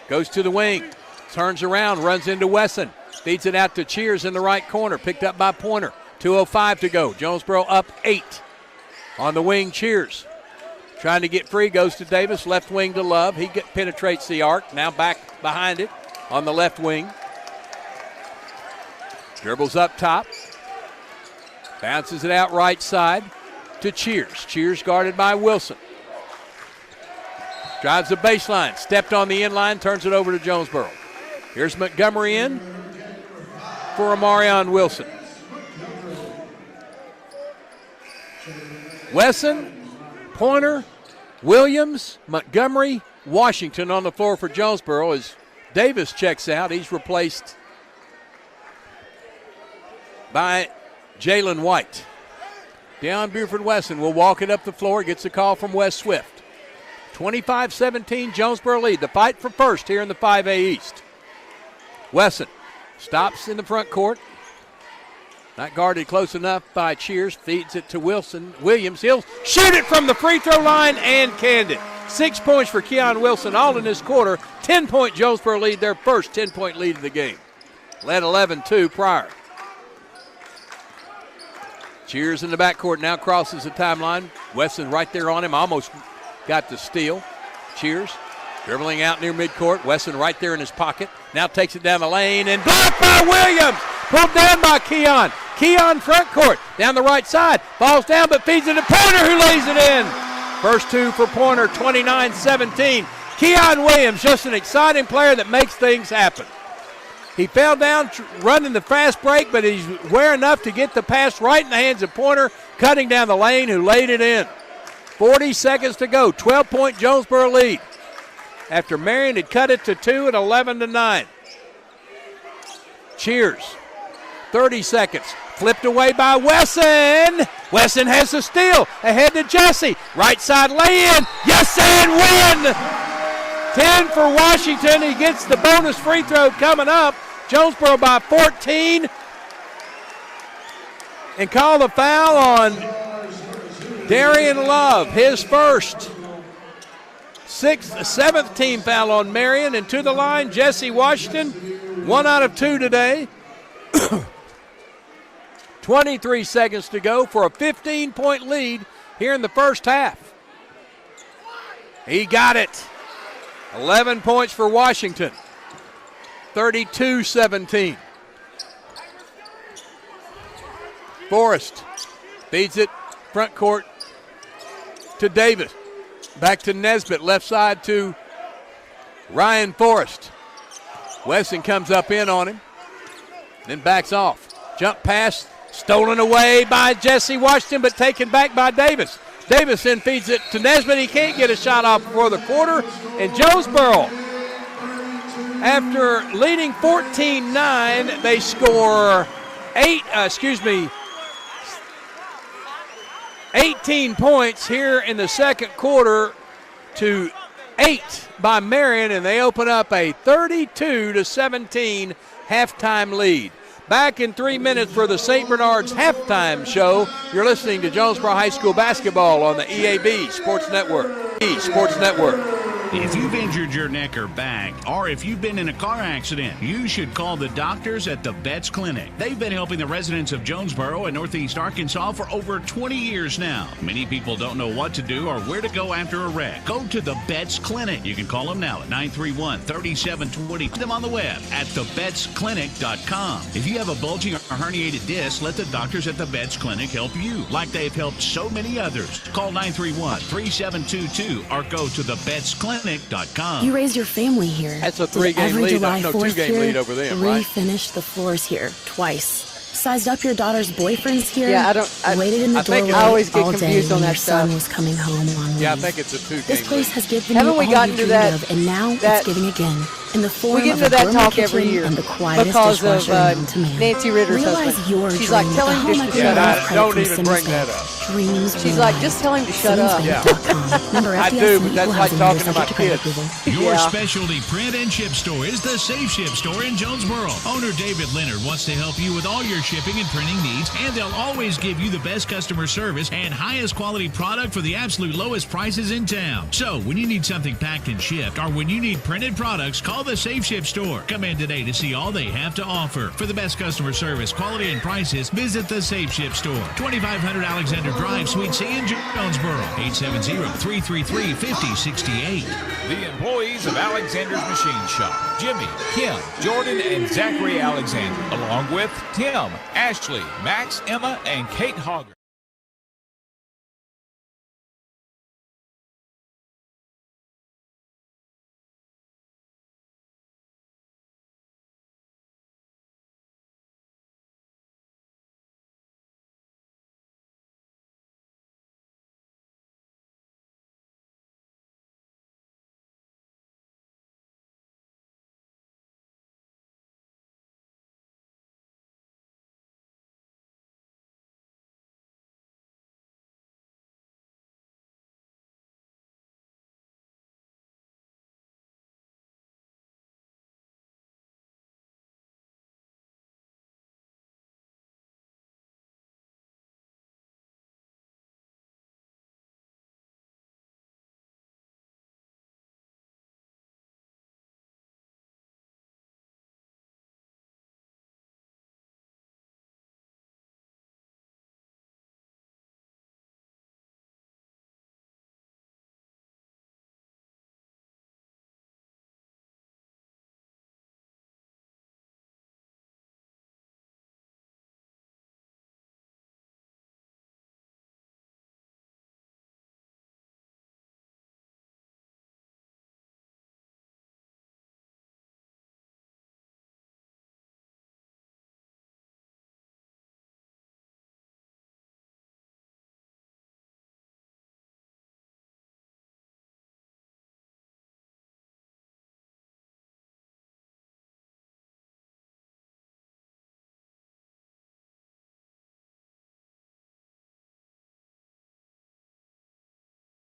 Goes to the wing, turns around, runs into Wesson. Feeds it out to Cheers in the right corner, picked up by Pointer. 2:05 to go. Jonesboro up 8. On the wing, Cheers. Trying to get free, goes to Davis, left wing to Love. He penetrates the arc, now back behind it on the left wing. Dribbles up top. Bounces it out right side to Cheers. Cheers guarded by Wilson. Drives the baseline, stepped on the inline, turns it over to Jonesboro. Here's Montgomery in for Amarion Wilson. Wesson, Pointer, Williams, Montgomery, Washington on the floor for Jonesboro as Davis checks out. He's replaced by Jalen White. Deion Buford-Wesson will walk it up the floor, gets a call from Wes Swift. 25-17, Jonesboro lead. The fight for first here in the 5A East. Wesson stops in the front court. Not guarded close enough by Cheers. Feeds it to Williams. He'll shoot it from the free throw line and canned it. 6 points for Keon Wilson, all in this quarter. 10-point Jonesboro lead, their first 10-point lead of the game. Led 11-2 prior. Cheers in the backcourt now crosses the timeline. Wesson right there on him, almost got the steal. Cheers dribbling out near midcourt. Wesson right there in his pocket. Now takes it down the lane and blocked by Williams. Pulled down by Keon. Keon front court down the right side. Falls down but feeds it to Pointer who lays it in. First two for Pointer, 29-17. Keon Williams, just an exciting player that makes things happen. He fell down running the fast break, but he's aware enough to get the pass right in the hands of Pointer, cutting down the lane, who laid it in. 40 seconds to go, 12-point Jonesboro lead. After Marion had cut it to 2 at 11-9. Cheers, 30 seconds. Flipped away by Wesson. Wesson has the steal. Ahead to Jesse. Right side lay-in. Yes, and win! 10 for Washington. He gets the bonus free throw coming up. Jonesboro by 14. And call the foul on Darian Love, his first. 7th team foul on Marion. And to the line, Jesse Washington. 1 out of 2 today. 23 seconds to go for a 15-point lead here in the first half. He got it. 11 points for Washington. 32-17. Forrest feeds it front court to Davis. Back to Nesbitt, left side to Ryan Forrest. Wesson comes up in on him. then backs off. Jump pass stolen away by Jesse Washington, but taken back by Davis. Davis then feeds it to Nesbitt. He can't get a shot off before the quarter. And Jonesboro, after leading 14-9, they score 18 points here in the second quarter to 8 by Marion, and they open up a 32-17 halftime lead. Back in 3 minutes for the St. Bernard's halftime show. You're listening to Jonesboro High School basketball on the EAB Sports Network. If you've injured your neck or back, or if you've been in a car accident, you should call the doctors at the Betts Clinic. They've been helping the residents of Jonesboro and Northeast Arkansas for over 20 years now. Many people don't know what to do or where to go after a wreck. Go to the Betts Clinic. You can call them now at 931-3720. Them on the web at thebettsclinic.com. If you have a bulging or herniated disc, let the doctors at the Betts Clinic help you, like they've helped so many others. Call 931-3722 or go to thebettsclinic.com. You raised your family here. That's a Did 3-game every lead. July No, 4th 2-game here, lead over them, right? Refinished the floors here twice. Sized up your daughter's boyfriends here. Yeah, waited in the doorway I always get all day confused when on your that stuff. son was coming home on leave. Yeah, I think it's a 2-game This place lead. has given Haven't you we all gotten you to dreamed that- of, and now that- it's giving again in the form We get of into a that gourmet talk every kitchen year and the quietest because of dishwasher known to man. Nancy Ritter's Realize husband. your She's dream like, with tell the him home just to equity shut line up. of credit Don't from even Simmons bring Bank. that up. Dreams She's like, just tell him to shut up. Member I FDIC, do, but that's equal like housing talking lender, to my subject credit kids. approval. Your Yeah. specialty print and ship store is the Safe Ship Store in Jonesboro. Owner David Leonard wants to help you with all your shipping and printing needs, and they'll always give you the best customer service and highest quality product for the absolute lowest prices in town. So when you need something packed and shipped, or when you need printed products, call the Safe Ship Store. Come in today to see all they have to offer. For the best customer service, quality, and prices, visit the Safe Ship Store, 2500 Alexander Drive, Suite C in Jonesboro, 870-333-5068. The employees of Alexander's Machine Shop, Jimmy, Kim, Jordan, and Zachary Alexander, along with Tim, Ashley, Max, Emma, and Kate Hogger.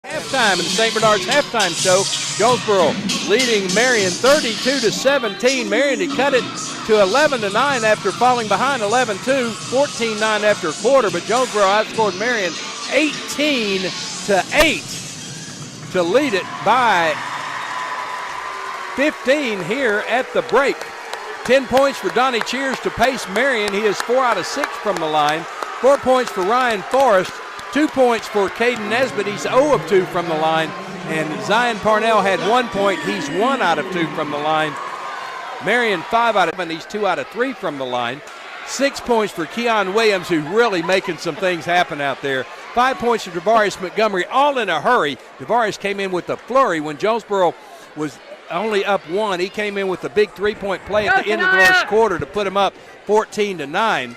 Halftime in the St. Bernard's halftime show. Jonesboro leading Marion 32-17. Marion had cut it to 11-9 after falling behind 11-2, 14-9 after a quarter, but Jonesboro outscored Marion 18-8 to lead it by 15 here at the break. 10 points for Donnie Cheers to pace Marion. He is 4 out of 6 from the line. 4 points for Ryan Forrest. 2 points for Caden Nesbitt. He's 0 of 2 from the line. And Zion Parnell had 1 point. He's 1 out of 2 from the line. Marion 5 out of 7. He's 2 out of 3 from the line. 6 points for Keon Williams, who's really making some things happen out there. 5 points for Devarius Montgomery, all in a hurry. Devarius came in with a flurry when Jonesboro was only up one. He came in with a big three-point play at the end of the first quarter to put him up 14-9.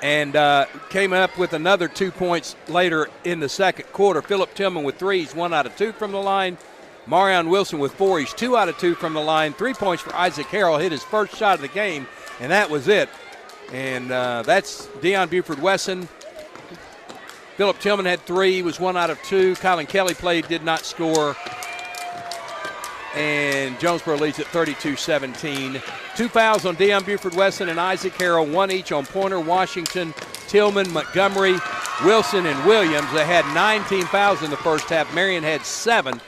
And came up with another 2 points later in the second quarter. Philip Tillman with 3. He's 1 out of 2 from the line. Marion Wilson with 4. He's 2 out of 2 from the line. 3 points for Isaac Harrell. Hit his first shot of the game, and that was it. And that's Deion Buford-Wesson. Philip Tillman had 3. He was 1 out of 2. Colin Kelly played, did not score. And Jonesboro leads at 32-17. 2 fouls on Deion Buford-Wesson and Isaac Harrell, 1 each on Pointer, Washington, Tillman, Montgomery, Wilson, and Williams. They had 9 team fouls in the first half. Marion had 7.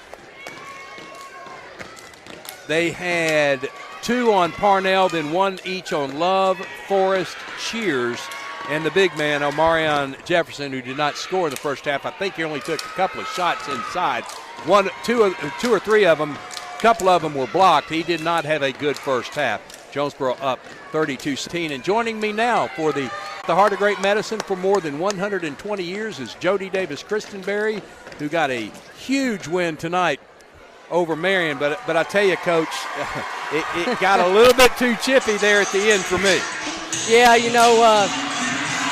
They had 2 on Parnell, then 1 each on Love, Forrest, Cheers, and the big man, Omarion Jefferson, who did not score in the first half. I think he only took a couple of shots inside. Two or three of them, a couple of them were blocked. He did not have a good first half. Jonesboro up 32-16. And joining me now for the Heart of Great Medicine for more than 120 years is Jody Davis-Christenberry, who got a huge win tonight over Marion. But I tell you, Coach, it got a little bit too chippy there at the end for me. Yeah,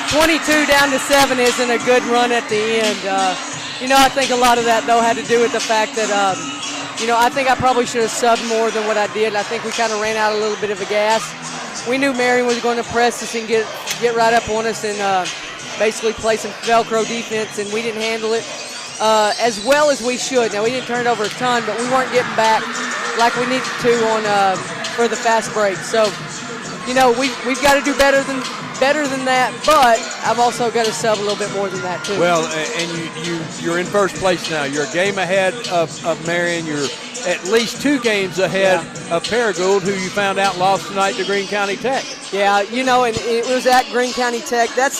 22 down to 7 isn't a good run at the end. I think a lot of that, though, had to do with the fact that, I think I probably should have subbed more than what I did. I think we kind of ran out a little bit of a gas. We knew Marion was going to press us and get right up on us and basically play some Velcro defense, and we didn't handle it as well as we should. Now, we didn't turn it over a ton, but we weren't getting back like we needed to on for the fast break. So, we've got to do better than that, but I've also got to sub a little bit more than that too. Well, and you're in first place now. You're a game ahead of Marion. You're at least 2 games ahead of Paragould, who you found out lost tonight to Greene County Tech. Yeah, and it was at Greene County Tech. That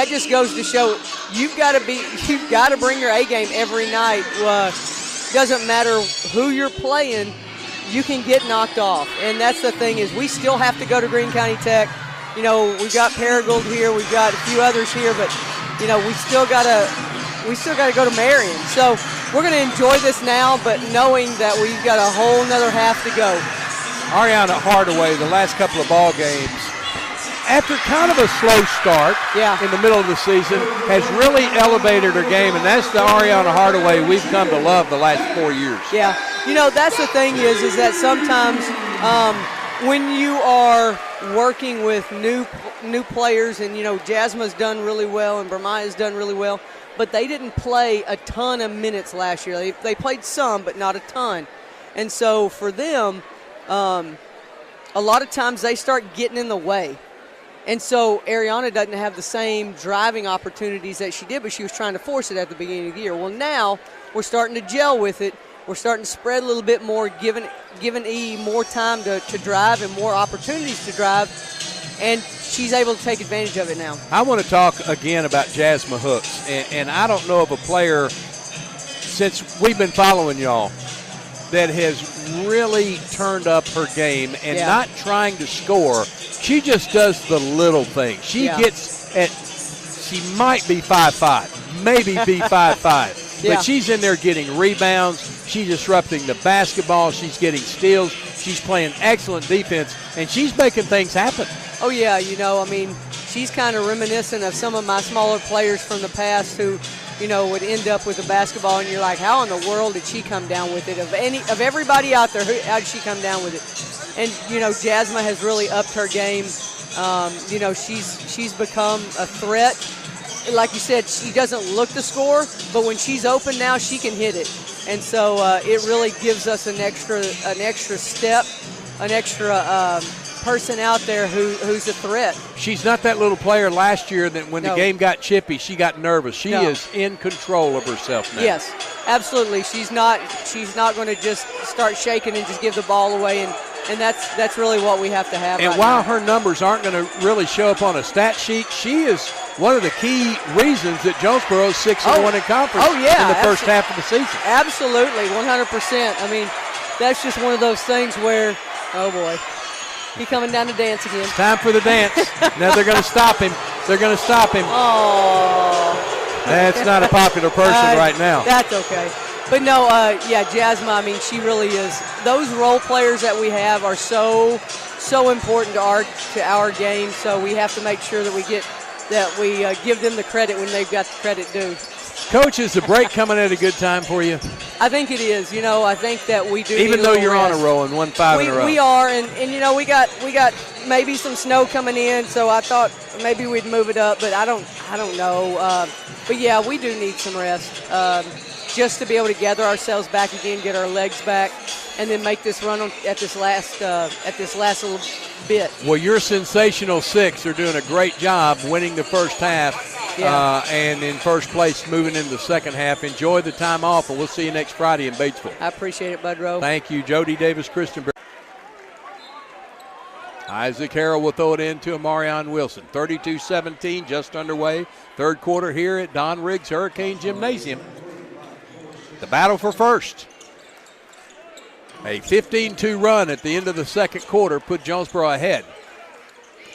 just goes to show you've got to bring your A game every night. Doesn't matter who you're playing, you can get knocked off, and that's the thing is we still have to go to Greene County Tech. We've got Paragould here, we've got a few others here, but we still gotta go to Marion. So we're gonna enjoy this now, but knowing that we've got a whole nother half to go. Ariana Hardaway, the last couple of ball games, after kind of a slow start in the middle of the season, has really elevated her game, and that's the Ariana Hardaway we've come to love the last 4 years. Yeah, that's the thing is that sometimes when you are working with new players, and Jasma's done really well and Bermaya's done really well, but they didn't play a ton of minutes last year. They played some, but not a ton. And so for them, a lot of times they start getting in the way. And so Ariana doesn't have the same driving opportunities that she did, but she was trying to force it at the beginning of the year. Well, now we're starting to gel with it. We're starting to spread a little bit more, giving E more time to drive and more opportunities to drive, and she's able to take advantage of it now. I want to talk again about Jasma Hooks, and I don't know of a player since we've been following y'all that has really turned up her game and not trying to score. She just does the little things. She gets at, she might be 5'5", maybe be 5'5", but she's in there getting rebounds. She's disrupting the basketball. She's getting steals. She's playing excellent defense, and she's making things happen. Oh, yeah, she's kind of reminiscent of some of my smaller players from the past who, would end up with a basketball, and you're like, how in the world did she come down with it? Of everybody out there, how did she come down with it? And, Jasma has really upped her game. She's become a threat. Like you said, she doesn't look to score, but when she's open now, she can hit it. And so it really gives us an extra step, an extra person out there who's a threat. She's not that little player last year that when the game got chippy, she got nervous. She is in control of herself now. Yes, absolutely. She's not going to just start shaking and just give the ball away, and that's really what we have to have. And right while now. her numbers aren't going to really show up on a stat sheet, she is one of the key reasons that Jonesboro is 6-1 in conference in the first half of the season. Absolutely, 100%. That's just one of those things where, oh boy, he's coming down to dance again. It's time for the dance. Now they're going to stop him. They're going to stop him. Oh. That's not a popular person right now. That's okay. But no, Jasmine, I mean, she really is. Those role players that we have are so important to our game, so we have to make sure that we give them the credit when they've got the credit due. Coach, is the break coming at a good time for you? I think it is. I think that we do. Even though you're on a roll and won 5 in a row. We are, and we got maybe some snow coming in, so I thought maybe we'd move it up, but I don't know. But yeah, we do need some rest, just to be able to gather ourselves back again, get our legs back, and then make this run at this last little bit. Well, your sensational 6 are doing a great job winning the first half. Yeah. And in first place moving into the second half. Enjoy the time off, and we'll see you next Friday in Batesville. I appreciate it, Bud Rowe. Thank you, Jody Davis, Kristen. Isaac Harrell will throw it in to Amarion Wilson. 32-17, just underway. Third quarter here at Don Riggs Hurricane Gymnasium. The battle for first. A 15-2 run at the end of the second quarter put Jonesboro ahead.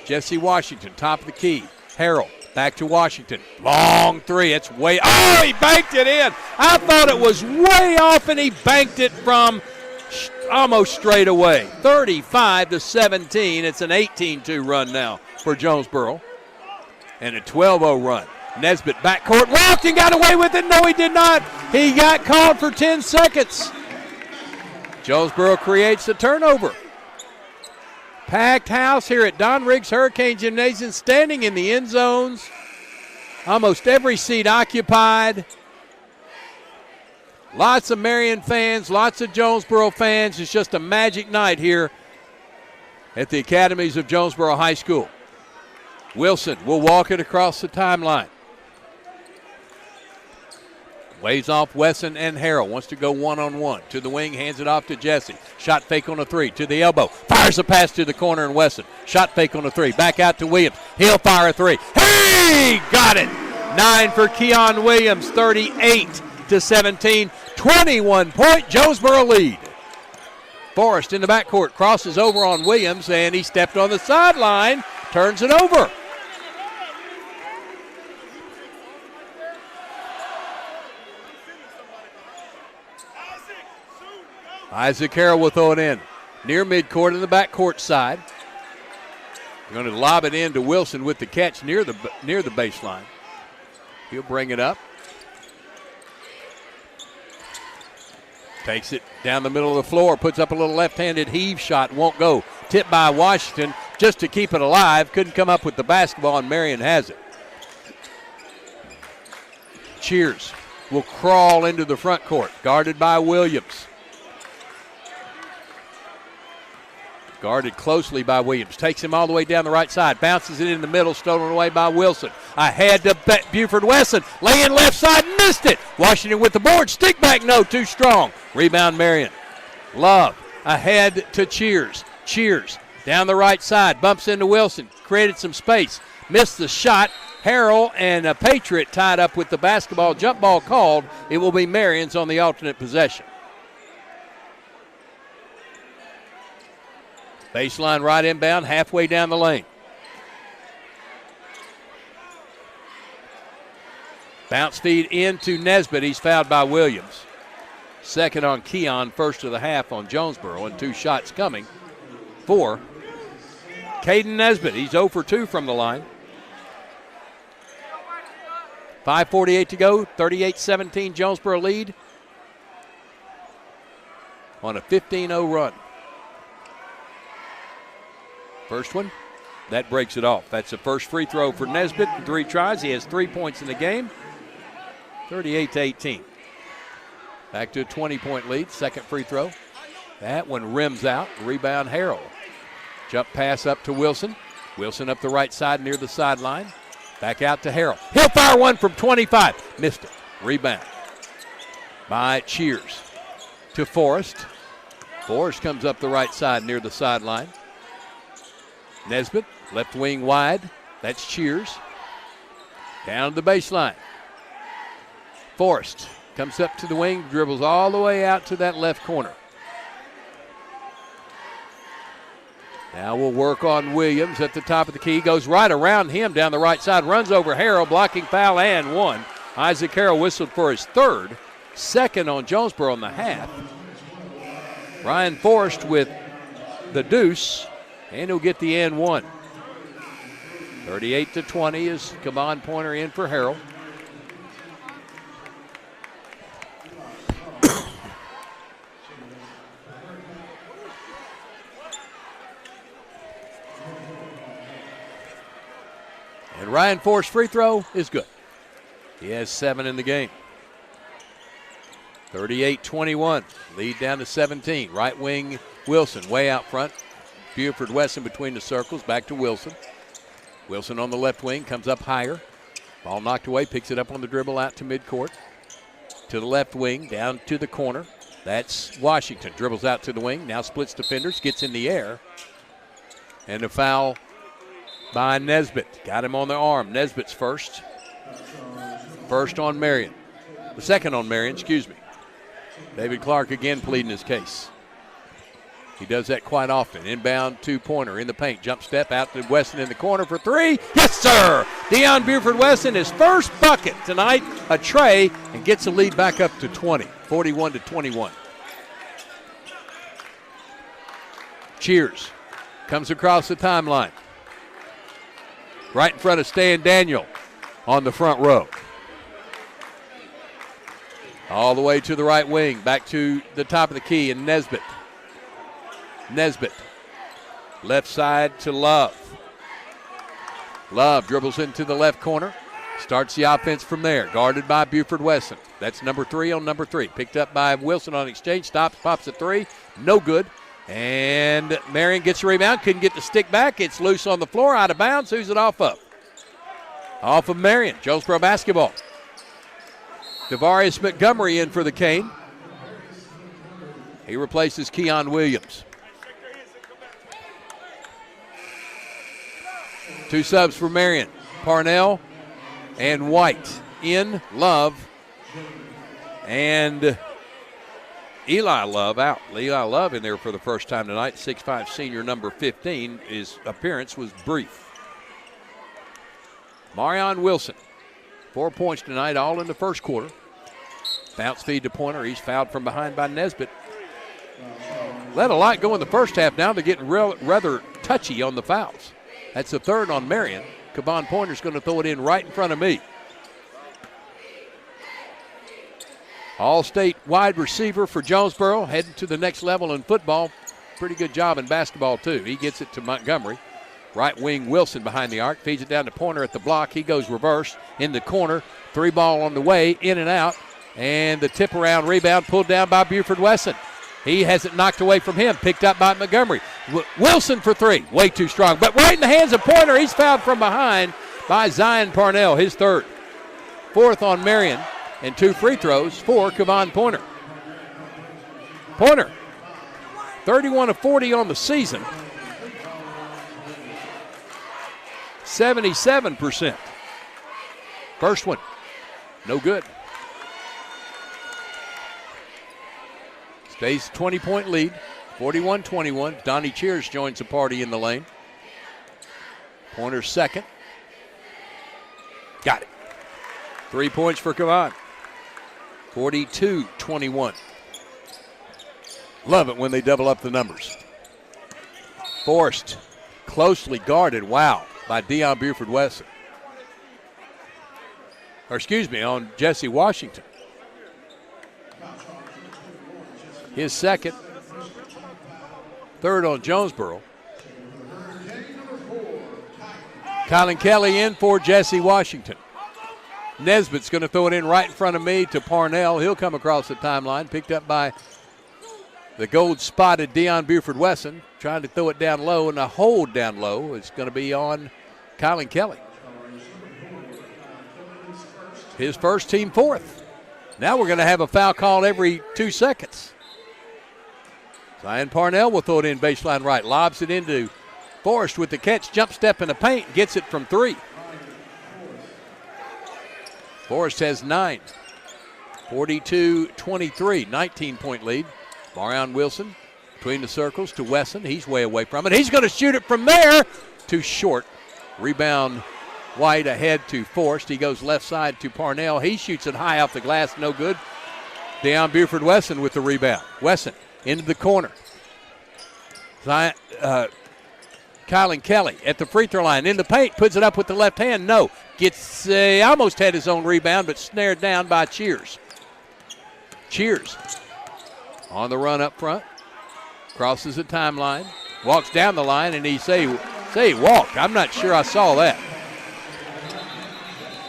Jesse Washington, top of the key. Harrell. Back to Washington. Long three. It's way. Oh, he banked it in. I thought it was way off, and he banked it from almost straight away. 35-17. It's an 18-2 run now for Jonesboro. And a 12-0 run. Nesbitt backcourt. Walked and got away with it. No, he did not. He got called for 10 seconds. Jonesboro creates a turnover. Packed house here at Don Riggs Hurricane Gymnasium, standing in the end zones. Almost every seat occupied. Lots of Marion fans, lots of Jonesboro fans. It's just a magic night here at the Academies of Jonesboro High School. Wilson will walk it across the timeline. Waves off Wesson and Harrell. Wants to go one-on-one. To the wing, hands it off to Jesse. Shot fake on a three. To the elbow. Fires a pass to the corner, and Wesson. Shot fake on a three. Back out to Williams. He'll fire a three. Hey! Got it! 9 for Keon Williams. 38-17. 21-point Jonesboro lead. Forrest in the backcourt. Crosses over on Williams, and he stepped on the sideline. Turns it over. Isaac Harrell will throw it in. Near midcourt in the backcourt side. Going to lob it in to Wilson with the catch near the baseline. He'll bring it up. Takes it down the middle of the floor. Puts up a little left-handed heave shot. Won't go. Tipped by Washington just to keep it alive. Couldn't come up with the basketball, and Marion has it. Cheers will crawl into the front court. Guarded by Williams. Guarded closely by Williams. Takes him all the way down the right side. Bounces it in the middle. Stolen away by Wilson. Ahead to Buford Wesson. Laying left side. Missed it. Washington with the board. Stick back. No. Too strong. Rebound Marion. Love. Ahead to Cheers. Cheers. Down the right side. Bumps into Wilson. Created some space. Missed the shot. Harrell and a Patriot tied up with the basketball. Jump ball called. It will be Marion's on the alternate possession. Baseline right inbound, halfway down the lane. Bounce feed into Nesbitt. He's fouled by Williams. Second on Keon, first of the half on Jonesboro, and 2 shots coming for Caden Nesbitt. He's 0 for 2 from the line. 5:48 to go, 38-17 Jonesboro lead on a 15-0 run. First one, that breaks it off. That's the first free throw for Nesbitt. 3 tries. He has 3 points in the game. 38-18. Back to a 20-point lead. Second free throw. That one rims out. Rebound Harrell. Jump pass up to Wilson. Wilson up the right side near the sideline. Back out to Harrell. He'll fire one from 25. Missed it. Rebound by Cheers to Forrest. Forrest comes up the right side near the sideline. Nesbitt, left wing wide. That's Cheers. Down to the baseline. Forrest comes up to the wing, dribbles all the way out to that left corner. Now we'll work on Williams at the top of the key. Goes right around him down the right side. Runs over Harrell, blocking foul and 1. Isaac Harrell whistled for his 3rd. second on Jonesboro in the half. Ryan Forrest with the deuce, and he'll get the and one. 38-20 is Kaban Pointer in for Harrell. And Ryan Forrest's free throw is good. He has 7 in the game. 38-21, lead down to 17. Right wing Wilson way out front. Buford Wesson between the circles, back to Wilson. Wilson on the left wing, comes up higher. Ball knocked away, picks it up on the dribble out to midcourt. To the left wing, down to the corner. That's Washington. Dribbles out to the wing, now splits defenders, gets in the air. And a foul by Nesbitt. Got him on the arm. Nesbitt's first. First on Marion. The second on Marion, excuse me. David Clark again pleading his case. He does that quite often. Inbound two-pointer in the paint. Jump step out to Wesson in the corner for three. Yes, sir! Deion Buford Wesson, his first bucket tonight, a tray, and gets the lead back up to 20, 41-21. Cheers. Comes across the timeline. Right in front of Stan Daniel on the front row. All the way to the right wing, back to the top of the key, and Nesbitt. Nesbitt, left side to Love. Love dribbles into the left corner, starts the offense from there, guarded by Buford Wesson. That's number 3 on number 3. Picked up by Wilson on exchange, stops, pops a 3, no good. And Marion gets a rebound, couldn't get the stick back. It's loose on the floor, out of bounds. Who's it off of? Off of Marion, Jonesboro basketball. Devarius Montgomery in for the Cane. He replaces Keon Williams. 2 subs for Marion. Parnell and White in. Love and Eli Love out. Eli Love in there for the first time tonight. 6'5" senior number 15. His appearance was brief. Marion Wilson, 4 points tonight, all in the first quarter. Bounce feed to Pointer. He's fouled from behind by Nesbitt. Let a lot go in the first half. Now they're getting rather touchy on the fouls. That's the third on Marion. Kaban Pointer's going to throw it in right in front of me. All-state wide receiver for Jonesboro, heading to the next level in football. Pretty good job in basketball, too. He gets it to Montgomery. Right wing Wilson behind the arc, feeds it down to Pointer at the block. He goes reverse in the corner. 3 ball on the way, in and out. And the tip around rebound pulled down by Buford Wesson. He has it knocked away from him, picked up by Montgomery. Wilson for 3, way too strong. But right in the hands of Pointer, he's fouled from behind by Zion Parnell, his third. 4th on Marion, and 2 free throws for Kavan Pointer. Pointer, 31 of 40 on the season. 77%. First one, no good. Stays 20-point lead, 41-21. Donnie Cheers joins the party in the lane. Pointer's second. Got it. 3 points for Kavan. 42-21. Love it when they double up the numbers. Forced, closely guarded, wow, by Deion Buford Wesson. Or excuse me, on Jesse Washington. His second. 3rd on Jonesboro. Colin Kelly in for Jesse Washington. Nesbitt's going to throw it in right in front of me to Parnell. He'll come across the timeline, picked up by the gold-spotted Deion Buford Wesson, trying to throw it down low, and a hold down low is going to be on Colin Kelly. His first, team 4th. Now we're going to have a foul called every 2 seconds. Zion Parnell will throw it in baseline right, lobs it into Forrest with the catch, jump step in the paint, gets it from 3. Forrest has 9. 42-23, 19-point lead. Marion Wilson between the circles to Wesson. He's way away from it. He's going to shoot it from there. Too short. Rebound White ahead to Forrest. He goes left side to Parnell. He shoots it high off the glass, no good. Deion Buford Wesson with the rebound. Wesson into the corner. Kylan Kelly at the free throw line. In the paint, puts it up with the left hand. No. Gets, almost had his own rebound, but snared down by Cheers. Cheers on the run up front. Crosses the timeline. Walks down the line, and he say walk. I'm not sure I saw that.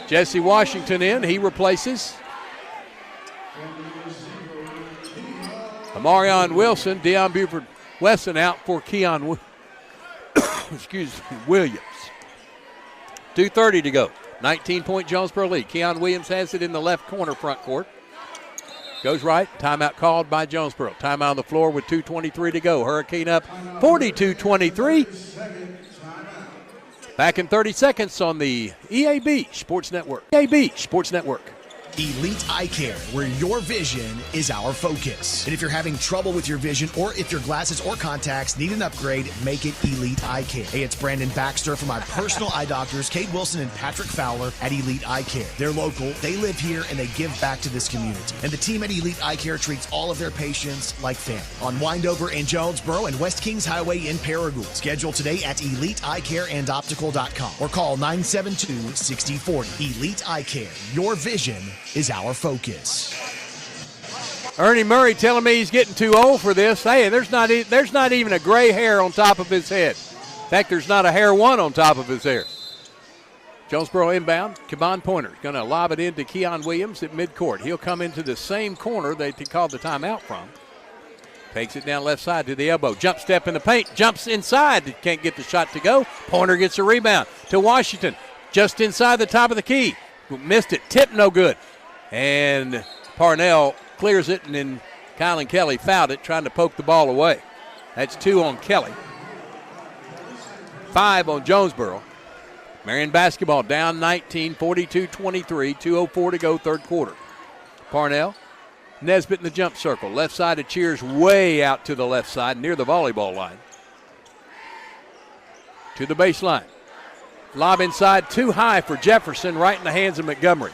Jesse Washington in. He replaces Amarion Wilson. Deion Buford Wesson out for Keon Williams. 2:30 to go. 19-point Jonesboro lead. Keon Williams has it in the left corner front court. Goes right. Timeout called by Jonesboro. Timeout on the floor with 2:23 to go. Hurricane up 42-23. Back in 30 seconds on the EAB Sports Network. EAB Sports Network. Elite Eye Care, where your vision is our focus. And if you're having trouble with your vision, or if your glasses or contacts need an upgrade, make it Elite Eye Care. Hey, it's Brandon Baxter from my personal eye doctors, Kate Wilson and Patrick Fowler at Elite Eye Care. They're local, they live here, and they give back to this community. And the team at Elite Eye Care treats all of their patients like family. On Windover in Jonesboro and West Kings Highway in Paragould. Schedule today at EliteEyeCareAndOptical.com or call 972-6040. Elite Eye Care, your vision is our focus. Ernie Murray telling me he's getting too old for this. Hey, there's not even a gray hair on top of his head. In fact, there's not a hair one on top of his hair. Jonesboro inbound. Kevon Pointer going to lob it into Keon Williams at midcourt. He'll come into the same corner they called the timeout from. Takes it down left side to the elbow. Jump step in the paint. Jumps inside. Can't get the shot to go. Pointer gets a rebound to Washington. Just inside the top of the key. Missed it. Tip no good. And Parnell clears it, and then Kylan Kelly fouled it, trying to poke the ball away. That's 2 on Kelly. 5 on Jonesboro. Marion basketball down 19, 42-23, 2:04 to go, third quarter. Parnell, Nesbitt in the jump circle. Left side of Cheers way out to the left side, near the volleyball line. To the baseline. Lob inside, too high for Jefferson, right in the hands of Montgomery.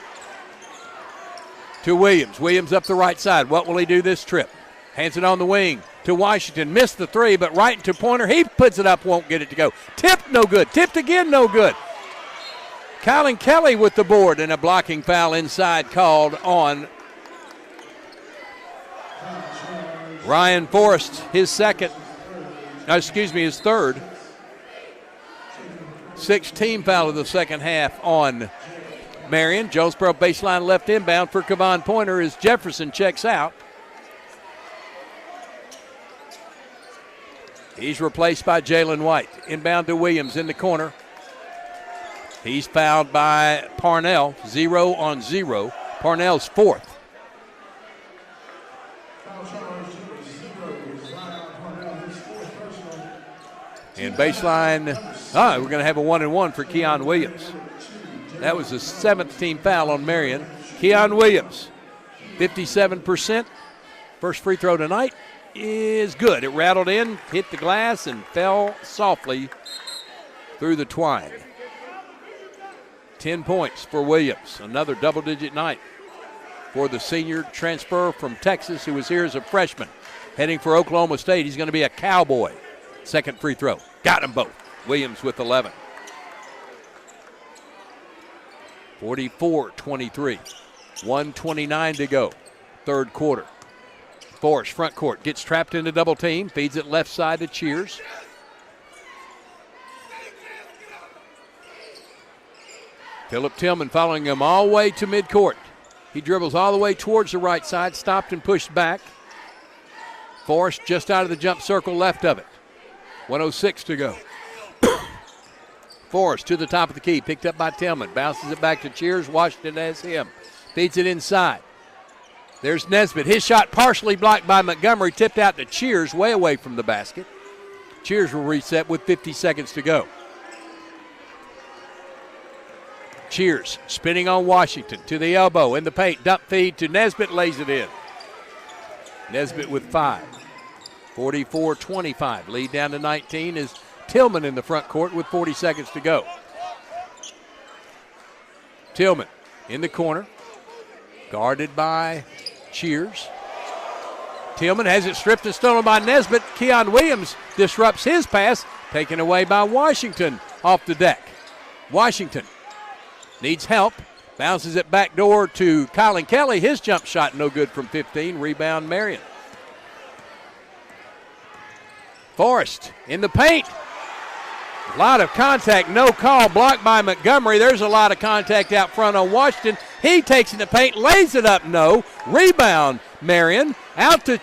To Williams. Williams up the right side. What will he do this trip? Hands it on the wing to Washington. Missed the three, but right into Pointer. He puts it up, won't get it to go. Tipped, no good. Tipped again, no good. Kylan Kelly with the board, and a blocking foul inside called on Ryan Forrest, his third. 16 foul of the second half on Marion. Jonesboro baseline left inbound for Kevon Pointer as Jefferson checks out. He's replaced by Jalen White. Inbound to Williams in the corner. He's fouled by Parnell. 0 on 0. Parnell's fourth. And baseline, we're going to have a 1-and-1 for Keon Williams. That was the 7th team foul on Marion. Keon Williams, 57%. First free throw tonight is good. It rattled in, hit the glass, and fell softly through the twine. 10 points for Williams. Another double-digit night for the senior transfer from Texas who was here as a freshman. Heading for Oklahoma State. He's going to be a Cowboy. Second free throw. Got them both. Williams with 11. 44-23. 1:29 to go. Third quarter. Forrest, front court, gets trapped into double team. Feeds it left side to Cheers. Philip Tillman following him all the way to midcourt. He dribbles all the way towards the right side, stopped and pushed back. Forrest just out of the jump circle, left of it. 1:06 to go. Forrest to the top of the key, picked up by Tillman. Bounces it back to Cheers. Washington has him. Feeds it inside. There's Nesbitt. His shot partially blocked by Montgomery. Tipped out to Cheers, way away from the basket. Cheers will reset with 50 seconds to go. Cheers spinning on Washington. To the elbow, in the paint. Dump feed to Nesbitt, lays it in. Nesbitt with 5. 44-25. Lead down to 19 is Tillman in the front court with 40 seconds to go. Tillman in the corner. Guarded by Cheers. Tillman has it stripped and stolen by Nesbitt. Keon Williams disrupts his pass, taken away by Washington off the deck. Washington needs help. Bounces it back door to Colin Kelly. His jump shot no good from 15. Rebound Marion. Forrest in the paint. A lot of contact, no call, blocked by Montgomery. There's a lot of contact out front on Washington. He takes in the paint, lays it up, no. Rebound Marion. Out to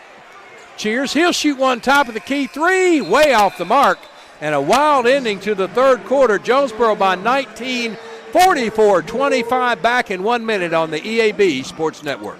Cheers. He'll shoot one top of the key three, way off the mark. And a wild ending to the third quarter. Jonesboro by 19, 44-25, back in 1 minute on the EAB Sports Network.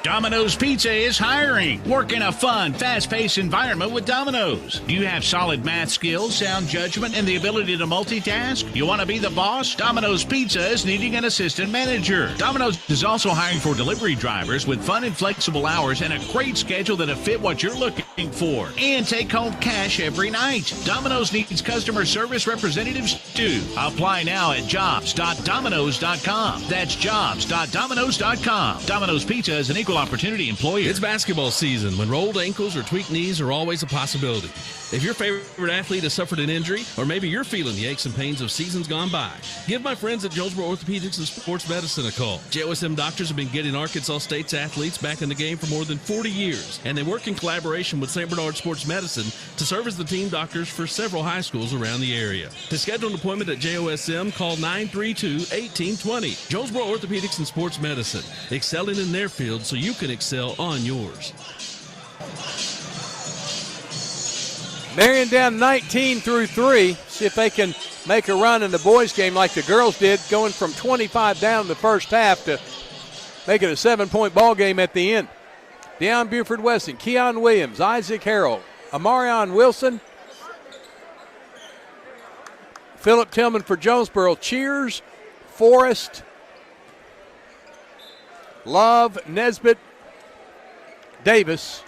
Domino's Pizza is hiring. Work in a fun, fast-paced environment with Domino's. Do you have solid math skills, sound judgment, and the ability to multitask? You want to be the boss? Domino's Pizza is needing an assistant manager. Domino's is also hiring for delivery drivers with fun and flexible hours and a great schedule that'll fit what you're looking for. And take home cash every night. Domino's needs customer service representatives too. Apply now at jobs.domino's.com. That's jobs.domino's.com. Domino's Pizza is an equal opportunity employer. It's basketball season when rolled ankles or tweaked knees are always a possibility. If your favorite athlete has suffered an injury, or maybe you're feeling the aches and pains of seasons gone by, give my friends at Jonesboro Orthopedics and Sports Medicine a call. JOSM doctors have been getting Arkansas State's athletes back in the game for more than 40 years, and they work in collaboration with St. Bernard Sports Medicine to serve as the team doctors for several high schools around the area. To schedule an appointment at JOSM, call 932-1820. Jonesboro Orthopedics and Sports Medicine, excelling in their field so you can excel on yours. Marion down 19 through 3. See if they can make a run in the boys' game like the girls did, going from 25 down in the first half to make it a 7-point ball game at the end. Deion Buford Weston, Keon Williams, Isaac Harrell, Amarion Wilson, Philip Tillman for Jonesboro. Cheers, Forrest, Love, Nesbitt, Davis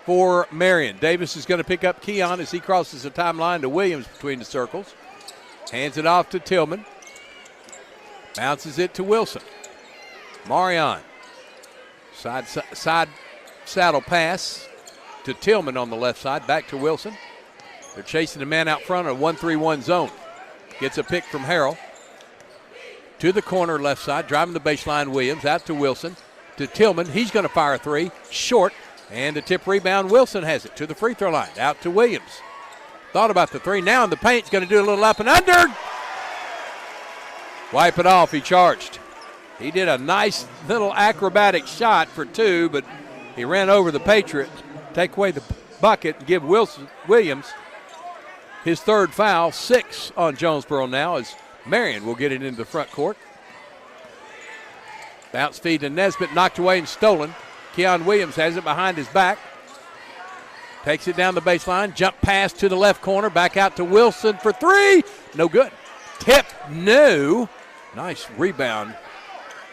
for Marion. Davis is going to pick up Keon as he crosses the timeline to Williams between the circles. Hands it off to Tillman. Bounces it to Wilson. Marion. Side saddle pass to Tillman on the left side. Back to Wilson. They're chasing the man out front in a 1-3-1 zone. Gets a pick from Harrell. To the corner left side. Driving the baseline Williams. Out to Wilson. To Tillman. He's going to fire a three. Short. And the tip rebound, Wilson has it to the free throw line. Out to Williams. Thought about the three. Now in the paint, going to do a little up and under. Wipe it off. He charged. He did a nice little acrobatic shot for two, but he ran over the Patriot. Take away the bucket and give Williams his third foul. 6 on Jonesboro now as Marion will get it into the front court. Bounce feed to Nesbitt, knocked away and stolen. Keon Williams has it behind his back. Takes it down the baseline. Jump pass to the left corner. Back out to Wilson for three. No good. Tip, no. Nice rebound.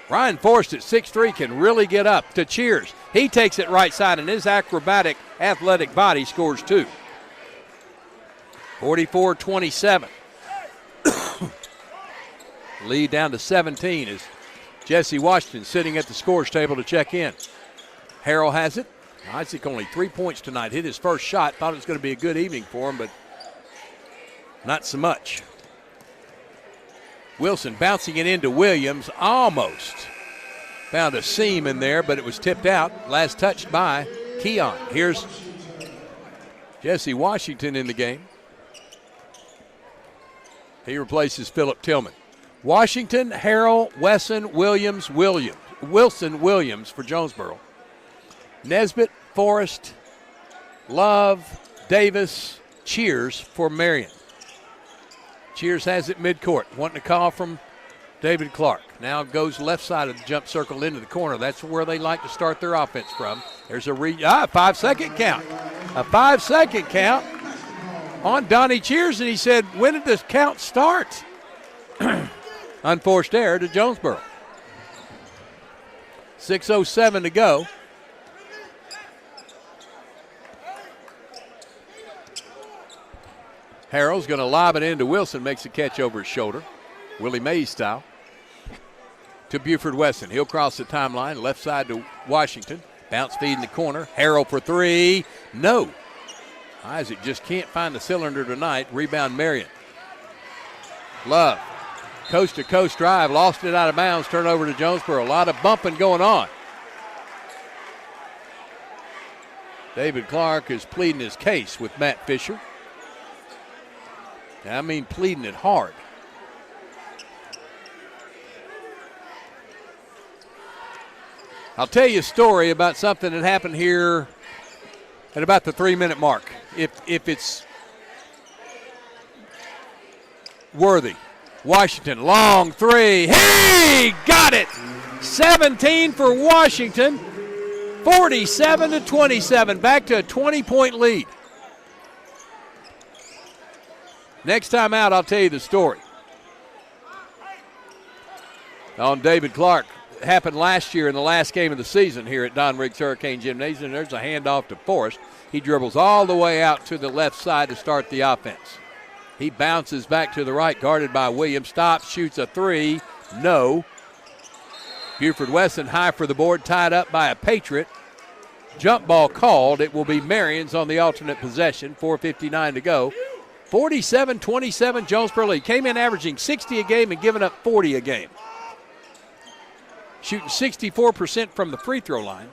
Ryan Forrest at 6'3" can really get up to Cheers. He takes it right side, and his acrobatic, athletic body scores 2. 44-27. Lead down to 17 as Jesse Washington sitting at the scores table to check in. Harrell has it. Isaac only 3 points tonight. Hit his first shot. Thought it was going to be a good evening for him, but not so much. Wilson bouncing it into Williams. Almost found a seam in there, but it was tipped out. Last touched by Keon. Here's Jesse Washington in the game. He replaces Philip Tillman. Washington, Harrell, Wesson, Wilson, Williams for Jonesboro. Nesbitt, Forrest, Love, Davis, Cheers for Marion. Cheers has it midcourt. Wanting a call from David Clark. Now goes left side of the jump circle into the corner. That's where they like to start their offense from. There's a 5-second count. A 5-second count on Donnie Cheers, and he said, when did this count start? Unforced error to Jonesboro. 6:07 to go. Harrell's going to lob it into Wilson, makes a catch over his shoulder. Willie Mays style. to Buford Wesson. He'll cross the timeline, left side to Washington. Bounce feed in the corner. Harrell for three. No. Isaac just can't find the cylinder tonight. Rebound Marion. Love. Coast-to-coast drive. Lost it out of bounds. Turnover to Jonesboro. A lot of bumping going on. David Clark is pleading his case with Matt Fisher. I mean pleading it hard. I'll tell you a story about something that happened here at about the 3-minute mark, if it's worthy. Washington, long three. Hey, got it! 17 for Washington, 47-27, back to a 20-point lead. Next time out, I'll tell you the story. On David Clark. Happened last year in the last game of the season here at Don Riggs Hurricane Gymnasium. There's a handoff to Forrest. He dribbles all the way out to the left side to start the offense. He bounces back to the right, guarded by Williams. Stops, shoots a three. No. Buford Wesson high for the board, tied up by a Patriot. Jump ball called. It will be Marion's on the alternate possession. 4:59 to go. 47-27 Jonesboro lead. Came in averaging 60 a game and giving up 40 a game. Shooting 64% from the free throw line.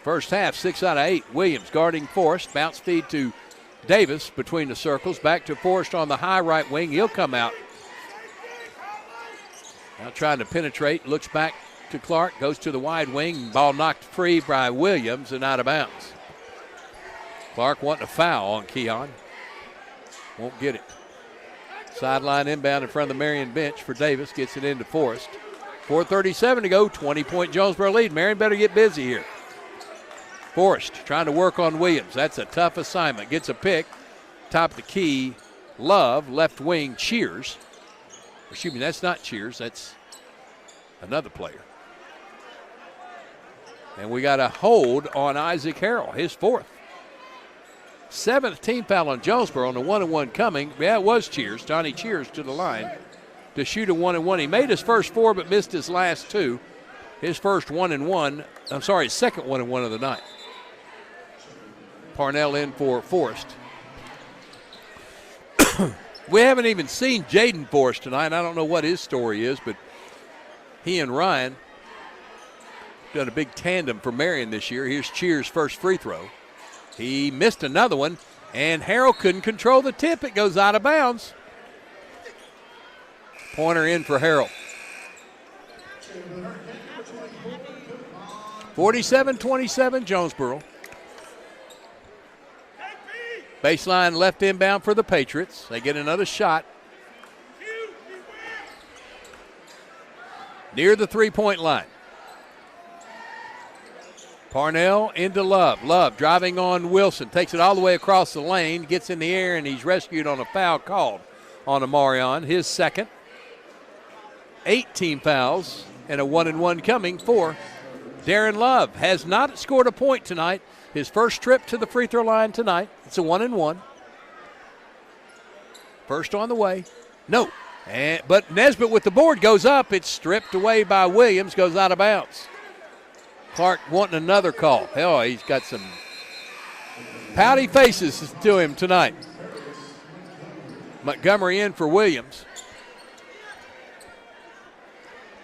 First half, 6 out of 8. Williams guarding Forrest. Bounce feed to Davis between the circles. Back to Forrest on the high right wing. He'll come out. Now trying to penetrate. Looks back to Clark. Goes to the wide wing. Ball knocked free by Williams and out of bounds. Clark wanting a foul on Keon. Won't get it. Sideline inbound in front of the Marion bench for Davis. Gets it into Forrest. 4:37 to go. 20-point Jonesboro lead. Marion better get busy here. Forrest trying to work on Williams. That's a tough assignment. Gets a pick. Top of the key. Love. Left wing. Cheers. Excuse me, that's not Cheers. That's another player. And we got a hold on Isaac Harrell. His fourth. 7th team foul on Jonesboro on the 1-and-1 coming. Yeah, it was Cheers. Johnny Cheers to the line to shoot a 1-and-1. He made his first 4 but missed his last 2. His first 1-and-1. I'm sorry, his second 1-and-1 of the night. Parnell in for Forrest. We haven't even seen Jaden Forrest tonight. I don't know what his story is, but he and Ryan done a big tandem for Marion this year. Here's Cheers' first free throw. He missed another one, and Harrell couldn't control the tip. It goes out of bounds. Pointer in for Harrell. 47-27 Jonesboro. Baseline left inbound for the Patriots. They get another shot. Near the three-point line. Parnell into Love. Love driving on Wilson. Takes it all the way across the lane. Gets in the air, and he's rescued on a foul called on Amarion. His second. 8 team fouls and a 1-and-1 coming for Darren Love. Has not scored a point tonight. His first trip to the free throw line tonight. It's a 1-and-1. First on the way. No. But Nesbitt with the board goes up. It's stripped away by Williams. Goes out of bounds. Clark wanting another call. Hell, he's got some pouty faces to him tonight. Montgomery in for Williams.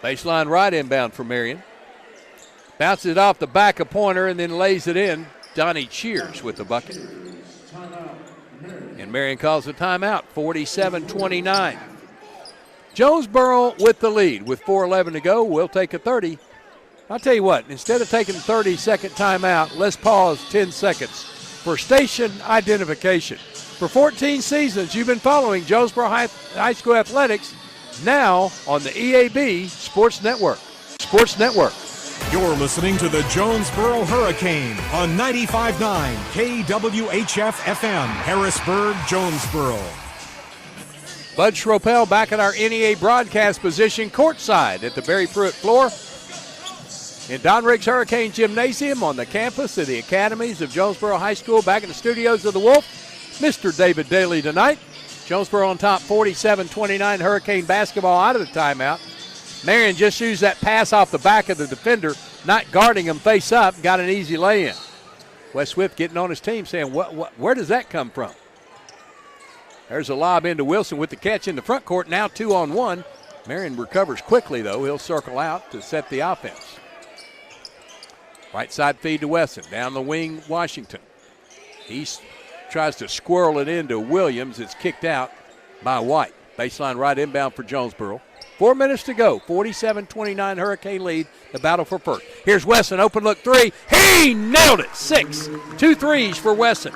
Baseline right inbound for Marion. Bounces it off the back of Pointer and then lays it in. Donnie Cheers with the bucket. And Marion calls a timeout, 47-29. Jonesboro with the lead with 4:11 to go. We'll take a 30. I'll tell you what, instead of taking a 30-second timeout, let's pause 10 seconds for station identification. For 14 seasons, you've been following Jonesboro High School Athletics, now on the EAB Sports Network. Sports Network. You're listening to the Jonesboro Hurricane on 95.9 KWHF-FM, Harrisburg, Jonesboro. Bud Schropel back at our NEA broadcast position courtside at the Barry Pruitt floor in Don Riggs Hurricane Gymnasium on the campus of the Academies of Jonesboro High School. Back in the studios of the Wolf, Mr. David Daly tonight. Jonesboro on top 47-29. Hurricane basketball out of the timeout. Marion just used that pass off the back of the defender, not guarding him face up, got an easy lay-in. Wes Swift getting on his team saying, where does that come from? There's a lob into Wilson with the catch in the front court, now 2-on-1. Marion recovers quickly, though. He'll circle out to set the offense. Right side feed to Wesson. Down the wing, Washington. He tries to squirrel it into Williams. It's kicked out by White. Baseline right inbound for Jonesboro. 4 minutes to go. 47-29 Hurricane lead. The battle for first. Here's Wesson. Open look three. He nailed it. 6. 2 threes for Wesson.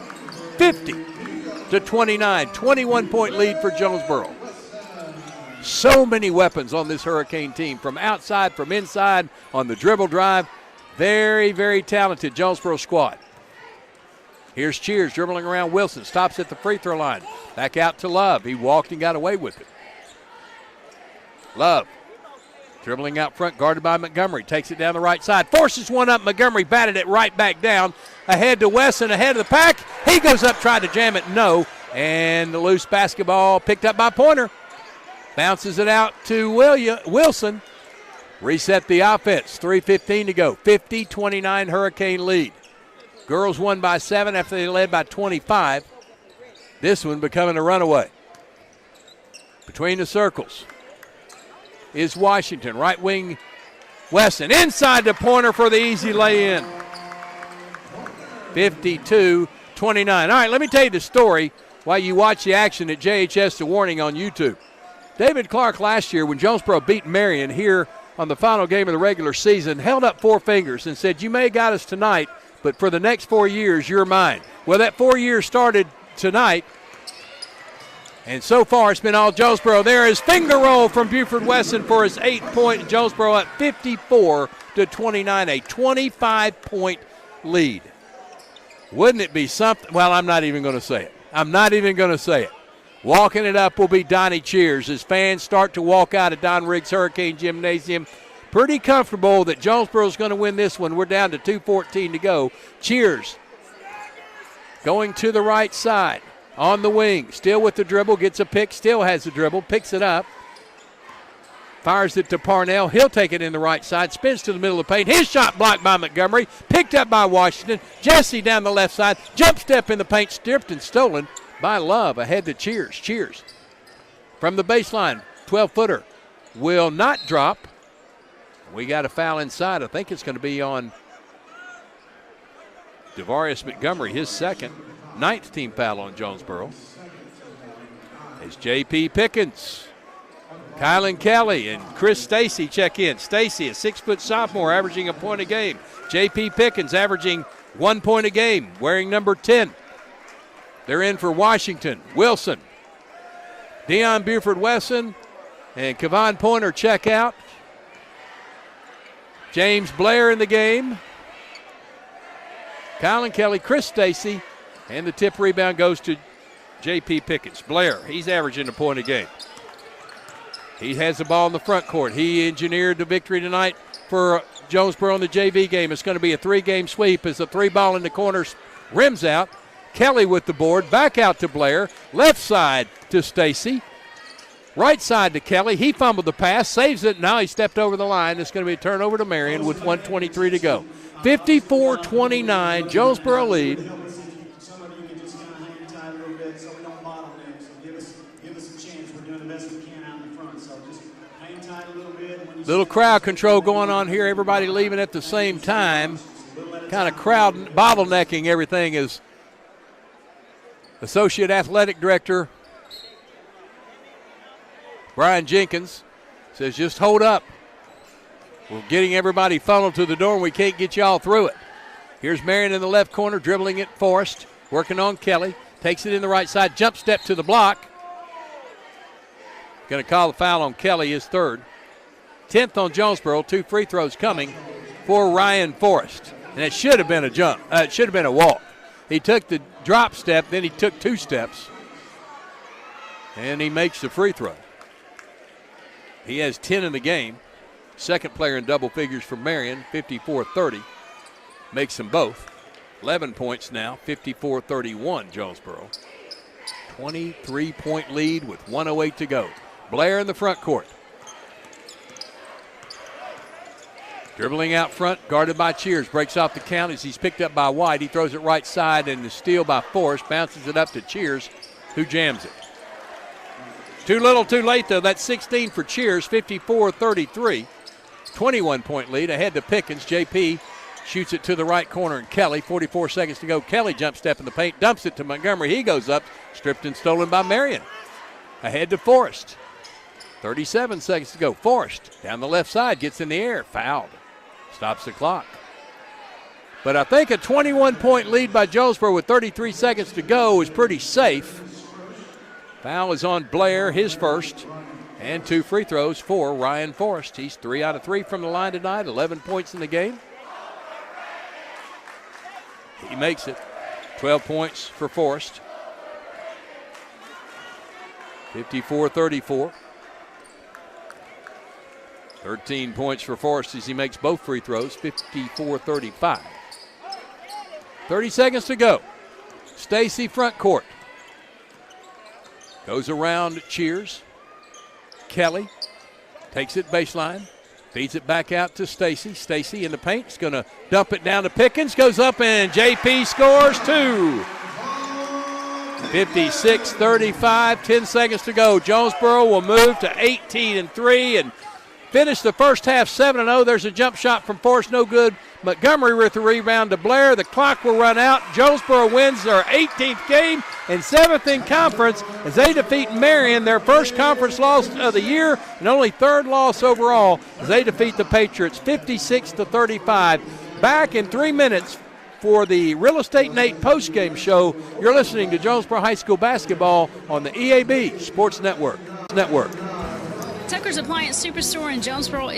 50-29. 21-point lead for Jonesboro. So many weapons on this Hurricane team. From outside, from inside, on the dribble drive. Very, very talented Jonesboro squad. Here's Cheers dribbling around Wilson. Stops at the free throw line. Back out to Love. He walked and got away with it. Love dribbling out front, guarded by Montgomery. Takes it down the right side. Forces one up. Montgomery batted it right back down. Ahead to Wesson, ahead of the pack. He goes up, tried to jam it. No. And the loose basketball picked up by Pointer. Bounces it out to Wilson. Reset the offense. 3:15 to go. 50-29 Hurricane lead. Girls won by 7 after they led by 25. This one becoming a runaway. Between the circles is Washington. Right wing Wesson. Inside to Pointer for the easy lay-in. 52-29. All right, let me tell you the story while you watch the action at JHS The Warning on YouTube. David Clark last year when Jonesboro beat Marion here on the final game of the regular season held up 4 fingers and said, you may have got us tonight, but for the next 4 years, you're mine. Well, that 4 years started tonight, and so far it's been all Jonesboro. There is finger roll from Buford Wesson for his 8-point. Jonesboro at 54-29, a 25-point lead. Wouldn't it be something? Well, I'm not even going to say it. Walking it up will be Donnie Cheers as fans start to walk out of Don Riggs Hurricane Gymnasium. Pretty comfortable that Jonesboro's going to win this one. We're down to 2:14 to go. Cheers going to the right side on the wing. Still with the dribble. Gets a pick. Still has the dribble. Picks it up. Fires it to Parnell. He'll take it in the right side. Spins to the middle of the paint. His shot blocked by Montgomery. Picked up by Washington. Jesse down the left side. Jump step in the paint. Stripped and stolen by Love. Ahead to Cheers. Cheers from the baseline. 12-footer will not drop. We got a foul inside. I think it's going to be on Devarius Montgomery, his second. 9th team foul on Jonesboro. It's J.P. Pickens, Kylan Kelly, and Chris Stacy check in. Stacy, a 6-foot sophomore, averaging a point a game. J.P. Pickens averaging 1 point a game, wearing number 10. They're in for Washington. Wilson, Deion Buford Wesson, and Kevon Pointer check out. James Blair in the game. Kylan Kelly, Chris Stacy, and the tip rebound goes to J.P. Pickens. Blair, he's averaging a point a game. He has the ball in the front court. He engineered the victory tonight for Jonesboro in the JV game. It's going to be a 3-game sweep as the 3-ball in the corners rims out. Kelly with the board, back out to Blair. Left side to Stacy. Right side to Kelly. He fumbled the pass, saves it. Now he stepped over the line. It's going to be a turnover to Marion with 1:23 to go. 54-29, Jonesboro lead. Some of you can just kind of hang tight a little bit so we don't bottleneck. So give us a chance. We're doing the best we can out in the front. So just hang tight a little bit. Little crowd control going on here. Everybody leaving at the same time. Kind of crowd bottlenecking everything as Associate Athletic Director Brian Jenkins says, just hold up. We're getting everybody funneled to the door, and we can't get you all through it. Here's Marion in the left corner, dribbling it. Forrest, working on Kelly. Takes it in the right side, jump step to the block. Going to call the foul on Kelly, his third. 10th on Jonesboro, 2 free throws coming for Ryan Forrest. And it should have been a jump. It should have been a walk. He took the drop step, then he took 2 steps. And he makes the free throw. He has 10 in the game. Second player in double figures for Marion, 54-30. Makes them both. 11 points now, 54-31 Jonesboro. 23-point lead with 1:08 to go. Blair in the front court. Dribbling out front, guarded by Cheers. Breaks off the count as he's picked up by White. He throws it right side, and the steal by Forrest. Bounces it up to Cheers, who jams it. Too little, too late, though. That's 16 for Cheers, 54-33. 21-point lead ahead to Pickens. JP shoots it to the right corner, and Kelly, 44 seconds to go. Kelly jump step in the paint, dumps it to Montgomery. He goes up, stripped and stolen by Marion. Ahead to Forrest. 37 seconds to go. Forrest down the left side, gets in the air, fouled. Stops the clock. But I think a 21-point lead by Jonesboro with 33 seconds to go is pretty safe. Foul is on Blair, his first. And 2 free throws for Ryan Forrest. He's 3 out of 3 from the line tonight, 11 points in the game. He makes it. 12 points for Forrest. 54-34. 13 points for Forrest as he makes both free throws, 54-35. 30 seconds to go. Stacy front court. Goes around Cheers. Kelly takes it baseline, feeds it back out to Stacy. Stacy in the paint is going to dump it down to Pickens. Goes up and JP scores 2. 56-35, 10 seconds to go. Jonesboro will move to 18-3 and finish the first half 7-0. There's a jump shot from Forrest, no good. Montgomery with the rebound to Blair. The clock will run out. Jonesboro wins their 18th game and 7th in conference as they defeat Marion, their first conference loss of the year and only 3rd loss overall as they defeat the Patriots 56-35. Back in 3 minutes for the Real Estate Nate postgame show. You're listening to Jonesboro High School basketball on the EAB Sports Network. Tucker's Appliance Superstore in Jonesboro is